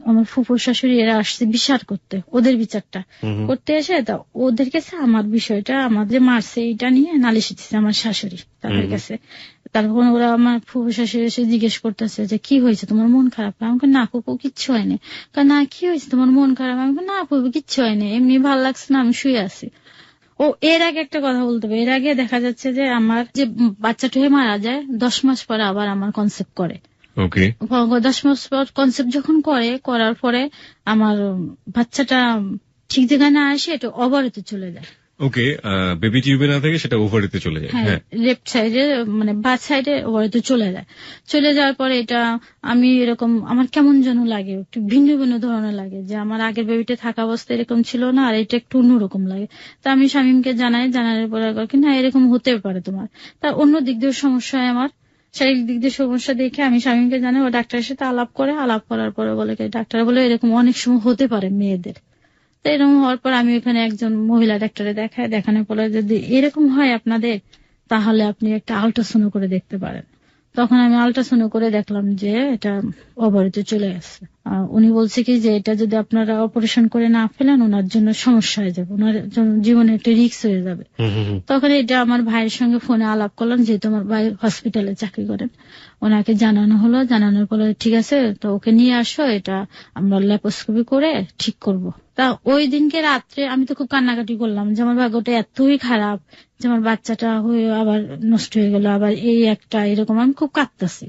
[SPEAKER 1] আমার ফুফুর শাশুড়ি এরা আসছে বিচার করতে, ওদের বিচারটা করতে এসে তা ওদের কাছে আমার বিষয়টা আমার যে মারছে এটা নিয়ে নালিশ দিচ্ছে আমার শাশুড়ি তাদের কাছে। তারপর ওরা আমার ফুফু শাশুড়ি এসে জিজ্ঞেস করতেছে যে কি হয়েছে, তোমার মন খারাপ? আমাকে না ফুফু কিচ্ছু হয়নি। না কি হয়েছে তোমার মন খারাপ? আমাকে না ফুফু কিচ্ছু হয়নি, এমনি ভালো লাগছে না, আমি শুয়ে আছি। ও এর আগে একটা কথা বলতে হবে, এর আগে দেখা যাচ্ছে যে আমার যে বাচ্চাটা হয়ে মারা যায় 10 মাস পরে আবার আমার কনসেপ্ট করে। 10 মাস পর কনসেপ্ট যখন করার পরে আমার বাচ্চাটা ঠিক জায়গায় না আসে, এটা ওভারেতে চলে যায়।
[SPEAKER 2] ওকে, বেবি টিউবে না থেকে সেটা ওভারেতে চলে যায়।
[SPEAKER 1] হ্যাঁ, লেফট সাইডে মানে বাঁ সাইডে ওভারেতে চলে যায়। চলে যাওয়ার পরে এটা আমি এরকম আমার কেমন যেন লাগে, একটু ভিন্ন ভিন্ন ধরনের লাগে, যে আমার আগের বেবিটা থাকা অবস্থা এরকম ছিল না, আর এটা একটু অন্যরকম লাগে। তা আমি শামীমকে জানানোর পরে না এরকম হতে পারে তোমার। তার অন্য দিক দিয়ে সমস্যা হয়, আমার শারীরিক দিক দিয়ে সমস্যা দেখে আমি শামীমকে জানাই, ও ডাক্তারের সাথে আলাপ করার পরে বলে ডাক্তার বলে এরকম অনেক সময় হতে পারে মেয়েদের। এরকম হওয়ার পর আমি ওখানে একজন মহিলা ডাক্তারে দেখানোর পরে যদি এরকম হয় আপনাদের, তাহলে আপনি একটা আল্ট্রাসাউন্ড করে দেখতে পারেন। তখন আমি আল্ট্রাসাউন্ড করে দেখলাম যে এটা ওভারিতে চলে আসছে। উনি বলছে কি যে এটা যদি আপনারা অপারেশন করে না ফেলেন ওনার জন্য সমস্যা হয়ে যাবে, ওনার জীবনে একটা রিস্ক হয়ে যাবে। তখন এটা আমার ভাইয়ের সঙ্গে ফোনে আলাপ করলাম, যেহেতু আমার ভাই হসপিটালে চাকরি করেন, ওনাকে জানানো হলো। জানানোর পরে ঠিক আছে তো ওকে নিয়ে আসো, এটা আমরা ল্যাপারোস্কোপি করে ঠিক করব। তা ওই দিনকে রাত্রে আমি তো খুব কান্নাকাটি করলাম যে আমার ভাগ্যটা এতই খারাপ যে আমার বাচ্চাটা হয়ে আবার নষ্ট হয়ে গেল, আবার এই একটা এরকম, আমি খুব কাঁদতেছি।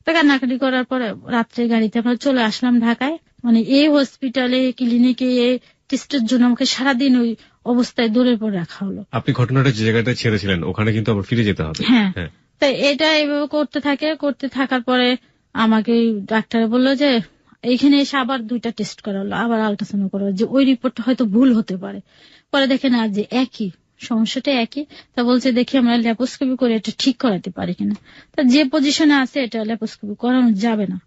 [SPEAKER 1] তা কান্নাকাটি করার পরে রাত্রে গাড়িতে আমরা চলে আসলাম ঢাকায়। মানে এই হসপিটালে ক্লিনিকে এই টেস্টের জন্য আমাকে সারাদিন ওই অবস্থায় দৌড়ের পর রাখা হলো।
[SPEAKER 2] আপনি ঘটনাটা যে জায়গাটা ছেড়েছিলেন ওখানে কিন্তু আবার ফিরে যেতে হবে।
[SPEAKER 1] হ্যাঁ, তাই এটা এইভাবে করতে থাকার পরে আমাকে ডাক্তার বললো যে এইখানে এসে আবার 2টা টেস্ট করা হলো, আবার আল্ট্রাসাউন্ড করা হলো, যে ওই রিপোর্টটা হয়তো ভুল হতে পারে। পরে দেখে না যে একই সমস্যাটা একই। তা বলছে দেখি আমরা ল্যাপারোস্কোপি করে এটা ঠিক করাতে পারি কিনা। তা যে পজিশনে আছে এটা ল্যাপারোস্কোপি করানো যাবে না।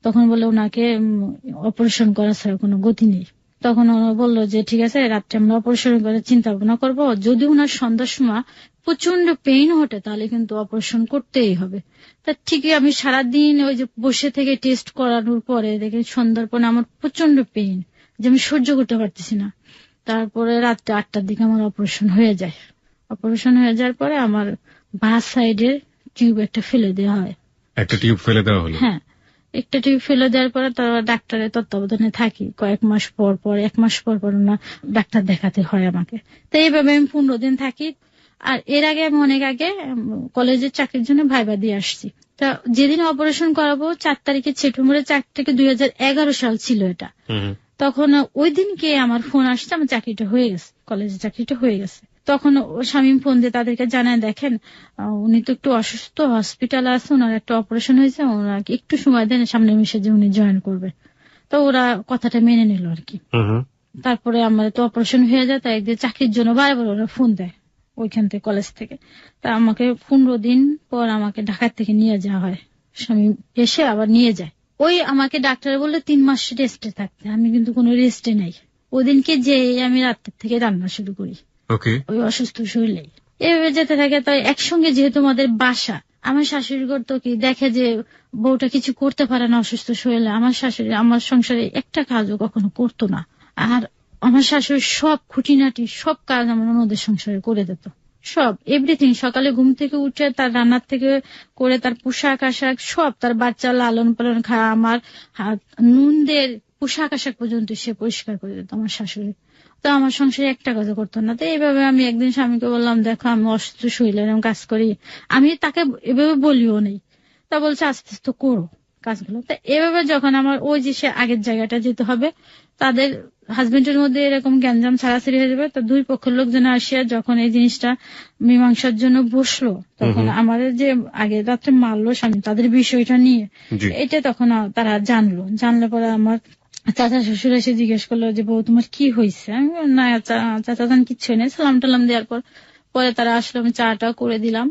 [SPEAKER 1] তখন বলে ওনাকে অপারেশন করা ছাড়া কোনো গতি নেই। তখন ওরা বললো যে ঠিক আছে রাত্রে আমরা অপারেশন করে চিন্তা ভাবনা করবো, যদি ওনার সন্ধ্যার সময় প্রচন্ড পেইন হটে তাহলে কিন্তু অপারেশন করতেই হবে। তা ঠিকই আমি সারাদিন ওই যে বসে থেকে টেস্ট করানোর পরে দেখি সন্ধ্যার পরে আমার প্রচন্ড পেইন যে আমি সহ্য করতে পারতেছি না। তারপরে রাত্রে 8টার দিকে আমার অপারেশন হয়ে যায়। অপারেশন হয়ে যাওয়ার পরে আমার বাঁ সাইডের টিউব একটা ফেলে দেওয়া হয়।
[SPEAKER 2] একটা টিউব ফেলে দেওয়া হলো?
[SPEAKER 1] হ্যাঁ, একটা টিউব ফেলে দেওয়ার পরে তারা ডাক্তারের তত্ত্বাবধানে থাকি কয়েক মাস পর পর, 1 মাস পর পর না ডাক্তার দেখাতে হয় আমাকে। তো এইভাবে আমি 15 দিন থাকি। আর এর আগে আমি অনেক আগে কলেজের চাকরির জন্য ভাইবা দিয়ে আসছি। তা যেদিন অপারেশন করাবো 4 তারিখে সেপ্টেম্বরের 4 থেকে 2011 সাল ছিল এটা। তখন ওই দিনকে আমার ফোন আসছে আমার চাকরিটা হয়ে গেছে, কলেজের চাকরিটা হয়ে গেছে। তখন ও স্বামী ফোন দিয়ে তাদেরকে জানায় দেখেন উনি তো একটু অসুস্থ, হসপিটালে আছে, ওনার একটা অপারেশন হয়েছে, ওনাকে একটু সময় দেন, সামনে মাসে যে উনি জয়েন করবে। তো ওরা কথাটা মেনে নিল আর কি। তারপরে আমার তো অপারেশন হয়ে যায়, তাই একদিন চাকরির জন্য বারবার ওরা ফোন দেয় ওইখান থেকে কলেজ থেকে। তা আমাকে 15 দিন পর আমাকে ঢাকা থেকে নিয়ে যাওয়া হয়, স্বামী এসে আবার নিয়ে যায়। ওই আমাকে ডাক্তার বললে 3 মাস রেস্টে থাকতে, আমি কিন্তু কোনো রেস্টে নাই। ওই দিনকে যে আমি রাত্রের থেকে রান্না শুরু করি ওই অসুস্থ শরীরে। এভাবে যেতে থাকে। তাই একসঙ্গে যেহেতু আমাদের বাসা, আমার শাশুড়ি করতো কি দেখে যে বউটা কিছু করতে পারে না অসুস্থ শরীরে, আমার শাশুড়ি আমার সংসারে একটা কাজও কখনো করতো না। আর আমার শাশুড়ি সব খুঁটিনাটি সব কাজ আমার ওদের সংসারে করে দিত, সব এভরিথিং। সকালে ঘুম থেকে উঠে তার রান্নার থেকে করে তার পোশাক আশাক সব, তার বাচ্চা লালন পালন খাওয়া, আমার নুনদের পোশাক আশাক পর্যন্ত সে পরিষ্কার করে দিত আমার শাশুড়ি। তো আমার সংসারে একটা কাজও করতো না। তো এইভাবে আমি একদিন স্বামীকে বললাম দেখো আমি অসুস্থ শরীরে এরকম কাজ করি, আমি তাকে এভাবে বলিও নেই। তা বলছে আস্তে আস্তে করো কাজগুলো। তো এভাবে যখন আমার ওই যে সে আগের জায়গাটা যেতে হবে, তাদের হাজবেন্ডের মধ্যে এরকম গ্যাঞ্জাম ছাড়াছাড়ি হয়ে যাবে। তো 2 পক্ষের লোকজন আসিয়া যখন এই জিনিসটা মীমাংসার জন্য বসলো, তখন আমাদের যে আগে রাত্রে মারলো স্বামী তাদের বিষয়টা নিয়ে এটা তখন তারা জানলে পরে আমার চাচা শ্বশুর এসে জিজ্ঞেস করলো যে বউ তোমার কি হয়েছে। না চাচা যান কিচ্ছু নেই, সালাম টালাম দেওয়ার পরে তারা আসলো, আমি চাটা করে দিলাম।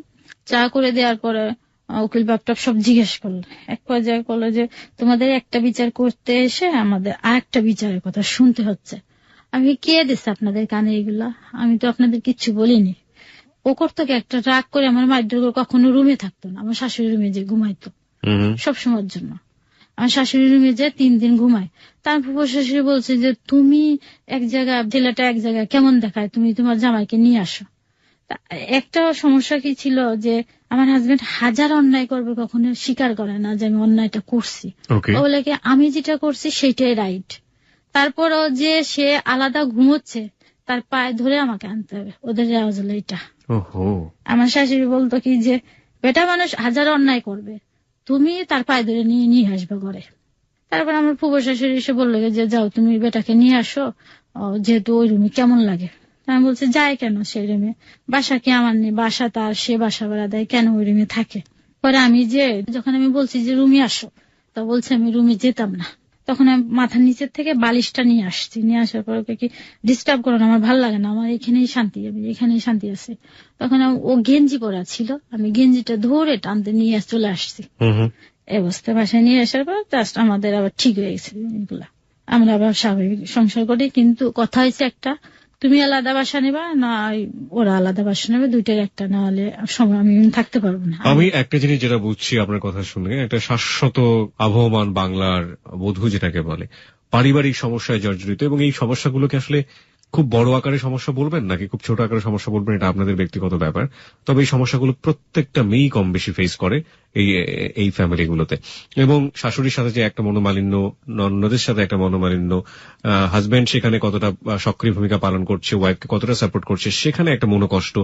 [SPEAKER 1] চা করে দেওয়ার পরে উকিল বাপটাপ সব জিজ্ঞেস করলো। এক পর্যায়ে করলো যে তোমাদের একটা বিচার করতে এসে আমাদের আরেকটা বিচারের কথা শুনতে হচ্ছে। আমি কে দিচ্ছে আপনাদের কানে এগুলা, আমি তো আপনাদের কিচ্ছু বলিনি। ও করতো একটা রাগ করে আমার মায়ের কখনো রুমে থাকতো না, আমার শাশুড়ি রুমে যে ঘুমাইতো সবসময়ের জন্য। আমার শাশুড়ি রুমে যে 3 দিন ঘুমায়। তার ফুফু শাশুড়ি বলছে যে তুমি এক জায়গায় ছেলেটা এক জায়গায় কেমন দেখায়, তুমি তোমার জামাইকে নিয়ে আসো। একটা সমস্যা কি ছিল যে আমার হাজবেন্ড হাজার অন্যায় করবে কখনো স্বীকার করে না যে আমি অন্যায়টা করছি। বলে কি আমি যেটা করছি সেটাই রাইট। তারপরও যে সে আলাদা ঘুমোচ্ছে তার পায়ে ধরে আমাকে আনতে হবে, ওদের রেওয়াজ হলো এটা। আমার শাশুড়ি বলতো কি যে বেটা মানুষ হাজার অন্যায় করবে, তুমি তার পায়ে ধরে নিয়ে আসবে ঘরে। তারপর আমার ফুফু শাশুড়ি এসে বললো যে যাও তুমি বেটাকে নিয়ে আসো, যেহেতু ওই রুমে কেমন লাগে। আমি বলছি যায় কেন সেই রুমে, বাসা কি আমার নেই, বাসা তার, সে বাসা ভাড়া দেয়, কেন ওই রুমে থাকে। পরে আমি যখন আমি বলছি যে রুমে আসো, তা বলছে আমি রুমে যেতাম না। তখন আমি মাথার নিচের থেকে বালিশটা নিয়ে আসছি, নিয়ে আসার পর ওকে কি ডিস্টার্ব করো না, আমার ভালো লাগে না, আমার এখানেই শান্তি, আমি এখানেই শান্তি আছে। তখন ও গেঞ্জি পরা ছিল, আমি গেঞ্জিটা ধরে টানতে নিয়ে চলে আসছি। এই অবস্থা বাসায় নিয়ে আসার পর জাস্ট আমাদের আবার ঠিক হয়ে গেছে এগুলা, আমরা আবার স্বাভাবিক সংসার করি। কিন্তু কথা হয়েছে একটা, তুমি আলাদা বাসা নেবা না ওরা আলাদা বাসা নেবে, দুইটার একটা, না হলে সময় আমি থাকতে পারবো না।
[SPEAKER 2] আমি একটা জিনিস যেটা বুঝছি আপনার কথা শুনে, একটা শাশ্বত আবহমান বাংলার বধূ যেটাকে বলে, পারিবারিক সমস্যায় জর্জরিত, এবং এই সমস্যাগুলোকে আসলে খুব বড় আকারের সমস্যা বলবেন নাকি খুব ছোট আকারের সমস্যা বলবেন, এটা আপনাদের ব্যক্তিগত ব্যাপার। তবে এই সমস্যাগুলো প্রত্যেকটা মেয়েই কম বেশি ফেস করে এই ফ্যামিলিগুলোতে। এবং শাশুড়ির সাথে যে একটা মনোমালিন্য, ননদের সাথে একটা মনোমালিন্য, হাজবেন্ড সেখানে কতটা সক্রিয় ভূমিকা পালন করছে, ওয়াইফকে কতটা সাপোর্ট করছে, সেখানে একটা মনোকষ্ট,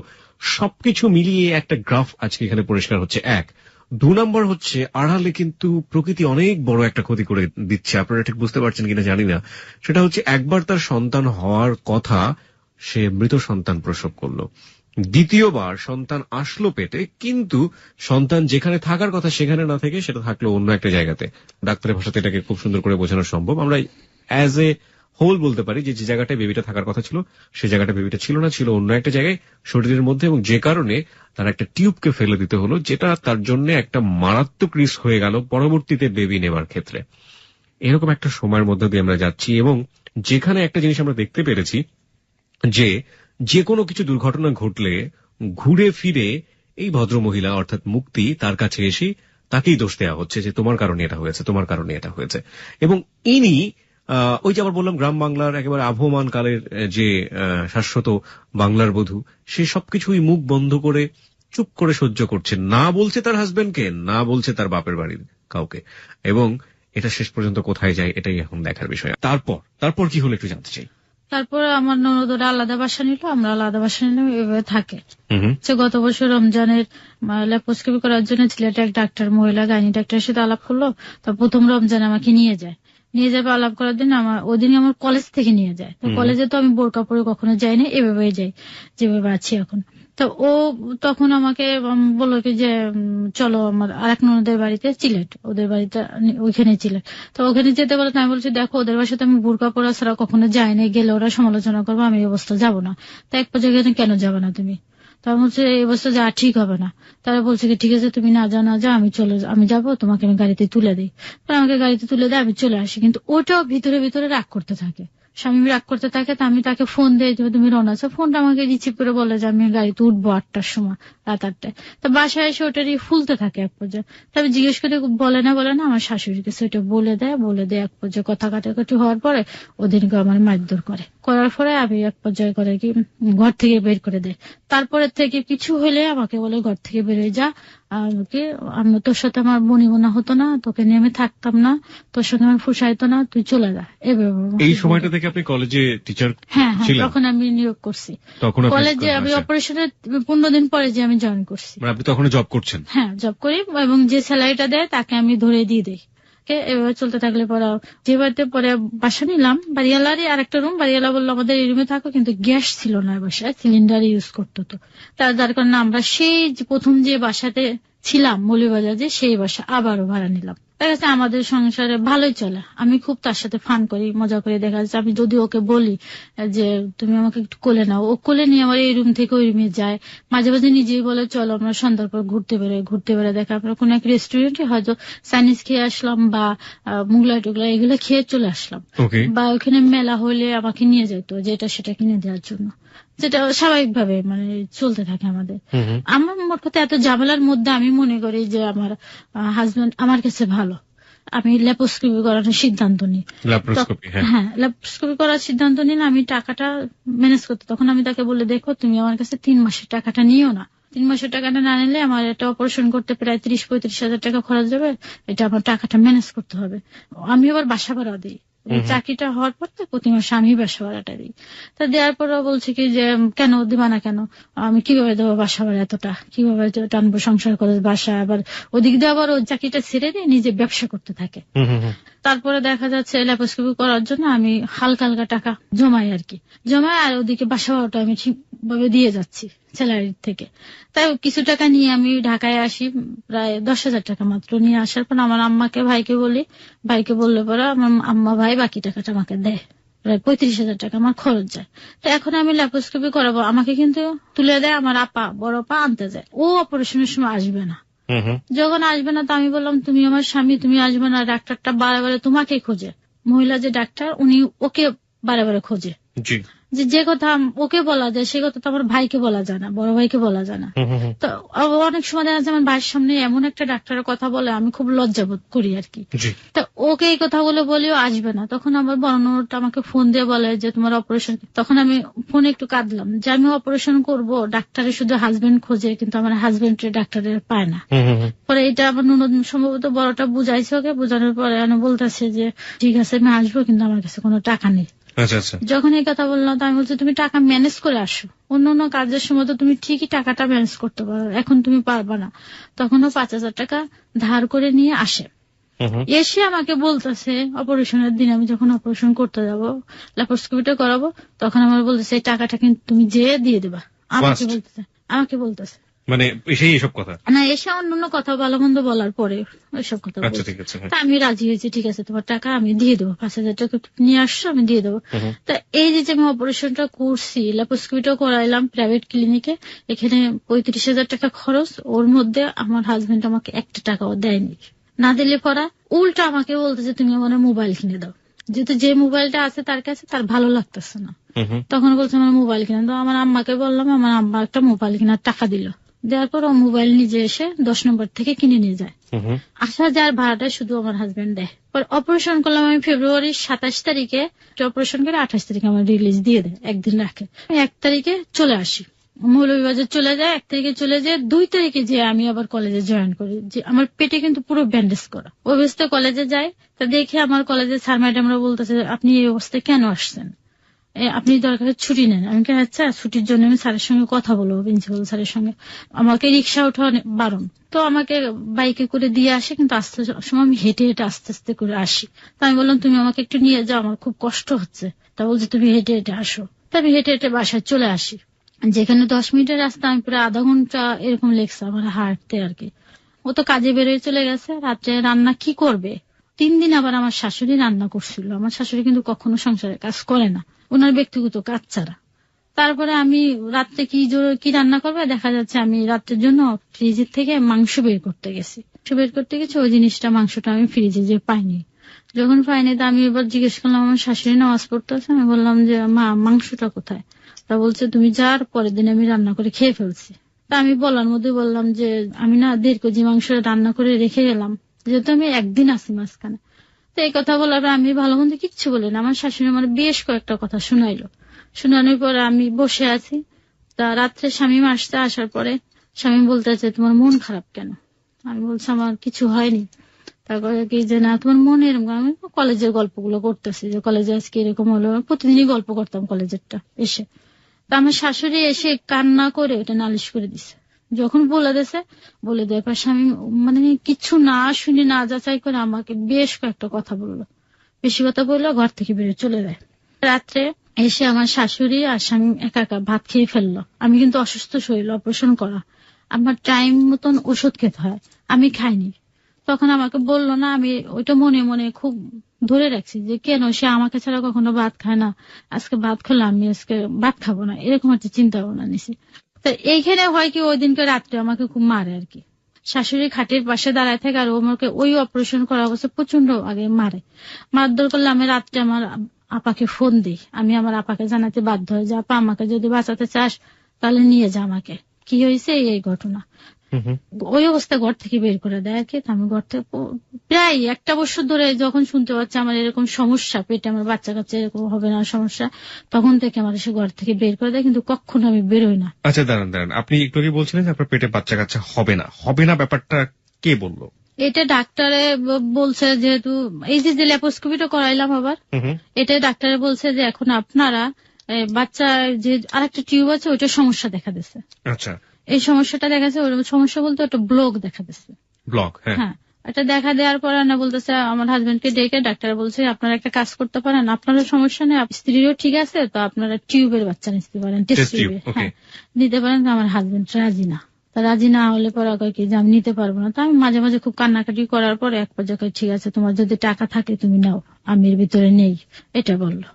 [SPEAKER 2] সবকিছু মিলিয়ে একটা গ্রাফ আজকে এখানে পরিষ্কার হচ্ছে। এক, 2 নম্বর হচ্ছে আড়ালে কিন্তু প্রকৃতি অনেক বড় একটা ক্ষতি করে দিচ্ছে, আপনারা ঠিক বুঝতে পারছেন কিনা জানি না। সেটা হচ্ছে একবার তার সন্তান হওয়ার কথা, সে মৃত সন্তান প্রসব করলো। দ্বিতীয়বার সন্তান আসলো পেটে, কিন্তু সন্তান যেখানে থাকার কথা সেখানে না থেকে সেটা থাকলো অন্য একটা জায়গাতে। ডাক্তারের ভাষাতে এটাকে খুব সুন্দর করে বোঝানো সম্ভব। আমরা অ্যাজ এ হোল বলতে পারি যে জায়গাটায় বেবিটা থাকার কথা ছিল সে জায়গাটা বেবিটা ছিল না, ছিল অন্য একটা জায়গায় শরীরের মধ্যে, এবং যে কারণে তার একটা টিউবকে ফেলে দিতে হলো, যেটা তার জন্য একটা মারাত্মক রিস্ক হয়ে গেল পরবর্তীতে বেবি নেবার ক্ষেত্রে। এরকম একটা সময়ের মধ্যে দিয়ে আমরা যাচ্ছি, এবং যেখানে একটা জিনিস আমরা দেখতে পেরেছি যে কোনো কিছু দুর্ঘটনা ঘটলে ঘুরে ফিরে এই ভদ্রমহিলা অর্থাৎ মুক্তি তার কাছে এসে তাকেই দোষ দেওয়া হচ্ছে যে তোমার কারণে এটা হয়েছে, তোমার কারণে এটা হয়েছে। এবং ইনি ওই যে আবার বললাম গ্রাম বাংলার একেবারে আবহমান কালের যে শাশ্বত বাংলার বধূ, সে সবকিছুই মুখ বন্ধ করে চুপ করে সহ্য করছে, না বলছে তার হাজবেন্ডকে, না বলছে তার বাপের বাড়ির কাউকে। এবং এটা শেষ পর্যন্ত কোথায় যায় এটাই এখন দেখার বিষয়। তারপর কি হলো একটু জানতে চাই।
[SPEAKER 1] তারপর আমার ননদরা আলাদা বাসা নিল, আমরা আলাদা বাসা নিলাম, এভাবে থাকে। গত বছর রমজানের ল্যাপ্রোস্কোপি করার জন্য সিলেটে এক ডাক্তার, মহিলা গাইনি ডাক্তারের সাথে আলাপ করলো। তো প্রথম রমজান আমাকে নিয়ে যাবে আলাপ করার জন্য। ওদিনই আমার কলেজ থেকে নিয়ে যায়। তো কলেজে তো আমি বোরকা পরে কখনো যাই না, এভাবে যাই যেভাবে আছি এখন। তো ও তখন আমাকে বললো কি যে চলো আমার আরেক ননদের বাড়িতে, সিলেট, ওদের বাড়িতে ওইখানে সিলেট। তো ওখানে যেতে বলে, আমি বলছি দেখো ওদের বাসাতে আমি বোরকা পরা ছাড়া কখনো যাই না, গেলে ওরা সমালোচনা করবো, আমি এই অবস্থা যাবো না। তো এক পর্যায়ে কেন যাবে না তুমি? তো আমি বলছি এই অবস্থা যা ঠিক হবে না। তারা বলছে কি ঠিক আছে তুমি না যাও, আমি যাবো, তোমাকে আমি গাড়িতে তুলে দিই। আমাকে গাড়িতে তুলে দেয়, আমি চলে আসি। কিন্তু ওটাও ভিতরে ভিতরে রাগ করতে থাকে, স্বামী রাগ করতে থাকে। তো আমি তাকে ফোন দিই যে তুমি রওনা আছো, ফোনটা আমাকে রিসিভ করে বলে যে আমি গাড়িতে উঠবো 8টার সময়, রাত 8টায়। তো বাসায় এসে ওটারই ফুলতে থাকে এক পর্যায়ে। তবে জিজ্ঞেস করে বলে না আমার শাশুড়িকে সেটা বলে দেয়। এক পর্যায়ে কথা কাটাকাটি হওয়ার পরে ওদিনকে আমার মারধর করার পরে আমি এক পর্যায়ে করে কি ঘর থেকে বের করে দেয়। তারপরে থেকে কিছু হলে আমাকে বলে ঘর থেকে বেরিয়ে যা, আমি তোর সাথে আমার বনিবনা হতো না, তোকে নিয়ে আমি থাকতাম না, তোর সঙ্গে আমার ফুসাইতো না, তুই চলে যা।
[SPEAKER 2] এই সময়টা থেকে আপনি কলেজে টিচার ছিলেন?
[SPEAKER 1] তখন আমি নিয়োগ করছি কলেজে। আমি অপারেশনের 15 দিন পরে যে আমি জয়েন করছি।
[SPEAKER 2] আপনি তখন জব করছেন?
[SPEAKER 1] হ্যাঁ, জব করি, এবং যে স্যালারিটা দেয় তাকে আমি ধরে দিয়ে দেই। এভাবে চলতে থাকলে পরে যে বাড়িতে পরে বাসা নিলাম, বাড়িওয়ালারই আরেকটা রুম, বাড়িওয়ালা বললো আমাদের এই রুমে থাকো, কিন্তু গ্যাস ছিল না বাসায়, সিলিন্ডার ইউজ করতো। তো যার কারণে আমরা সেই প্রথম যে বাসাতে ছিলাম মৌলভীবাজারে, সেই বাসা আবারও ভাড়া নিলাম। দেখা যাচ্ছে আমাদের সংসারে ভালোই চলে, আমি খুব তার সাথে ফান করি, মজা করে। দেখা যাচ্ছে আমি যদি ওকে বলি যে তুমি আমাকে একটু কোলে নাও, ও কোলে নিয়ে আমার এই রুম থেকে ওই রুমে যায়। মাঝে মাঝে নিজেই বলে চলো আমরা সন্ধ্যার পর ঘুরতে বেরোয়। দেখা আমরা কোন এক রেস্টুরেন্টে হয়তো চাইনিজ খেয়ে আসলাম বা মুগলাই টুগলাই এগুলো খেয়ে চলে আসলাম, বা ওখানে মেলা হলে আমাকে নিয়ে যেত যেটা সেটা কিনে দেওয়ার জন্য, যেটা স্বাভাবিকভাবে মানে চলতে থাকে আমাদের। আমার মোট কথা এত ঝামেলার মধ্যে আমি মনে করি যে আমার হাজবেন্ড আমার কাছে ভালো। আমি ল্যাপ্রোস্কোপি করানোর সিদ্ধান্ত নিই। হ্যাঁ, ল্যাপ্রোস্কোপি করার সিদ্ধান্ত নিলে আমি টাকাটা ম্যানেজ করতে, তখন আমি তাকে বলে দেখো তুমি আমার কাছে 3 মাসের টাকাটা নিও না, 3 মাসের টাকাটা না নিলে আমার একটা অপারেশন করতে প্রায় 30-35 হাজার টাকা খরচ যাবে, এটা আমার টাকাটা ম্যানেজ করতে হবে। আমি আবার বাসা ভাড়া দিই, চাকরিটা হওয়ার পর তো প্রতি মাসে আমি বাসা ভাড়াটা দিই। তা দেওয়ার পর বলছে কি যে কেন দিবা না কেন, আমি কিভাবে দেবো বাসা ভাড়া এতটা, কিভাবে টানবো সংসার করে বাসা। আবার ওদিক দিয়ে আবার ওই চাকরিটা ছেড়ে দিয়ে নিজে ব্যবসা করতে থাকে। তারপরে দেখা যাচ্ছে ল্যাপ্রোস্কোপি করার জন্য আমি হালকা টাকা জমাই আর ওদিকে বাসা ভাড়াটা আমি ঠিকভাবে দিয়ে যাচ্ছি স্যালারির থেকে। তাই কিছু টাকা নিয়ে আমি ঢাকায় আসি, প্রায় 10,000 টাকা মাত্র। নিয়ে আসার পর আমার আম্মাকে ভাইকে বললে পরে আমার আম্মা ভাই বাকি টাকাটা আমাকে দেয়, প্রায় 35,000 টাকা আমার খরচ যায়। তো এখন আমি ল্যাপ্রোস্কোপি করাবো, আমাকে কিন্তু তুলে দেয় আমার বড় আপা আনতে যায়। ও অপারেশনের সময় আসবে না, যখন আসবে না তো আমি বললাম তুমি আমার স্বামী, তুমি আসবে না, ডাক্তারটা বারে তোমাকে খোঁজে, মহিলা যে ডাক্তার উনি ওকে বারে খোঁজে যে কথা ওকে বলা যায় সে কথা তো আমার ভাইকে বলা যায় না, বড় ভাইকে বলা যায় না। তো অনেক সময় দেখা যাচ্ছে আমার ভাইয়ের সামনে এমন একটা ডাক্তারের কথা বলে আমি খুব লজ্জাবোধ করি আর কি। তা ওকে এই কথাগুলো বলেও আসবে না, তখন আমার বর্ণটা আমাকে ফোন দিয়ে বলে যে তোমার অপারেশন। তখন আমি ফোনে একটু কাঁদলাম যে আমি অপারেশন করব, ডাক্তারের শুধু হাজবেন্ড খোঁজে কিন্তু আমার হাজবেন্ডের ডাক্তারের পায় না। পরে এটা আমার ননদ সম্ভবত বড়টা বুঝাইছে, ওকে বোঝানোর পরে আমি বলতেছে যে ঠিক আছে আমি আসবো কিন্তু আমার কাছে কোনো টাকা নেই। যখন এই কথা বললাম তো আমি বলছি তুমি টাকা ম্যানেজ করে আসো, অন্য অন্য কাজের সময় তো তুমি ঠিকই টাকাটা ম্যানেজ করতে পারো, এখন তুমি পারবা না। তখনও 5,000 টাকা ধার করে নিয়ে আসে। এসে আমাকে বলতেছে অপারেশনের দিন আমি যখন অপারেশন করতে যাবো, ল্যাপারোস্কোপিটা করাবো, তখন আমার বলতেছে এই টাকাটা কিন্তু তুমি যেয়ে দিয়ে দেবা। আমাকে বলতেছে
[SPEAKER 2] মানে এসেই এসব কথা
[SPEAKER 1] না, এসে অন্য কথা ভালো মন্দ বলার পরে এসব কথা। তা আমি রাজি হয়েছি, ঠিক আছে তোমার টাকা আমি দিয়ে দেবো, 5,000 টাকা নিয়ে আসছো আমি দিয়ে দেবো। তা এই যে আমি অপারেশনটা করছি, ল্যাপারোস্কোপিটা করাইলাম প্রাইভেট ক্লিনিকে, এখানে 35,000 টাকা খরচ, ওর মধ্যে আমার হাজবেন্ড আমাকে 1 টাকাও দেয়নি। না দিলে পরা উল্টা আমাকে বলতেছে তুমি আমার মোবাইল কিনে দাও, যেহেতু যে মোবাইলটা আছে তার কাছে তার ভালো লাগতেছে না। তখন বলছে আমার মোবাইল কিনে দাও। আমার আম্মাকে বললাম, আমার আম্মা একটা মোবাইল কেনার টাকা দিল, দেওয়ার পর ও মোবাইল নিজে এসে 10 নম্বর থেকে কিনে নিয়ে যায়। আসা যাওয়ার ভাড়াটা শুধু আমার হাজবেন্ড দেয়। পর অপারেশন করলাম আমি ফেব্রুয়ারির 27 তারিখে, অপারেশন করে 28 তারিখে আমার রিলিজ দিয়ে দেয়, একদিন রাখে। 1 তারিখে চলে আসি, মৌলভীবাজার চলে যায়। 1 তারিখে চলে যায়, 2 তারিখে যে আমি আবার কলেজে জয়েন করি। যে আমার পেটে কিন্তু পুরো ব্যান্ডেজ করা অবস্থায় কলেজে যাই। তা দেখে আমার কলেজের স্যার ম্যাডামরা বলতেছে আপনি এই অবস্থায় কেন আসছেন, আপনি দরকার ছুটি নেন। আমি কে আচ্ছা ছুটির জন্য আমি স্যারের সঙ্গে কথা বলবো, প্রিন্সিপাল স্যারের সঙ্গে। আমাকে রিক্সা ওঠা বারণ, তো আমাকে বাইকে করে দিয়ে আসে, কিন্তু আস্তে সময় আমি হেঁটে হেঁটে আস্তে আস্তে করে আসি। তা আমি বললাম তুমি আমাকে একটু নিয়ে যাও, আমার খুব কষ্ট হচ্ছে। তা বলছে তুমি হেঁটে হেঁটে আসো। তা আমি হেঁটে হেঁটে বাসায় চলে আসি, যেখানে 10 মিনিটের রাস্তা আমি প্রায় আধা ঘন্টা এরকম লেগছে আমার হাঁটতে আর কি। ও তো কাজে বেরোয় চলে গেছে। রাত্রে রান্না কি করবে, 3 দিন আবার আমার শাশুড়ি রান্না করছিল। আমার শাশুড়ি কিন্তু কখনো সংসারের কাজ করে না, ওনার ব্যক্তিগত কাজ ছাড়া। তারপরে আমি রাত্রে কি রান্না করবে, দেখা যাচ্ছে আমি রাত্রের জন্য ফ্রিজের থেকে মাংস বের করতে গেছি। ওই জিনিসটা মাংসটা আমি ফ্রিজে যে পাইনি। যখন পাইনি তা আমি এবার জিজ্ঞেস করলাম, আমার শাশুড়ি নামাজ পড়তেছে, আমি বললাম যে মা মাংসটা কোথায়। তা বলছে তুমি যার পরের দিন আমি রান্না করে খেয়ে ফেলছি। তা আমি বলার মধ্যে বললাম যে আমি না 1.5 কেজি মাংস রান্না করে রেখে গেলাম, যেহেতু আমি একদিন আসি মাঝখানে। তো এই কথা বলার পর আমি ভালো মন্দ কিচ্ছু বলি না। আমার শাশুড়ি আমার বেশ কয়েকটা কথা শুনাইলো। শোনানোর পরে আমি বসে আছি। তা রাত্রে স্বামী আসতে, আসার পরে স্বামী বলতেছে তোমার মন খারাপ কেন। আমি বলছি আমার কিছু হয়নি। তারপরে কি যে না তোমার মন এরকম। আমি কলেজের গল্পগুলো করতেছি যে কলেজে আজকে এরকম হলো, প্রতিদিনই গল্প করতাম কলেজেরটা এসে। তা আমার শাশুড়ি এসে কান্না করে এটা নালিশ করে দিছে। যখন বলে দেওয়ার পর স্বামী মানে কিছু না শুনে না যাচাই করে আমাকে বেশ কয়েকটা কথা বললো, বেশি কথা বললো, ঘর থেকে বেরিয়ে চলে যায়। রাত্রে এসে আমার শাশুড়ি আর স্বামী একা একা ভাত খেয়ে ফেললো। আমি কিন্তু অসুস্থ শরীর, অপারেশন করা, আমার টাইম মতন ওষুধ খেতে হয়, আমি খাইনি। তখন আমাকে বললো না, আমি ওইটা মনে মনে খুব ধরে রাখছি যে কেন সে আমাকে ছাড়া কখনো ভাত খায় না, আজকে ভাত খেলাম আমি আজকে ভাত খাবো না, এরকম একটা চিন্তা ভাবনা নিছি। তো এইখানে হয় কি ওই দিনকে রাত্রে আমাকে খুব মারে আর কি। শাশুড়ি খাটের পাশে দাঁড়ায় থাকে আর আমাকে ওই অপারেশন করা অবস্থায় প্রচন্ড আগে মারধর করলে আমি রাত্রে আমার আপাকে ফোন দিই। আমি আমার আপাকে জানাতে বাধ্য হয় যে আপা আমাকে যদি বাঁচাতে চাস তাহলে নিয়ে যা আমাকে, কি হয়েছে এই ঘটনা। ওই অবস্থা ঘর থেকে বের করে দেয় আর কি। আমি ঘর থেকে প্রায় 1 বছর ধরে যখন শুনতে পাচ্ছি আমার এরকম সমস্যা, পেটে আমার বাচ্চা কাচ্চা এরকম হবে না সমস্যা, তখন থেকে আমার সে ঘর থেকে বের করে দেয়, কিন্তু কখনো আমি বেরোই না।
[SPEAKER 2] আচ্ছা দাঁড়ান, আপনি একটু আগে বলছিলেন যে আপনার পেটে বাচ্চা কাচ্চা হবে না, ব্যাপারটা কে বললো?
[SPEAKER 1] এটা ডাক্তারে বলছে, যেহেতু এই যে ল্যাপারোস্কোপিটা করাইলাম আবার, এটা ডাক্তারে বলছে যে এখন আপনারা বাচ্চা যে আরেকটা টিউব আছে ওইটা সমস্যা দেখা দিচ্ছে।
[SPEAKER 2] আচ্ছা,
[SPEAKER 1] এই সমস্যাটা দেখাচ্ছে, ওই সমস্যা বলতে ওটা ব্লক দেখা দিচ্ছে।
[SPEAKER 2] ব্লক,
[SPEAKER 1] হ্যাঁ, এটা দেখা দেওয়ার পর না বলতেছে আমার হাজবেন্ডকে ডেকে ডাক্তার বলছে আপনারা একটা কাজ করতে পারেন, আপনারও সমস্যা নেই, স্ত্রীরও ঠিক আছে, তো আপনারা টিউবের বাচ্চা নিতে পারেন, টেস্ট টিউবে নিতে পারেন। আমার হাজবেন্ড রাজি না। তা রাজি না হলে পরে কি যে আমি নিতে পারবো না। তা আমি মাঝে মাঝে খুব কান্নাকাটি করার পরে এক পর্যায়ে ঠিক আছে তোমার যদি টাকা থাকে তুমি নাও, আমি এর ভিতরে নেই, এটা বললো।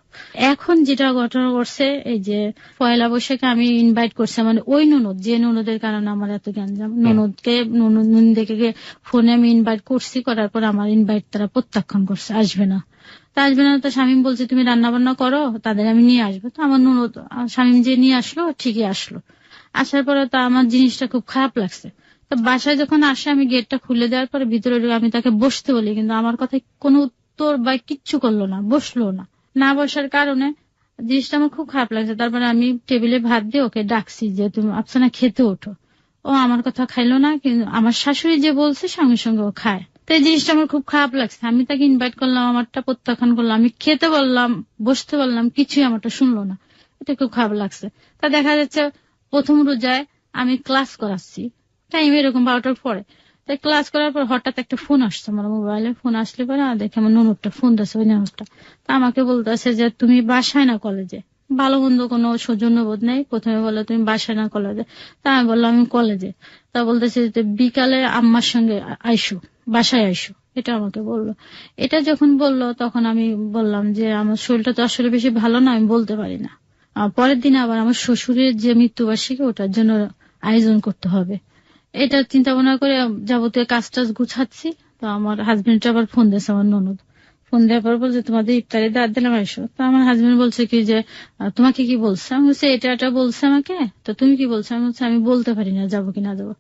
[SPEAKER 1] এখন যেটা ঘটনা করছে, এই যে 1 বৈশাখে আমি ইনভাইট করছি মানে ওই ননদ, যে ননদের কারণে আমার এত গ্যাঞ্জাম, ননদকে ফোনে আমি ইনভাইট করছি, করার পর আমার ইনভাইট তারা প্রত্যাখ্যান করছে, আসবে না। তা আসবে না তো শামীম বলছে তুমি রান্না বান্না করো, তাদের আমি নিয়ে আসবো। তো আমার ননদ শামীম যে নিয়ে আসলো, ঠিকই আসলো। আসার পরে তো আমার জিনিসটা খুব খারাপ লাগছে। তো বাসায় যখন আসে আমি গেটটা খুলে দেওয়ার পরে ভিতরে আমি তাকে বসতে বলি, কিন্তু আমার কথায় কোনো উত্তর বা কিচ্ছু করলো না, বসলো না। না বসার কারণে জিনিসটা আমার খুব খারাপ লাগছে। তারপরে আমি টেবিলে ভাত দিয়ে ওকে ডাকছি যে তুমি আফসানা খেতে ওঠো। ও আমার কথা খাইলো না, কিন্তু আমার শাশুড়ি যে বলছে সঙ্গে সঙ্গে ও খায়। তো এই জিনিসটা আমার খুব খারাপ লাগছে। আমি তাকে ইনভাইট করলাম, আমারটা প্রত্যাখ্যান করলাম, আমি খেতে বললাম, বসতে বললাম, কিছুই আমারটা শুনলো না। এটা খুব খারাপ লাগছে। তা দেখা যাচ্ছে প্রথম রোজায় আমি ক্লাস করাচ্ছি, টাইম এরকম 12টার পরে। তাই ক্লাস করার পর হঠাৎ একটা ফোন আসছে আমার মোবাইলে। ফোন আসলে পরে দেখে আমার ননদটা ফোন দিচ্ছে, ওই ননদটা। তা আমাকে বলতেছে যে তুমি বাসায় না কলেজে? ভালো মন্দ কোনো সৌজন্য বোধ নেই, প্রথমে বললো তুমি বাসায় না কলেজে। তা আমি বললাম আমি কলেজে। তা বলতেছে যে বিকালে আম্মার সঙ্গে আইসো, বাসায় আইসো, এটা আমাকে বললো। এটা যখন বললো তখন আমি বললাম যে আমার শরীরটা তো আসলে বেশি ভালো না, আমি বলতে পারি না। পরের দিন আবার আমার শ্বশুরের যে মৃত্যুবার্ষিকী, ওটার জন্য আয়োজন করতে হবে। এটা চিন্তা ভাবনা করে যাবতীয় কাজ টাজ গুছাচ্ছি। তো আমার হাজবেন্ড আবার ফোন দিয়েছে, আমার ননদ ফোন দেওয়ার পর বলছে তোমাদের ইফতারে দাঁত দিলাম এসো। তো আমার হাজবেন্ড বলছে কি যে তোমাকে কি বলছে? আমি বলছি এটা বলছে আমাকে। তো তুমি কি বলছো? আমি বলছি আমি বলতে পারি না যাবো কি না যাবো।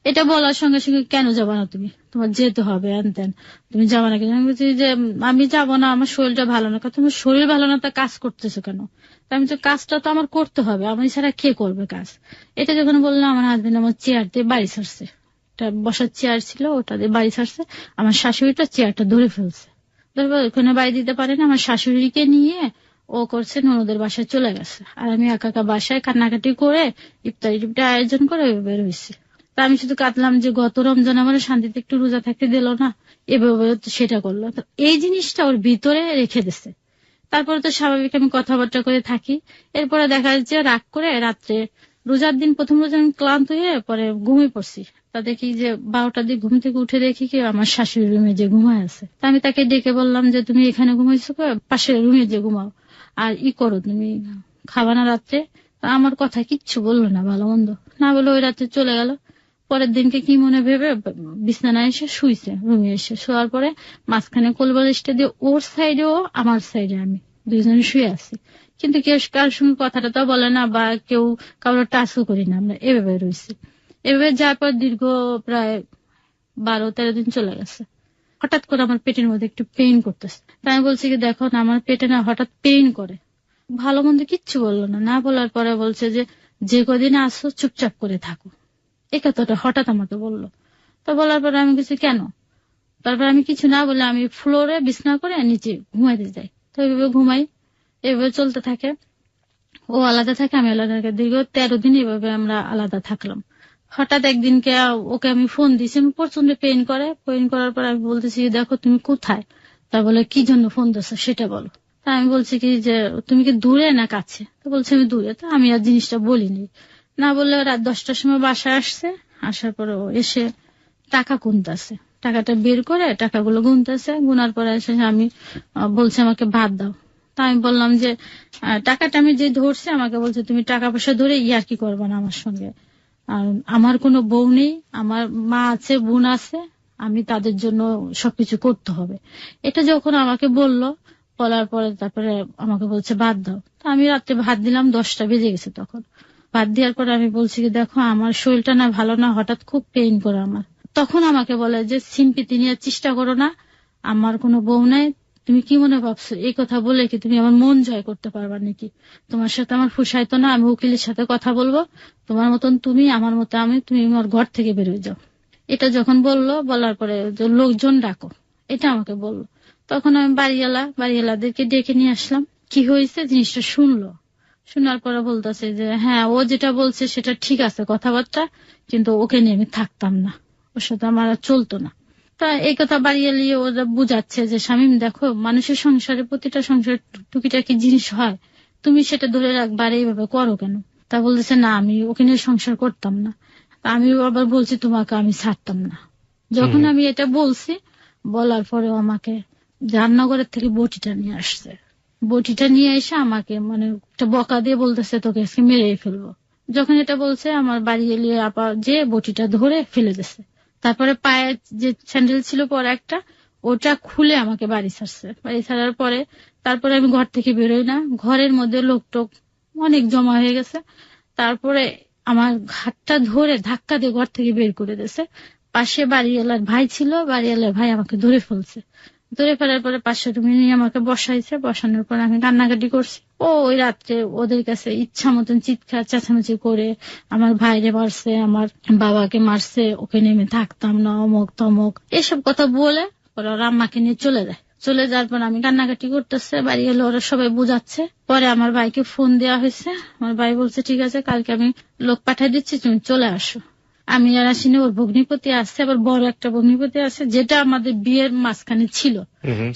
[SPEAKER 1] এটা বলার সঙ্গে সঙ্গে কেন যাবো না তুমি, তোমার যেতে হবে আনতেন, তুমি যাবো না কেন? আমি বলছি যে আমি যাবো না, আমার শরীরটা ভালো না। তোমার শরীর ভালো না, তা কাজ করতেছো কেন? আমি তো কাজটা তো আমার করতে হবে, আমার ছাড়া কে করবে কাজ? এটা যখন বললাম আমার হাজবেন্ড আমার চেয়ার দিয়ে বাড়ি ছাড়ছে। একটা বসার চেয়ার ছিল, ওটা দিয়ে বাড়ি ছাড়ছে। আমার শাশুড়িটা চেয়ারটা ধরে ফেলছে, ওখানে বাড়ি দিতে পারে না। আমার শাশুড়িকে নিয়ে ও করছে ননদের বাসায় চলে গেছে, আর আমি একা একা বাসায় কান্নাকাটি করে ইফতারি আয়োজন করে বের হয়েছি। তা আমি শুধু কাঁদলাম যে গত রমজান আমার শান্তিতে একটু রোজা থাকতে দিল না, এভাবে সেটা করলো। তো এই জিনিসটা ওর ভিতরে রেখে দিছে। তারপরে তো স্বাভাবিক আমি কথাবার্তা করে থাকি। এরপরে দেখা যাচ্ছে রাগ করে রাত্রে, রোজার দিন প্রথম রোজা আমি ক্লান্ত হয়ে পরে ঘুমিয়ে পড়ছি। তা দেখি যে 12টার দিকে ঘুম থেকে উঠে দেখি কি আমার শাশুড়ির রুমে যে ঘুমায় আছে। তা আমি তাকে ডেকে বললাম যে তুমি এখানে ঘুমাইছো, পাশের রুমে যে ঘুমাও, আর করো তুমি খাবা না রাত্রে? তা আমার কথা কিচ্ছু বললো না, ভালো মন্দ না বলে ওই রাত্রে চলে গেল। পরের দিনকে কি মনে ভেবে বিছানায় এসে শুইছে, রুমে এসে শোয়ার পরে মাঝখানে কোলবালিশটা দিয়ে ওর সাইডে ও, আমার সাইডে আমি, দুইজনে শুয়ে আছি। কিন্তু কেউ কার সঙ্গে কথাটা তো বলে না, বা কেউ কারোর টাচও করি না, আমরা এভাবে রয়েছি। এভাবে যাওয়ার পর দীর্ঘ প্রায় 12-13 দিন চলে গেছে। হঠাৎ করে আমার পেটের মধ্যে একটু পেইন করতেছে। তাই আমি বলছি কি দেখো না, আমার পেটে না হঠাৎ পেইন করে। ভালো মন্দ কিচ্ছু বললো না, না বলার পরে বলছে যে কদিন আসো চুপচাপ করে থাকো, এই কথাটা হঠাৎ আমাকে বললো। তো বলার পরে আমি কিছু কেন, তারপর আমি কিছু না বলে আমি ফ্লোরে বিছনা করে নিচে ঘুমাইতে যাই। তো এইভাবে ঘুমাই, এভাবে চলতে থাকে। ও আলাদা থাকে, আমি আলাদা থাকি। দীর্ঘ 13 দিন এভাবে আমরা আলাদা থাকলাম। হঠাৎ একদিনকে ওকে আমি ফোন দিয়েছি, আমি প্রচন্ড পেইন করার পর আমি বলতেছি দেখো তুমি কোথায়? তা বলে কি জন্য ফোন দিচ্ছ সেটা বলো। তা আমি বলছি কি যে তুমি কি দূরে না কাছে? তো বলছে আমি দূরে। তা আমি আর জিনিসটা বলিনি, না বললে রাত 10টার সময় বাসায় আসছে। আসার পরে ও এসে টাকা গুনতেছে, টাকাটা বের করে টাকাগুলো গুনতেছে। গুনার পরে এসে আমি বলছে আমাকে ভাত দাও। তা আমি বললাম যে টাকাটা আমি যে ধরছি, আমাকে বলছে তুমি টাকা পয়সা ধরে ইয়ার্কি করবে না আমার সঙ্গে। আর আমার কোনো বউ নেই, আমার মা আছে, বোন আছে, আমি তাদের জন্য সবকিছু করতে হবে। এটা যখন আমাকে বলার পরে তারপরে আমাকে বলছে ভাত দাও। তা আমি রাত্রে ভাত দিলাম, 10টা বেজে গেছে তখন। ভাত দেওয়ার পরে আমি বলছি কি দেখো আমার শরীরটা না ভালো না, হঠাৎ খুব পেইন করে আমার। তখন আমাকে বলে যে সিম্পিতি নেওয়ার চেষ্টা করো না, আমার কোনো বউ নাই, তুমি কি মনে ভাবছো এই কথা বলে কি তুমি আমার মন জয় করতে পারবা নাকি? তোমার সাথে আমার ফুসাইতো না, আমি উকিলের সাথে কথা বলবো, তোমার মতন তুমি, আমার মতো আমি, তুমি আমার ঘর থেকে বেরোয় যাও। এটা যখন বলার পরে লোকজন ডাকো, এটা আমাকে বললো। তখন আমি বাড়িওয়ালাদেরকে ডেকে নিয়ে আসলাম। কি হয়েছে জিনিসটা শুনলো। শোনার পরে বলতেছে যে হ্যাঁ ও যেটা বলছে সেটা ঠিক আছে কথাবার্তা, কিন্তু ওকে নিয়ে আমি থাকতাম না, ওর সাথে আমার আর চলতো না। তা এই কথা বাড়িয়ে নিয়ে ওরা বুঝাচ্ছে যে শামীম দেখো মানুষের সংসারে প্রতিটা সংসারে টুকিটাকি জিনিস হয়, তুমি সেটা ধরে রাখবা আর এইভাবে করো কেন? তা বলতেছে না আমি ওকে নিয়ে সংসার করতাম না। আমি আবার বলছি তোমাকে আমি ছাড়তাম না। যখন আমি এটা বলছি, বলার পরেও আমাকে রান্নাঘরের থেকে বটিটা নিয়ে আসছে। বটিটা নিয়ে এসে আমাকে মানে একটা বকা দিয়ে বলতেছে তোকে আজকে মেরে ফেলবো। যখন এটা বলছে আমার বাড়ি এলিয়ে আপা যে বটিটা ধরে ফেলে দিছে। তারপরে পায়ে যে স্যান্ডেল ছিল পরে একটা, ওটা খুলে আমাকে বাড়ি ছাড়ছে। বাড়ি ছাড়ার পরে তারপরে আমি ঘর থেকে বেরোই না, ঘরের মধ্যে লোক টোক অনেক জমা হয়ে গেছে। তারপরে আমার হাতটা ধরে ধাক্কা দিয়ে ঘর থেকে বের করে দিয়েছে। পাশে বাড়িওয়ালার ভাই ছিল, বাড়িওয়ালার ভাই আমাকে ধরে ফেলছে। ধরে ফেলার পরে 500 টাকা নিয়ে আমাকে বসাইছে। বসানোর পর আমি কান্নাকাটি করছি। ওই রাত্রে ওদের কাছে ইচ্ছা মতন চিৎকার চেঁচামেচি করে আমার ভাইরে মারছে, আমার বাবাকে মারছে, ওকে নেমে থাকতাম না, অমুক তমক এসব কথা বলে পরে ওরা আম্মাকে নিয়ে চলে যায়। চলে যাওয়ার পর আমি কান্নাকাটি করতেছে, বাড়ি এলে ওরা সবাই বুঝাচ্ছে। পরে আমার ভাইকে ফোন দেওয়া হয়েছে। আমার ভাই বলছে ঠিক আছে, কালকে আমি লোক পাঠিয়ে দিচ্ছি, তুমি চলে আসো। আমি আর আসিনি, ওর ভগ্নিপতি আসছে, আবার বড় একটা ভগ্নিপতি আছে যেটা আমাদের বিয়ের মাঝখানে ছিল।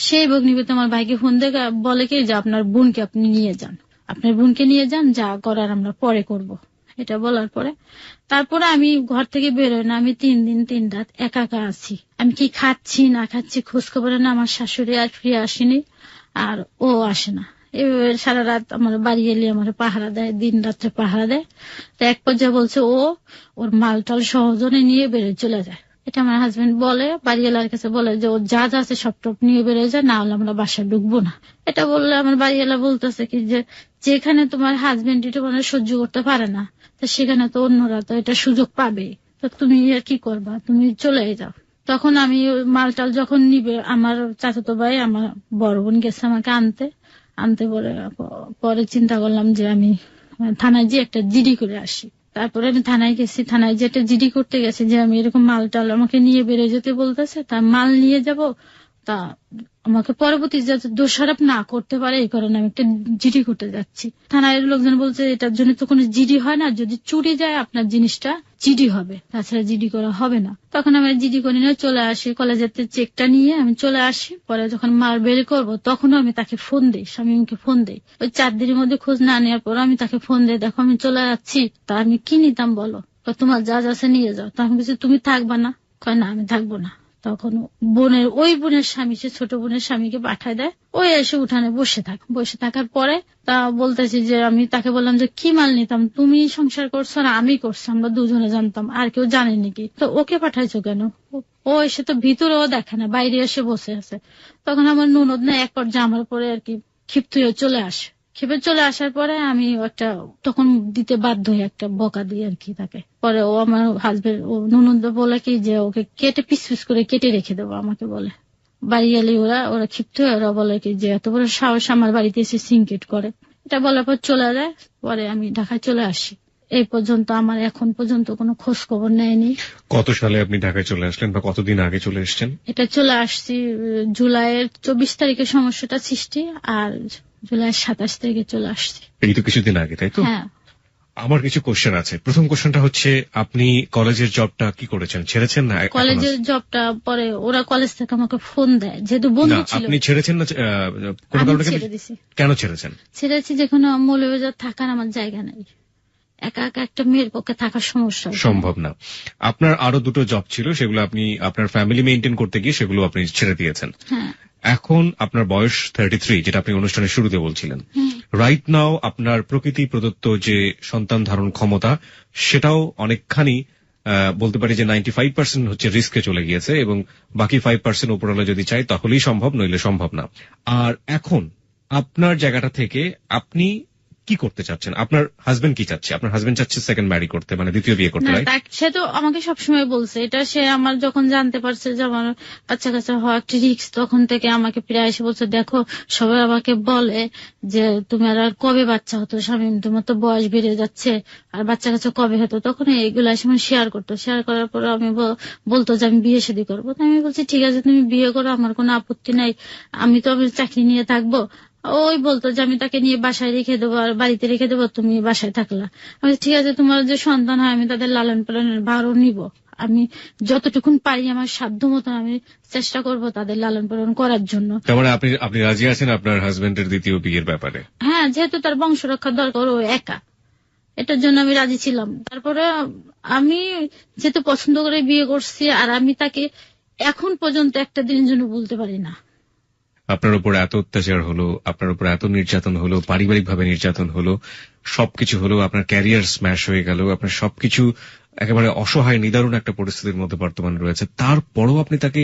[SPEAKER 1] সেই ভগ্নিপতি আমার ভাইকে ফোন দিয়ে বলে কি যে আপনার বোনকে আপনি নিয়ে যান, আপনার বোনকে নিয়ে যান, যা করার আমরা পরে করব। এটা বলার পরে তারপরে আমি ঘর থেকে বেরোই না। আমি 3 দিন 3 রাত একা একা আছি। আমি কি খাচ্ছি না খাচ্ছি খোঁজ খবর না। আমার শাশুড়ি আর ফিরে আসেনি, আর ও আসে না। এভাবে সারা রাত আমার বাড়ি এলে আমার পাহারা দেয়, দিন রাত্রে পাহারা দেয়। তো এক পর্যায়ে বলছে ওর মাল টাল সহজনে নিয়ে বেড়ে চলে যায়। এটা আমার হাজবেন্ড বলে, বাড়িওয়ালার কাছে বলে যে ওর যা যা আছে সব টপ নিয়ে বেড়ে যায়, না হলে আমরা বাসায় ঢুকবো না। এটা বললে আমার বাড়িওয়ালা বলতেছে কি যে যেখানে তোমার হাজবেন্ড এটা মানে সহ্য করতে পারে না, তো সেখানে তো অন্যরা তো এটা সুযোগ পাবে, তো তুমি আর কি করবা, তুমি চলে যাও। তখন আমি মালটাল যখন নিবে, আমার চাচাতো ভাই আমার বড় বোন গেছে আমাকে আনতে বলে। পরে চিন্তা করলাম যে আমি থানায় যে একটা জিডি করে আসি। তারপরে আমি থানায় গেছি। থানায় যে একটা জিডি করতে গেছি যে আমি এরকম মালটাল আমাকে নিয়ে বেড়ে যেতে বলতেছে, তা মাল নিয়ে যাব, তা আমাকে পরবর্তী যাতে দোষারোপ না করতে পারে এই কারণে আমি একটা জিডি করতে যাচ্ছি। থানায় লোকজন বলছে এটার জন্য তো কোনো জিডি হয় না, যদি চুরি যায় আপনার জিনিসটা জিডি হবে, তাছাড়া জিডি করা হবে না। তখন আমি জিডি করে নিয়ে চলে আসি, কলেজের চেকটা নিয়ে আমি চলে আসি। পরে যখন মাল বের করবো তখনও আমি তাকে ফোন দিই, স্বামীকে ফোন দিই। ওই 4 দিনের মধ্যে খোঁজ না নেওয়ার পর আমি তাকে ফোন দিই, দেখো আমি চলে যাচ্ছি, তা আমি কি নিতাম বলো, তোমার যা যাচ্ছে নিয়ে যাও। তা আমি কিছু তুমি থাকবা না, কয় না আমি থাকবো না। তখন ওই বোনের স্বামী, সে ছোট বোনের স্বামীকে পাঠায় দেয়। ওই এসে উঠানে বসে থাকার পরে তা বলতেছি যে আমি তাকে বললাম যে কি মাল নিতাম, তুমি সংসার করছো না আমি করছি, আমরা দুজনে জানতাম, আর কেউ জানে নাকি, তো ওকে পাঠাইছো কেন? ও এসে তো ভিতরেও দেখে না, বাইরে এসে বসে আছে। তখন আমার ননদ না এক পর্যায়ে আমার পরে আর কি ক্ষিপ্ত হয়ে চলে আসে। খেপে চলে আসার পরে আমি একটা তখন দিতে বাধ্য হয়ে একটা বকা দিই আর কি তাকে। পরে ও আমার হাজবেন্ড ও ননদ বলে কি যে ওকে কেটে পিস পিস করে কেটে রেখে দেবো আমাকে বলে। বাড়ি এলে ওরা ক্ষিপ্ত হয়ে ওরা বলে কি যে এত বড় সাহস আমার বাড়িতে এসে সিনকেট করে। এটা বলার পর চলে যায়। পরে আমি ঢাকায় চলে আসি। এই পর্যন্ত আমার এখন পর্যন্ত কোনো খোঁজ খবর নেয়নি।
[SPEAKER 2] কত সালে আপনি ঢাকায় চলে আসলেন বা কতদিন আগে চলে এসেছেন? এটা
[SPEAKER 1] চলে আসছি জুলাইয়ের 24 তারিখে সমস্যাটা সৃষ্টি, আর জুলাই 27 তারিখে চলে আসছি।
[SPEAKER 2] এই তো কিছুদিন আগে, তাই তো?
[SPEAKER 1] হ্যাঁ।
[SPEAKER 2] আমার কিছু কোশ্চেন আছে। প্রথম কোশ্চেনটা হচ্ছে আপনি কলেজের জবটা কি করেছেন, ছেড়েছেন না?
[SPEAKER 1] কলেজের জবটা পরে ওরা কলেজ থেকে আমাকে ফোন দেয়, যেহেতু বন্ধু ছিল।
[SPEAKER 2] আপনি ছেড়েছেন না কোনো কারণে? কেন ছেড়েছেন?
[SPEAKER 1] ছেড়েছি যেখানে মৌলভীবাজার থাকার আমার জায়গা নেই, একা একা একটা মেয়ের পক্ষে থাকার সমস্যা
[SPEAKER 2] সম্ভব না। আপনার আরো দুটো জব ছিল, সেগুলো আপনি আপনার ফ্যামিলি মেইনটেইন করতে গিয়ে সেগুলো আপনি ছেড়ে দিয়েছেন।
[SPEAKER 1] হ্যাঁ।
[SPEAKER 2] এখন আপনার বয়স 33, যেটা আপনি অনুষ্ঠানের শুরুতে বলছিলেন। রাইট নাও আপনার প্রকৃতি প্রদত্ত যে সন্তান ধারণ ক্ষমতা, সেটাও অনেকখানি বলতে পারি যে 95% হচ্ছে রিস্কে চলে গিয়েছে, এবং বাকি 5% উপরওয়ালা যদি চাই তাহলেই সম্ভব, নইলে সম্ভব না। আর এখন আপনার জায়গাটা থেকে আপনি কি করতে চাচ্ছেন? আপনার হাজবেন্ড কি চাচ্ছে? আপনার হাজবেন্ড চাচ্ছে সেকেন্ড ম্যারি করতে, মানে দ্বিতীয় বিয়ে করতে।
[SPEAKER 1] সে তো আমাকে সবসময় বলছে এটা। সে আমার যখন জানতে পারছে যে আমার বাচ্চা কাচ্চা হওয়া একটা রিস্ক, তখন থেকে আমাকে প্রায় এসে বলছে দেখো সবাই আমাকে বলে যে তুমি আর কবে বাচ্চা হতো, স্বামী তোমার তো বয়স বেড়ে যাচ্ছে, আর বাচ্চা কাচ্চা কবে হতো। তখন এইগুলো এসে শেয়ার করতো। শেয়ার করার পর আমি বলতো যে আমি বিয়ে শাদী করবো। আমি বলছি ঠিক আছে তুমি বিয়ে করো, আমার কোনো আপত্তি নাই, আমি তো আমি চাকরি নিয়ে থাকবো। ওই বলতো যে আমি তাকে নিয়ে বাসায় রেখে দেবো আর বাড়িতে রেখে দেবো, তুমি বাসায় থাকলা। আমি ঠিক আছে তোমার যে সন্তান হয় আমি তাদের লালন পালনের ভারও নিব, আমি যতটুকুন পারি আমার সাধ্য মতো আমি চেষ্টা করব তাদের লালন পালন করার জন্য।
[SPEAKER 2] তার মানে আপনি রাজি আছেন আপনার হাজবেন্ডের দ্বিতীয় বিয়ের ব্যাপারে?
[SPEAKER 1] হ্যাঁ, যেহেতু তার বংশ রক্ষার দরকার, ও একা, এটার জন্য আমি রাজি ছিলাম। তারপরে আমি যেহেতু পছন্দ করে বিয়ে করছি, আর আমি তাকে এখন পর্যন্ত একটা দিনের জন্য বলতে পারি না।
[SPEAKER 2] আপনার উপর এত অত্যাচার হলো, আপনার উপর এত নির্যাতন হলো, পারিবারিক ভাবে নির্যাতন হলো, সবকিছু হলো, আপনার ক্যারিয়ার স্ম্যাশ হয়ে গেল, আপনার সবকিছু একেবারে অসহায় নিদারুণ একটা পরিস্থিতির মধ্যে বর্তমান রয়েছে, তারপরও আপনি তাকে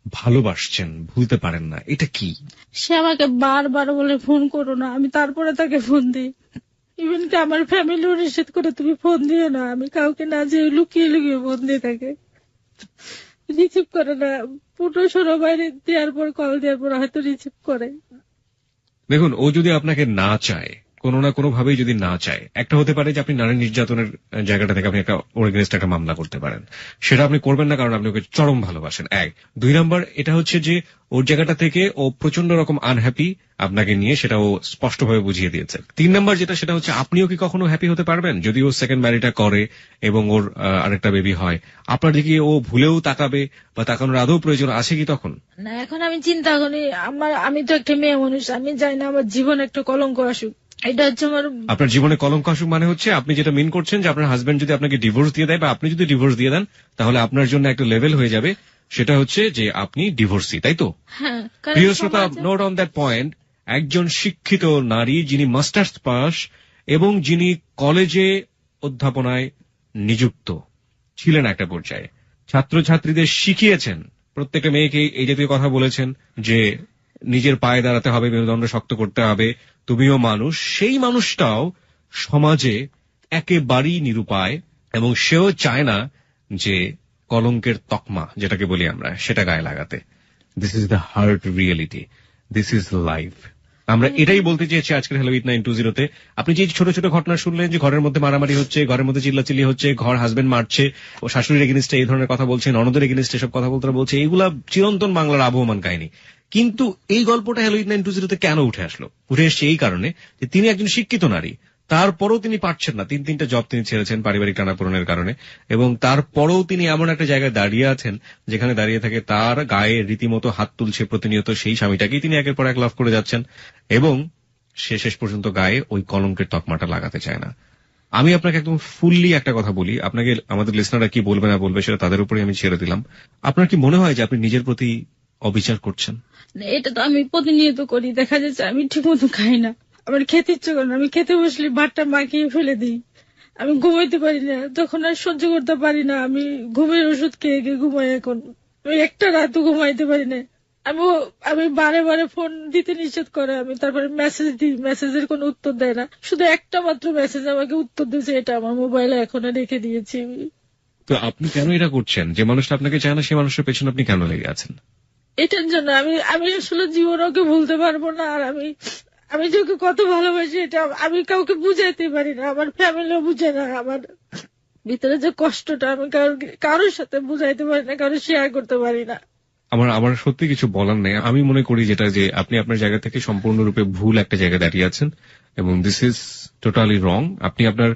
[SPEAKER 2] ভালোবাসছেন, ভুলতে পারেন না, এটা কি?
[SPEAKER 1] সে আমাকে বারবার বলে ফোন করো না, আমি তারপরে তাকে ফোন দিই। ইভেন কি আমার ফ্যামিলিও নিষেধ করে তুমি ফোন দিও না, আমি কাউকে না যে লুকিয়ে লুকিয়ে ফোন দিয়ে থাকে, রিসিভ করে না। পুরো সরো বাইরে দেওয়ার পর, কল দেওয়ার পর হয়তো রিসিভ করে।
[SPEAKER 2] দেখুন, ও যদি আপনাকে না চায়, কোনো না কোনো ভাবেই যদি না চায়, একটা হতে পারে যে আপনি নারী নির্যাতনের জায়গাটা থেকে আপনি একটা ওর এগেইনস্ট একটা মামলা করতে পারেন। সেটা আপনি করবেন না, কারণ আপনি ওকে চরম ভালোবাসেন। এক, 2 নাম্বার এটা হচ্ছে যে ওর জায়গাটা থেকে ও প্রচন্ড রকম আনহ্যাপি আপনাকে নিয়ে, সেটা ও স্পষ্টভাবে বুঝিয়ে দিয়েছে। 3 নাম্বার যেটা, সেটা হচ্ছে আপনিও কি কখনো হ্যাপি হতে পারবেন যদি ও সেকেন্ড ম্যারিটা করে এবং ওর আরেকটা বেবি হয়? আপনার দিকে ও ভুলেও তাকাবে বা তাকানোর আদৌ প্রয়োজন আছে কি তখন?
[SPEAKER 1] না, এখন আমি চিন্তা করি, আমি তো একটা মেয়ে মানুষ, আমি চাই না আমার জীবন একটা কলঙ্ক আসুক। এটা হচ্ছে আমার।
[SPEAKER 2] আপনার জীবনে কলঙ্ক আসুক মানে হচ্ছে আপনি যেটা মিন করছেন যে আপনার হাজবেন্ড যদি আপনাকে ডিভোর্স দিয়ে দেয় বা আপনি যদি ডিভোর্স দিয়ে দেন, তাহলে আপনার জন্য একটা লেভেল হয়ে যাবে, সেটা হচ্ছে যে আপনি ডিভোর্সি, তাই তো?
[SPEAKER 1] হ্যাঁ,
[SPEAKER 2] প্রিয় শ্রোতা, নোট অন দ্যাট পয়েন্ট, একজন শিক্ষিত নারী যিনি মাস্টার্স পাস এবং যিনি কলেজে অধ্যাপনায় নিযুক্ত ছিলেন একটা পর্যায়ে, ছাত্রছাত্রীদের শিখিয়েছেন, প্রত্যেকটা মেয়েকে এই জাতীয় কথা বলেছেন যে নিজের পায়ে দাঁড়াতে হবে, মেরুদণ্ড শক্ত করতে হবে, তুমিও মানুষ। সেই মানুষটাও সমাজে একেবারেই নিরুপায় এবং সেও চায় না যে কলঙ্কের তকমা যেটাকে বলি আমরা, সেটা গায়ে লাগাতে। This is the hard reality, this is life. আমরা এটাই বলতে চেয়েছি আজকের হ্যালো উইথ 920-তে। আপনি যে ছোট ছোট ঘটনা শুনলেন, যে ঘরের মধ্যে মারামারি হচ্ছে, ঘরের মধ্যে চিল্লাচিল্লি হচ্ছে, ঘর হাজবেন্ড মারছে, ও শাশুড়ির এগেইনস্টে এই ধরনের কথা বলছে, ননদের এগেইনস্টে সব কথা বলছে, এইগুলা চিরন্তন বাংলার আবহমান কাহিনী। কিন্তু এই গল্পটা হ্যালো উইথ 920-তে কেন উঠে আসলো? উঠে এসছে এই কারণে যে তিনি একজন শিক্ষিত নারী, তারপরেও তিনি পারছেন না, 3টা জব তিনি ছেড়েছেন পারিবারিক টানাপোড়েনের কারণে, এবং তারপরেও তিনি এমন একটা জায়গায় দাঁড়িয়ে আছেন যেখানে দাঁড়িয়ে থেকে তার গায়ে রীতিমতো হাত তুলছে প্রতিনিয়ত সেই স্বামীটাকেই তিনি একের পর এক লাভ করে যাচ্ছেন, এবং সে শেষ পর্যন্ত গায়ে ওই কলঙ্কের তকমাটা লাগাতে চায় না। আমি আপনাকে একদম ফুললি একটা কথা বলি, আপনাকে আমাদের লিসনাররা কি বলবে না বলবে সেটা তাদের উপরে আমি ছেড়ে দিলাম। আপনার কি মনে হয় যে আপনি নিজের প্রতি অবিচার করছেন?
[SPEAKER 1] এটা তো আমি প্রতিনিয়ত করি। দেখা যাচ্ছে আমি ঠিক মতো খাই না, আমার খেতে ইচ্ছে করে না, আমি খেতে বসলে ভাতটা মাখিয়ে ফেলে দিই, আমি ঘুমাইতে পারি না, তখন আর সহ্য করতে পারি না, আমি ঘুমের ওষুধ খেয়ে খেয়ে ঘুমাই। এখন আমি একটা রাতও ঘুমাইতে পারি না। আমি বারে বারে ফোন দিতে নিষেধ করে, আমি তারপরে মেসেজ দিই, মেসেজের কোনো উত্তর দেয় না। শুধু একটা মাত্র মেসেজ আমাকে উত্তর দিয়েছে, এটা আমার মোবাইলে এখনো রেখে দিয়েছি।
[SPEAKER 2] তো আপনি কেন এটা করছেন? যে মানুষটা আপনাকে চায় না সেই মানুষের পেছনে আপনি কেন লেগে আছেন?
[SPEAKER 1] এটার জন্য আমি আসলে জীবন ওকে ভুলতে পারবো না। আর আমি যে ওকে কত ভালোবাসি এটা আমি কাউকে বুঝাইতে পারি না, আমার ফ্যামিলিও বুঝে না। আমার ভিতরে যে কষ্টটা আমি কারোর সাথে বুঝাইতে পারি না, কারোর শেয়ার করতে পারি না।
[SPEAKER 2] আমার সত্যি কিছু বলার নেই। আমি মনে করি যেটা, যে আপনি আপনার জায়গা থেকে সম্পূর্ণরূপে ভুল একটা জায়গায় দাঁড়িয়ে আছেন এবং দিস ইজ টোটালি রং। আপনি আপনার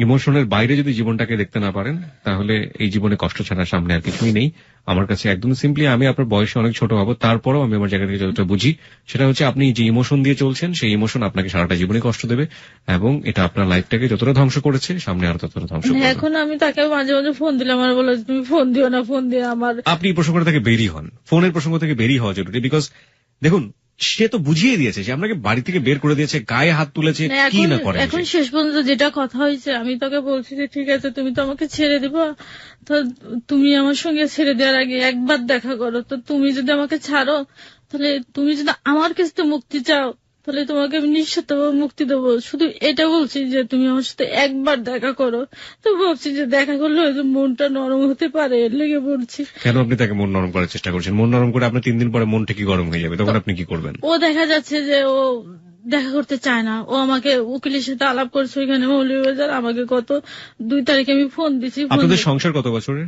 [SPEAKER 2] ইমোশনের বাইরে যদি জীবনটাকে দেখতে না পারেন, তাহলে এই জীবনে কষ্ট ছাড়া সামনে আর কিছুই নেই। আমার কাছে একদম সিম্পলি, আমি আপনার বয়সে অনেক ছোট হব, তারপরও আমি আমার জায়গা থেকে যতটা বুঝি সেটা হচ্ছে আপনি যে ইমোশন দিয়ে চলছেন, সেই ইমোশন আপনাকে সারাটা জীবনে কষ্ট দেবে এবং এটা আপনার লাইফটাকে যতটা ধ্বংস করেছে সামনে আরো ততটা ধ্বংস করবে।
[SPEAKER 1] এখন আমি তাকে মাঝে মাঝে ফোন দিলে আমার বলে তুমি ফোন দিও না, ফোন দিয়ে আমার।
[SPEAKER 2] আপনি এই প্রসঙ্গ থেকে বেরিয়ে হন, ফোনের প্রসঙ্গ থেকে বেরিয়ে হওয়া জরুরি। বিকজ দেখুন, সে তো বুঝিয়ে দিয়েছে যে আপনাকে বাড়ি থেকে বের করে দিয়েছে, গায়ে হাত তুলেছে, কি না করে।
[SPEAKER 1] এখন শেষ পর্যন্ত যেটা কথা হয়েছে, আমি তোকে বলছি যে ঠিক আছে তুমি তো আমাকে ছেড়ে দিবা, তো তুমি আমার সঙ্গে ছেড়ে দেওয়ার আগে একবার দেখা করো। তো তুমি যদি আমাকে ছাড়ো, তাহলে তুমি যদি আমার কাছে মুক্তি চাও, তাহলে তোমাকে আমি নিঃশর্তভাবে মুক্তি দেবো। শুধু এটা বলছি যে তুমি আমার সাথে একবার দেখা করো। তো ভাবছি যে দেখা করলে হয়তো মনটা নরম হতে পারে, এর লেগে বলছি।
[SPEAKER 2] কেন আপনি তাকে মন নরম করার চেষ্টা করছেন? মন নরম করে আপনার 3 দিন পরে মনটা কি গরম হয়ে যাবে, তখন আপনি কি করবেন?
[SPEAKER 1] ও দেখা যাচ্ছে যে ও দেখা করতে চায় না। ও আমাকে উকিলের সাথে আলাপ করছে ওইখানে মৌলভীবাজার, আমাকে গত 2 তারিখে আমি ফোন দিছি।
[SPEAKER 2] আপনাদের সংসার কত বছরের?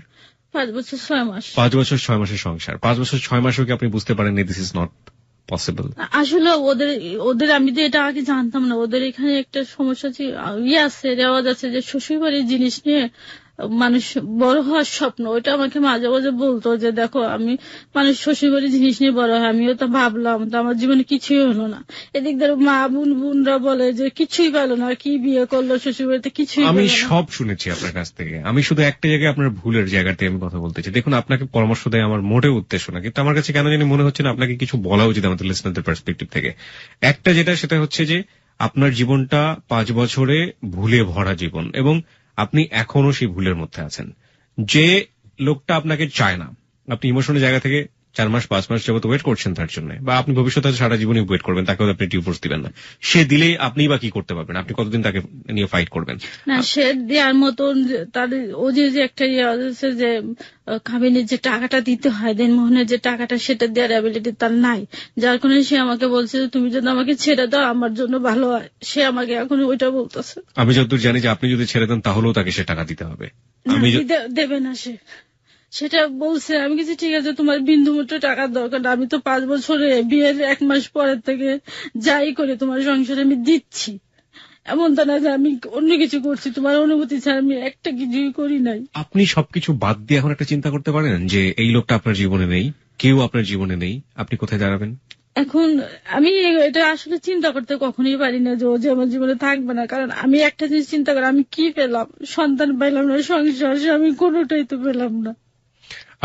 [SPEAKER 1] 5 বছর 6 মাস।
[SPEAKER 2] 5 বছর 6 মাসের সংসার। 5 বছর 6 মাসও কি আপনি বুঝতে পারেননি দিস ইজ নট পসিবল?
[SPEAKER 1] আসলে ওদের আমি তো এটা আগে জানতাম না। ওদের এখানে একটা সমস্যা আছে, রেওয়াজ আছে যে শ্বশুরবাড়ির জিনিস নিয়ে মানুষ বড় হওয়ার স্বপ্ন। ওইটা আমাকে মাঝে মাঝে বলতো যে দেখো আমি মানুষ শ্বশুরবাড়ির জিনিস নিয়ে বড় হয়, আমিও তো ভাবলাম, তো আমার জীবনে কিছুই হলো না। এদিক ধরো মা বোনরা বলে যে কিছুই পেলো না, কি বিয়ে করলো শ্বশুরবাড়িতে, কিছুই।
[SPEAKER 2] আমি সব শুনেছি আপনার কাছ থেকে। আমি শুধু একটা জায়গায় আপনার ভুলের জায়গাতে আমি কথা বলতে চাই। দেখুন, আপনাকে পরামর্শ দেয় আমার মোটেও উদ্দেশ্য না, কিন্তু আমার কাছে কেন জানি মনে হচ্ছে না আপনাকে কিছু বলা উচিত আমাদের লিসনারদের পার্সপেক্টিভ থেকে। একটা যেটা, সেটা হচ্ছে যে আপনার জীবনটা 5 বছরে ভুলে ভরা জীবন এবং আপনি এখনো সেই ভুলের মধ্যে আছেন। যে লোকটা আপনাকে চায় না, আপনি ইমোশনের জায়গা থেকে 4 মাস 5 মাস যাবত ওয়েট করছেন তার জন্য, বা আপনি ভবিষ্যতে সারা জীবনই ওয়েট করবেন, তাকেও আপনি ডিভোর্স দিবেন না, সে দিলেই আপনি বা কি করতে পারবেন? আপনি কতদিন তাকে নিয়ে ফাইট করবেন?
[SPEAKER 1] না, সে দেওয়ার মতন তার ও যে একটা ইয়ে আছে যে কাবিনের যে টাকাটা দিতে হয়, দেনমোহনের যে টাকাটা, সেটা দেওয়ার অ্যাবিলিটি তার নাই। যার কারণে সে আমাকে বলছে যে তুমি যদি আমাকে ছেড়ে দাও আমার জন্য ভালো হয়। সে আমাকে এখন ওইটা বলতেছে।
[SPEAKER 2] আমি যতদূর জানি যে আপনি যদি ছেড়ে দেন তাহলেও তাকে সে টাকা দিতে হবে।
[SPEAKER 1] দেবে না সে, সেটা বলছে। আমি কিছু ঠিক আছে, তোমার বিন্দুমাত্র টাকার দরকার, আমি তো 5 বছরে বিয়ের 1 মাস পরের থেকে যাই করে তোমার সংসারে আমি দিচ্ছি। এমন তা না যে আমি অন্য কিছু করছি, তোমার অনুমতি ছাড়া আমি একটা কিছুই করি নাই।
[SPEAKER 2] আপনি সবকিছু বাদ দিয়ে এখন একটা চিন্তা করতে পারেন যে এই লোকটা আপনার জীবনে নেই, কেউ আপনার জীবনে নেই, আপনি কোথায় দাঁড়াবেন?
[SPEAKER 1] এখন আমি এটা আসলে চিন্তা করতে কখনোই পারি না যে ও যে আমার জীবনে থাকবে না। কারণ আমি একটা জিনিস চিন্তা করি, আমি কি পেলাম? সন্তান পেলাম না, সংসার, আমি কোনোটাই তো পেলাম না।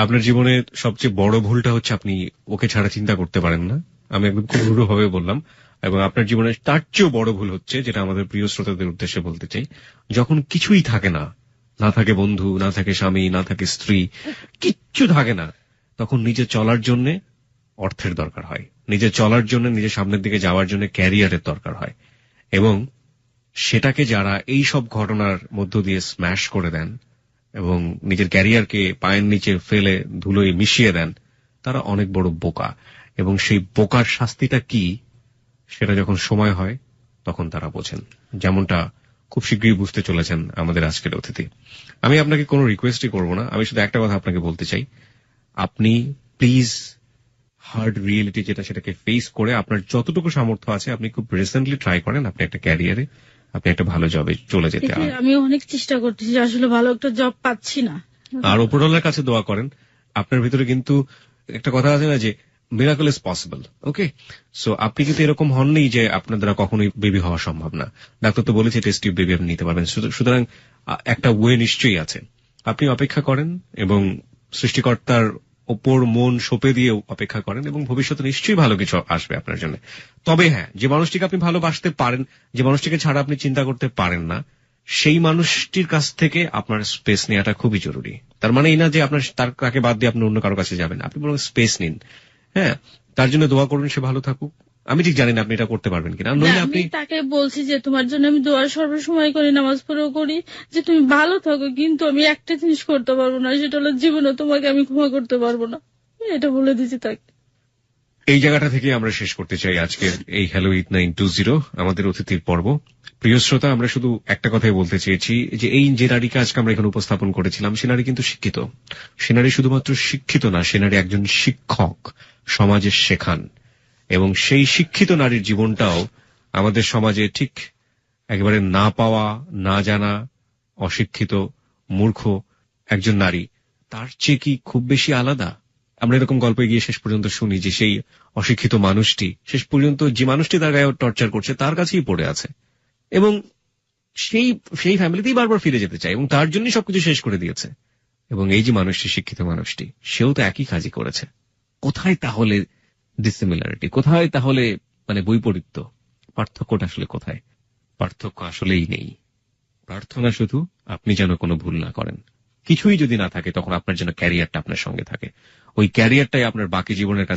[SPEAKER 2] আপনার জীবনে সবচেয়ে বড় ভুলটা হচ্ছে আপনি ওকে ছাড়া চিন্তা করতে পারেন না। আমি একদম খুব রূঢ়ভাবে বললাম। এবং আপনার জীবনে তার চেয়েও বড় ভুল হচ্ছে, যেটা আমাদের প্রিয় শ্রোতাদের উদ্দেশ্যে বলতে চাই, যখন কিছুই থাকে না, না থাকে বন্ধু, না থাকে স্বামী, না থাকে স্ত্রী, কিচ্ছু থাকে না, তখন নিজে চলার জন্য অর্থের দরকার হয়, নিজে চলার জন্য, নিজের সামনের দিকে যাওয়ার জন্য ক্যারিয়ারের দরকার হয়। এবং সেটাকে যারা এই সব ঘটনার মধ্য দিয়ে স্ম্যাশ করে দেন এবং নিজের ক্যারিয়ারকে পায়ের নিচে ফেলে ধুলোয় মিশিয়ে দেন, তারা অনেক বড় বোকা। এবং সেই বোকার শাস্তিটা কি, সেটা যখন সময় হয় তখন তারা বোঝেন, যেমনটা খুব শীঘ্রই বুঝতে চলেছেন আমাদের আজকের অতিথি। আমি আপনাকে কোনো রিকোয়েস্টই করব না, আমি শুধু একটা কথা আপনাকে বলতে চাই, আপনি প্লিজ হার্ড রিয়েলিটি যেটা, সেটাকে ফেস করে আপনার যতটুকু সামর্থ্য আছে আপনি খুব রিসেন্টলি ট্রাই করেন আপনি একটা ক্যারিয়ারে, আপনি একটা ভালো জবে চলে যেতে।
[SPEAKER 1] আমি অনেক চেষ্টা করতেছি, আসলে ভালো একটা জব পাচ্ছি না।
[SPEAKER 2] আর উপরওয়ালার কাছে দোয়া করেন। আপনার ভিতরে কিন্তু একটা কথা আছে না যে miracle is possible. Okay, so আপনি কিন্তু এরকম হননি যে আপনার দ্বারা কখনোই বেবি হওয়া সম্ভব না। ডাক্তার তো বলেছে টেস্ট টিউব বেবি আপনি নিতে পারবেন। সুতরাং একটা ওয়ে নিশ্চয়ই আছে। আপনি অপেক্ষা করেন এবং সৃষ্টিকর্তার ওপর মন সঁপে দিয়ে অপেক্ষা করেন, এবং ভবিষ্যতে নিশ্চয়ই ভালো কিছু আসবে আপনার জন্য। তবে হ্যাঁ, যে মানুষটিকে আপনি ভালোবাসতে পারেন, যে মানুষটিকে ছাড়া আপনি চিন্তা করতে পারেন না, সেই মানুষটির কাছ থেকে আপনার স্পেস নেওয়াটা খুবই জরুরি। তার মানে এই না যে আপনার তাকে বাদ দিয়ে আপনি অন্য কারো কাছে যাবেন, আপনি বরং স্পেস নিন। হ্যাঁ, তার জন্য দোয়া করুন সে ভালো থাকুক। আমি ঠিক জানি না আপনি এটা করতে পারবেন কিনা।
[SPEAKER 1] আমি তাকে বলছি যে তোমার জন্য আমি দোয়া সর্বসময় করি, নামাজ পড়েও করি, যে তুমি ভালো থাকো, কিন্তু আমি একটা জিনিস করতে পারবো না, সেটা হলো জীবনে তোমাকে আমি ক্ষমা করতে পারবো না, এটা বলে দিচ্ছি তাকে।
[SPEAKER 2] এই জায়গাটা থেকে আমরা শেষ করতে চাই আজকের এই হ্যালো ইট 920 আমাদের অতিথির পর্ব। প্রিয় শ্রোতা, আমরা শুধু একটা কথাই বলতে চেয়েছি যে এই যে নারীকে আজকে আমরা এখানে উপস্থাপন করেছিলাম, সে নারী কিন্তু শিক্ষিত। সে নারী শুধুমাত্র শিক্ষিত না, সে নারী একজন শিক্ষক, সমাজে শেখান। এবং সেই শিক্ষিত নারীর জীবনটাও আমাদের সমাজে ঠিক একেবারে না পাওয়া, না জানা, অশিক্ষিত, মূর্খ একজন নারী, তার চেয়ে কি খুব বেশি আলাদা? আমরা এরকম গল্পে গিয়ে শেষ পর্যন্ত শুনি যে সেই অশিক্ষিত মানুষটি শেষ পর্যন্ত যে মানুষটি তার গায়ে টর্চার করছে তার কাছেই পড়ে আছে, এবং সেই ফ্যামিলিতেই বারবার ফিরে যেতে চায়, এবং তার জন্যই সবকিছু শেষ করে দিয়েছে। এবং এই যে মানুষটি, শিক্ষিত মানুষটি, সেও তো একই কাজই করেছে। কোথায় তাহলে ডিসিমিলারিটি? কোথায় তাহলে বৈপরীত্য? পার্থক্যটা আসলে কোথায়? পার্থক্য আসলেই নেই। প্রার্থনা শুধু আপনি যেন কোনো ভুল না করেন। কিছুই যদি না থাকে তখন আপনার যেন ক্যারিয়ারটা আপনার সঙ্গে থাকে। ওই ক্যারিয়ারটাই আপনার বাকি জীবনের কাছে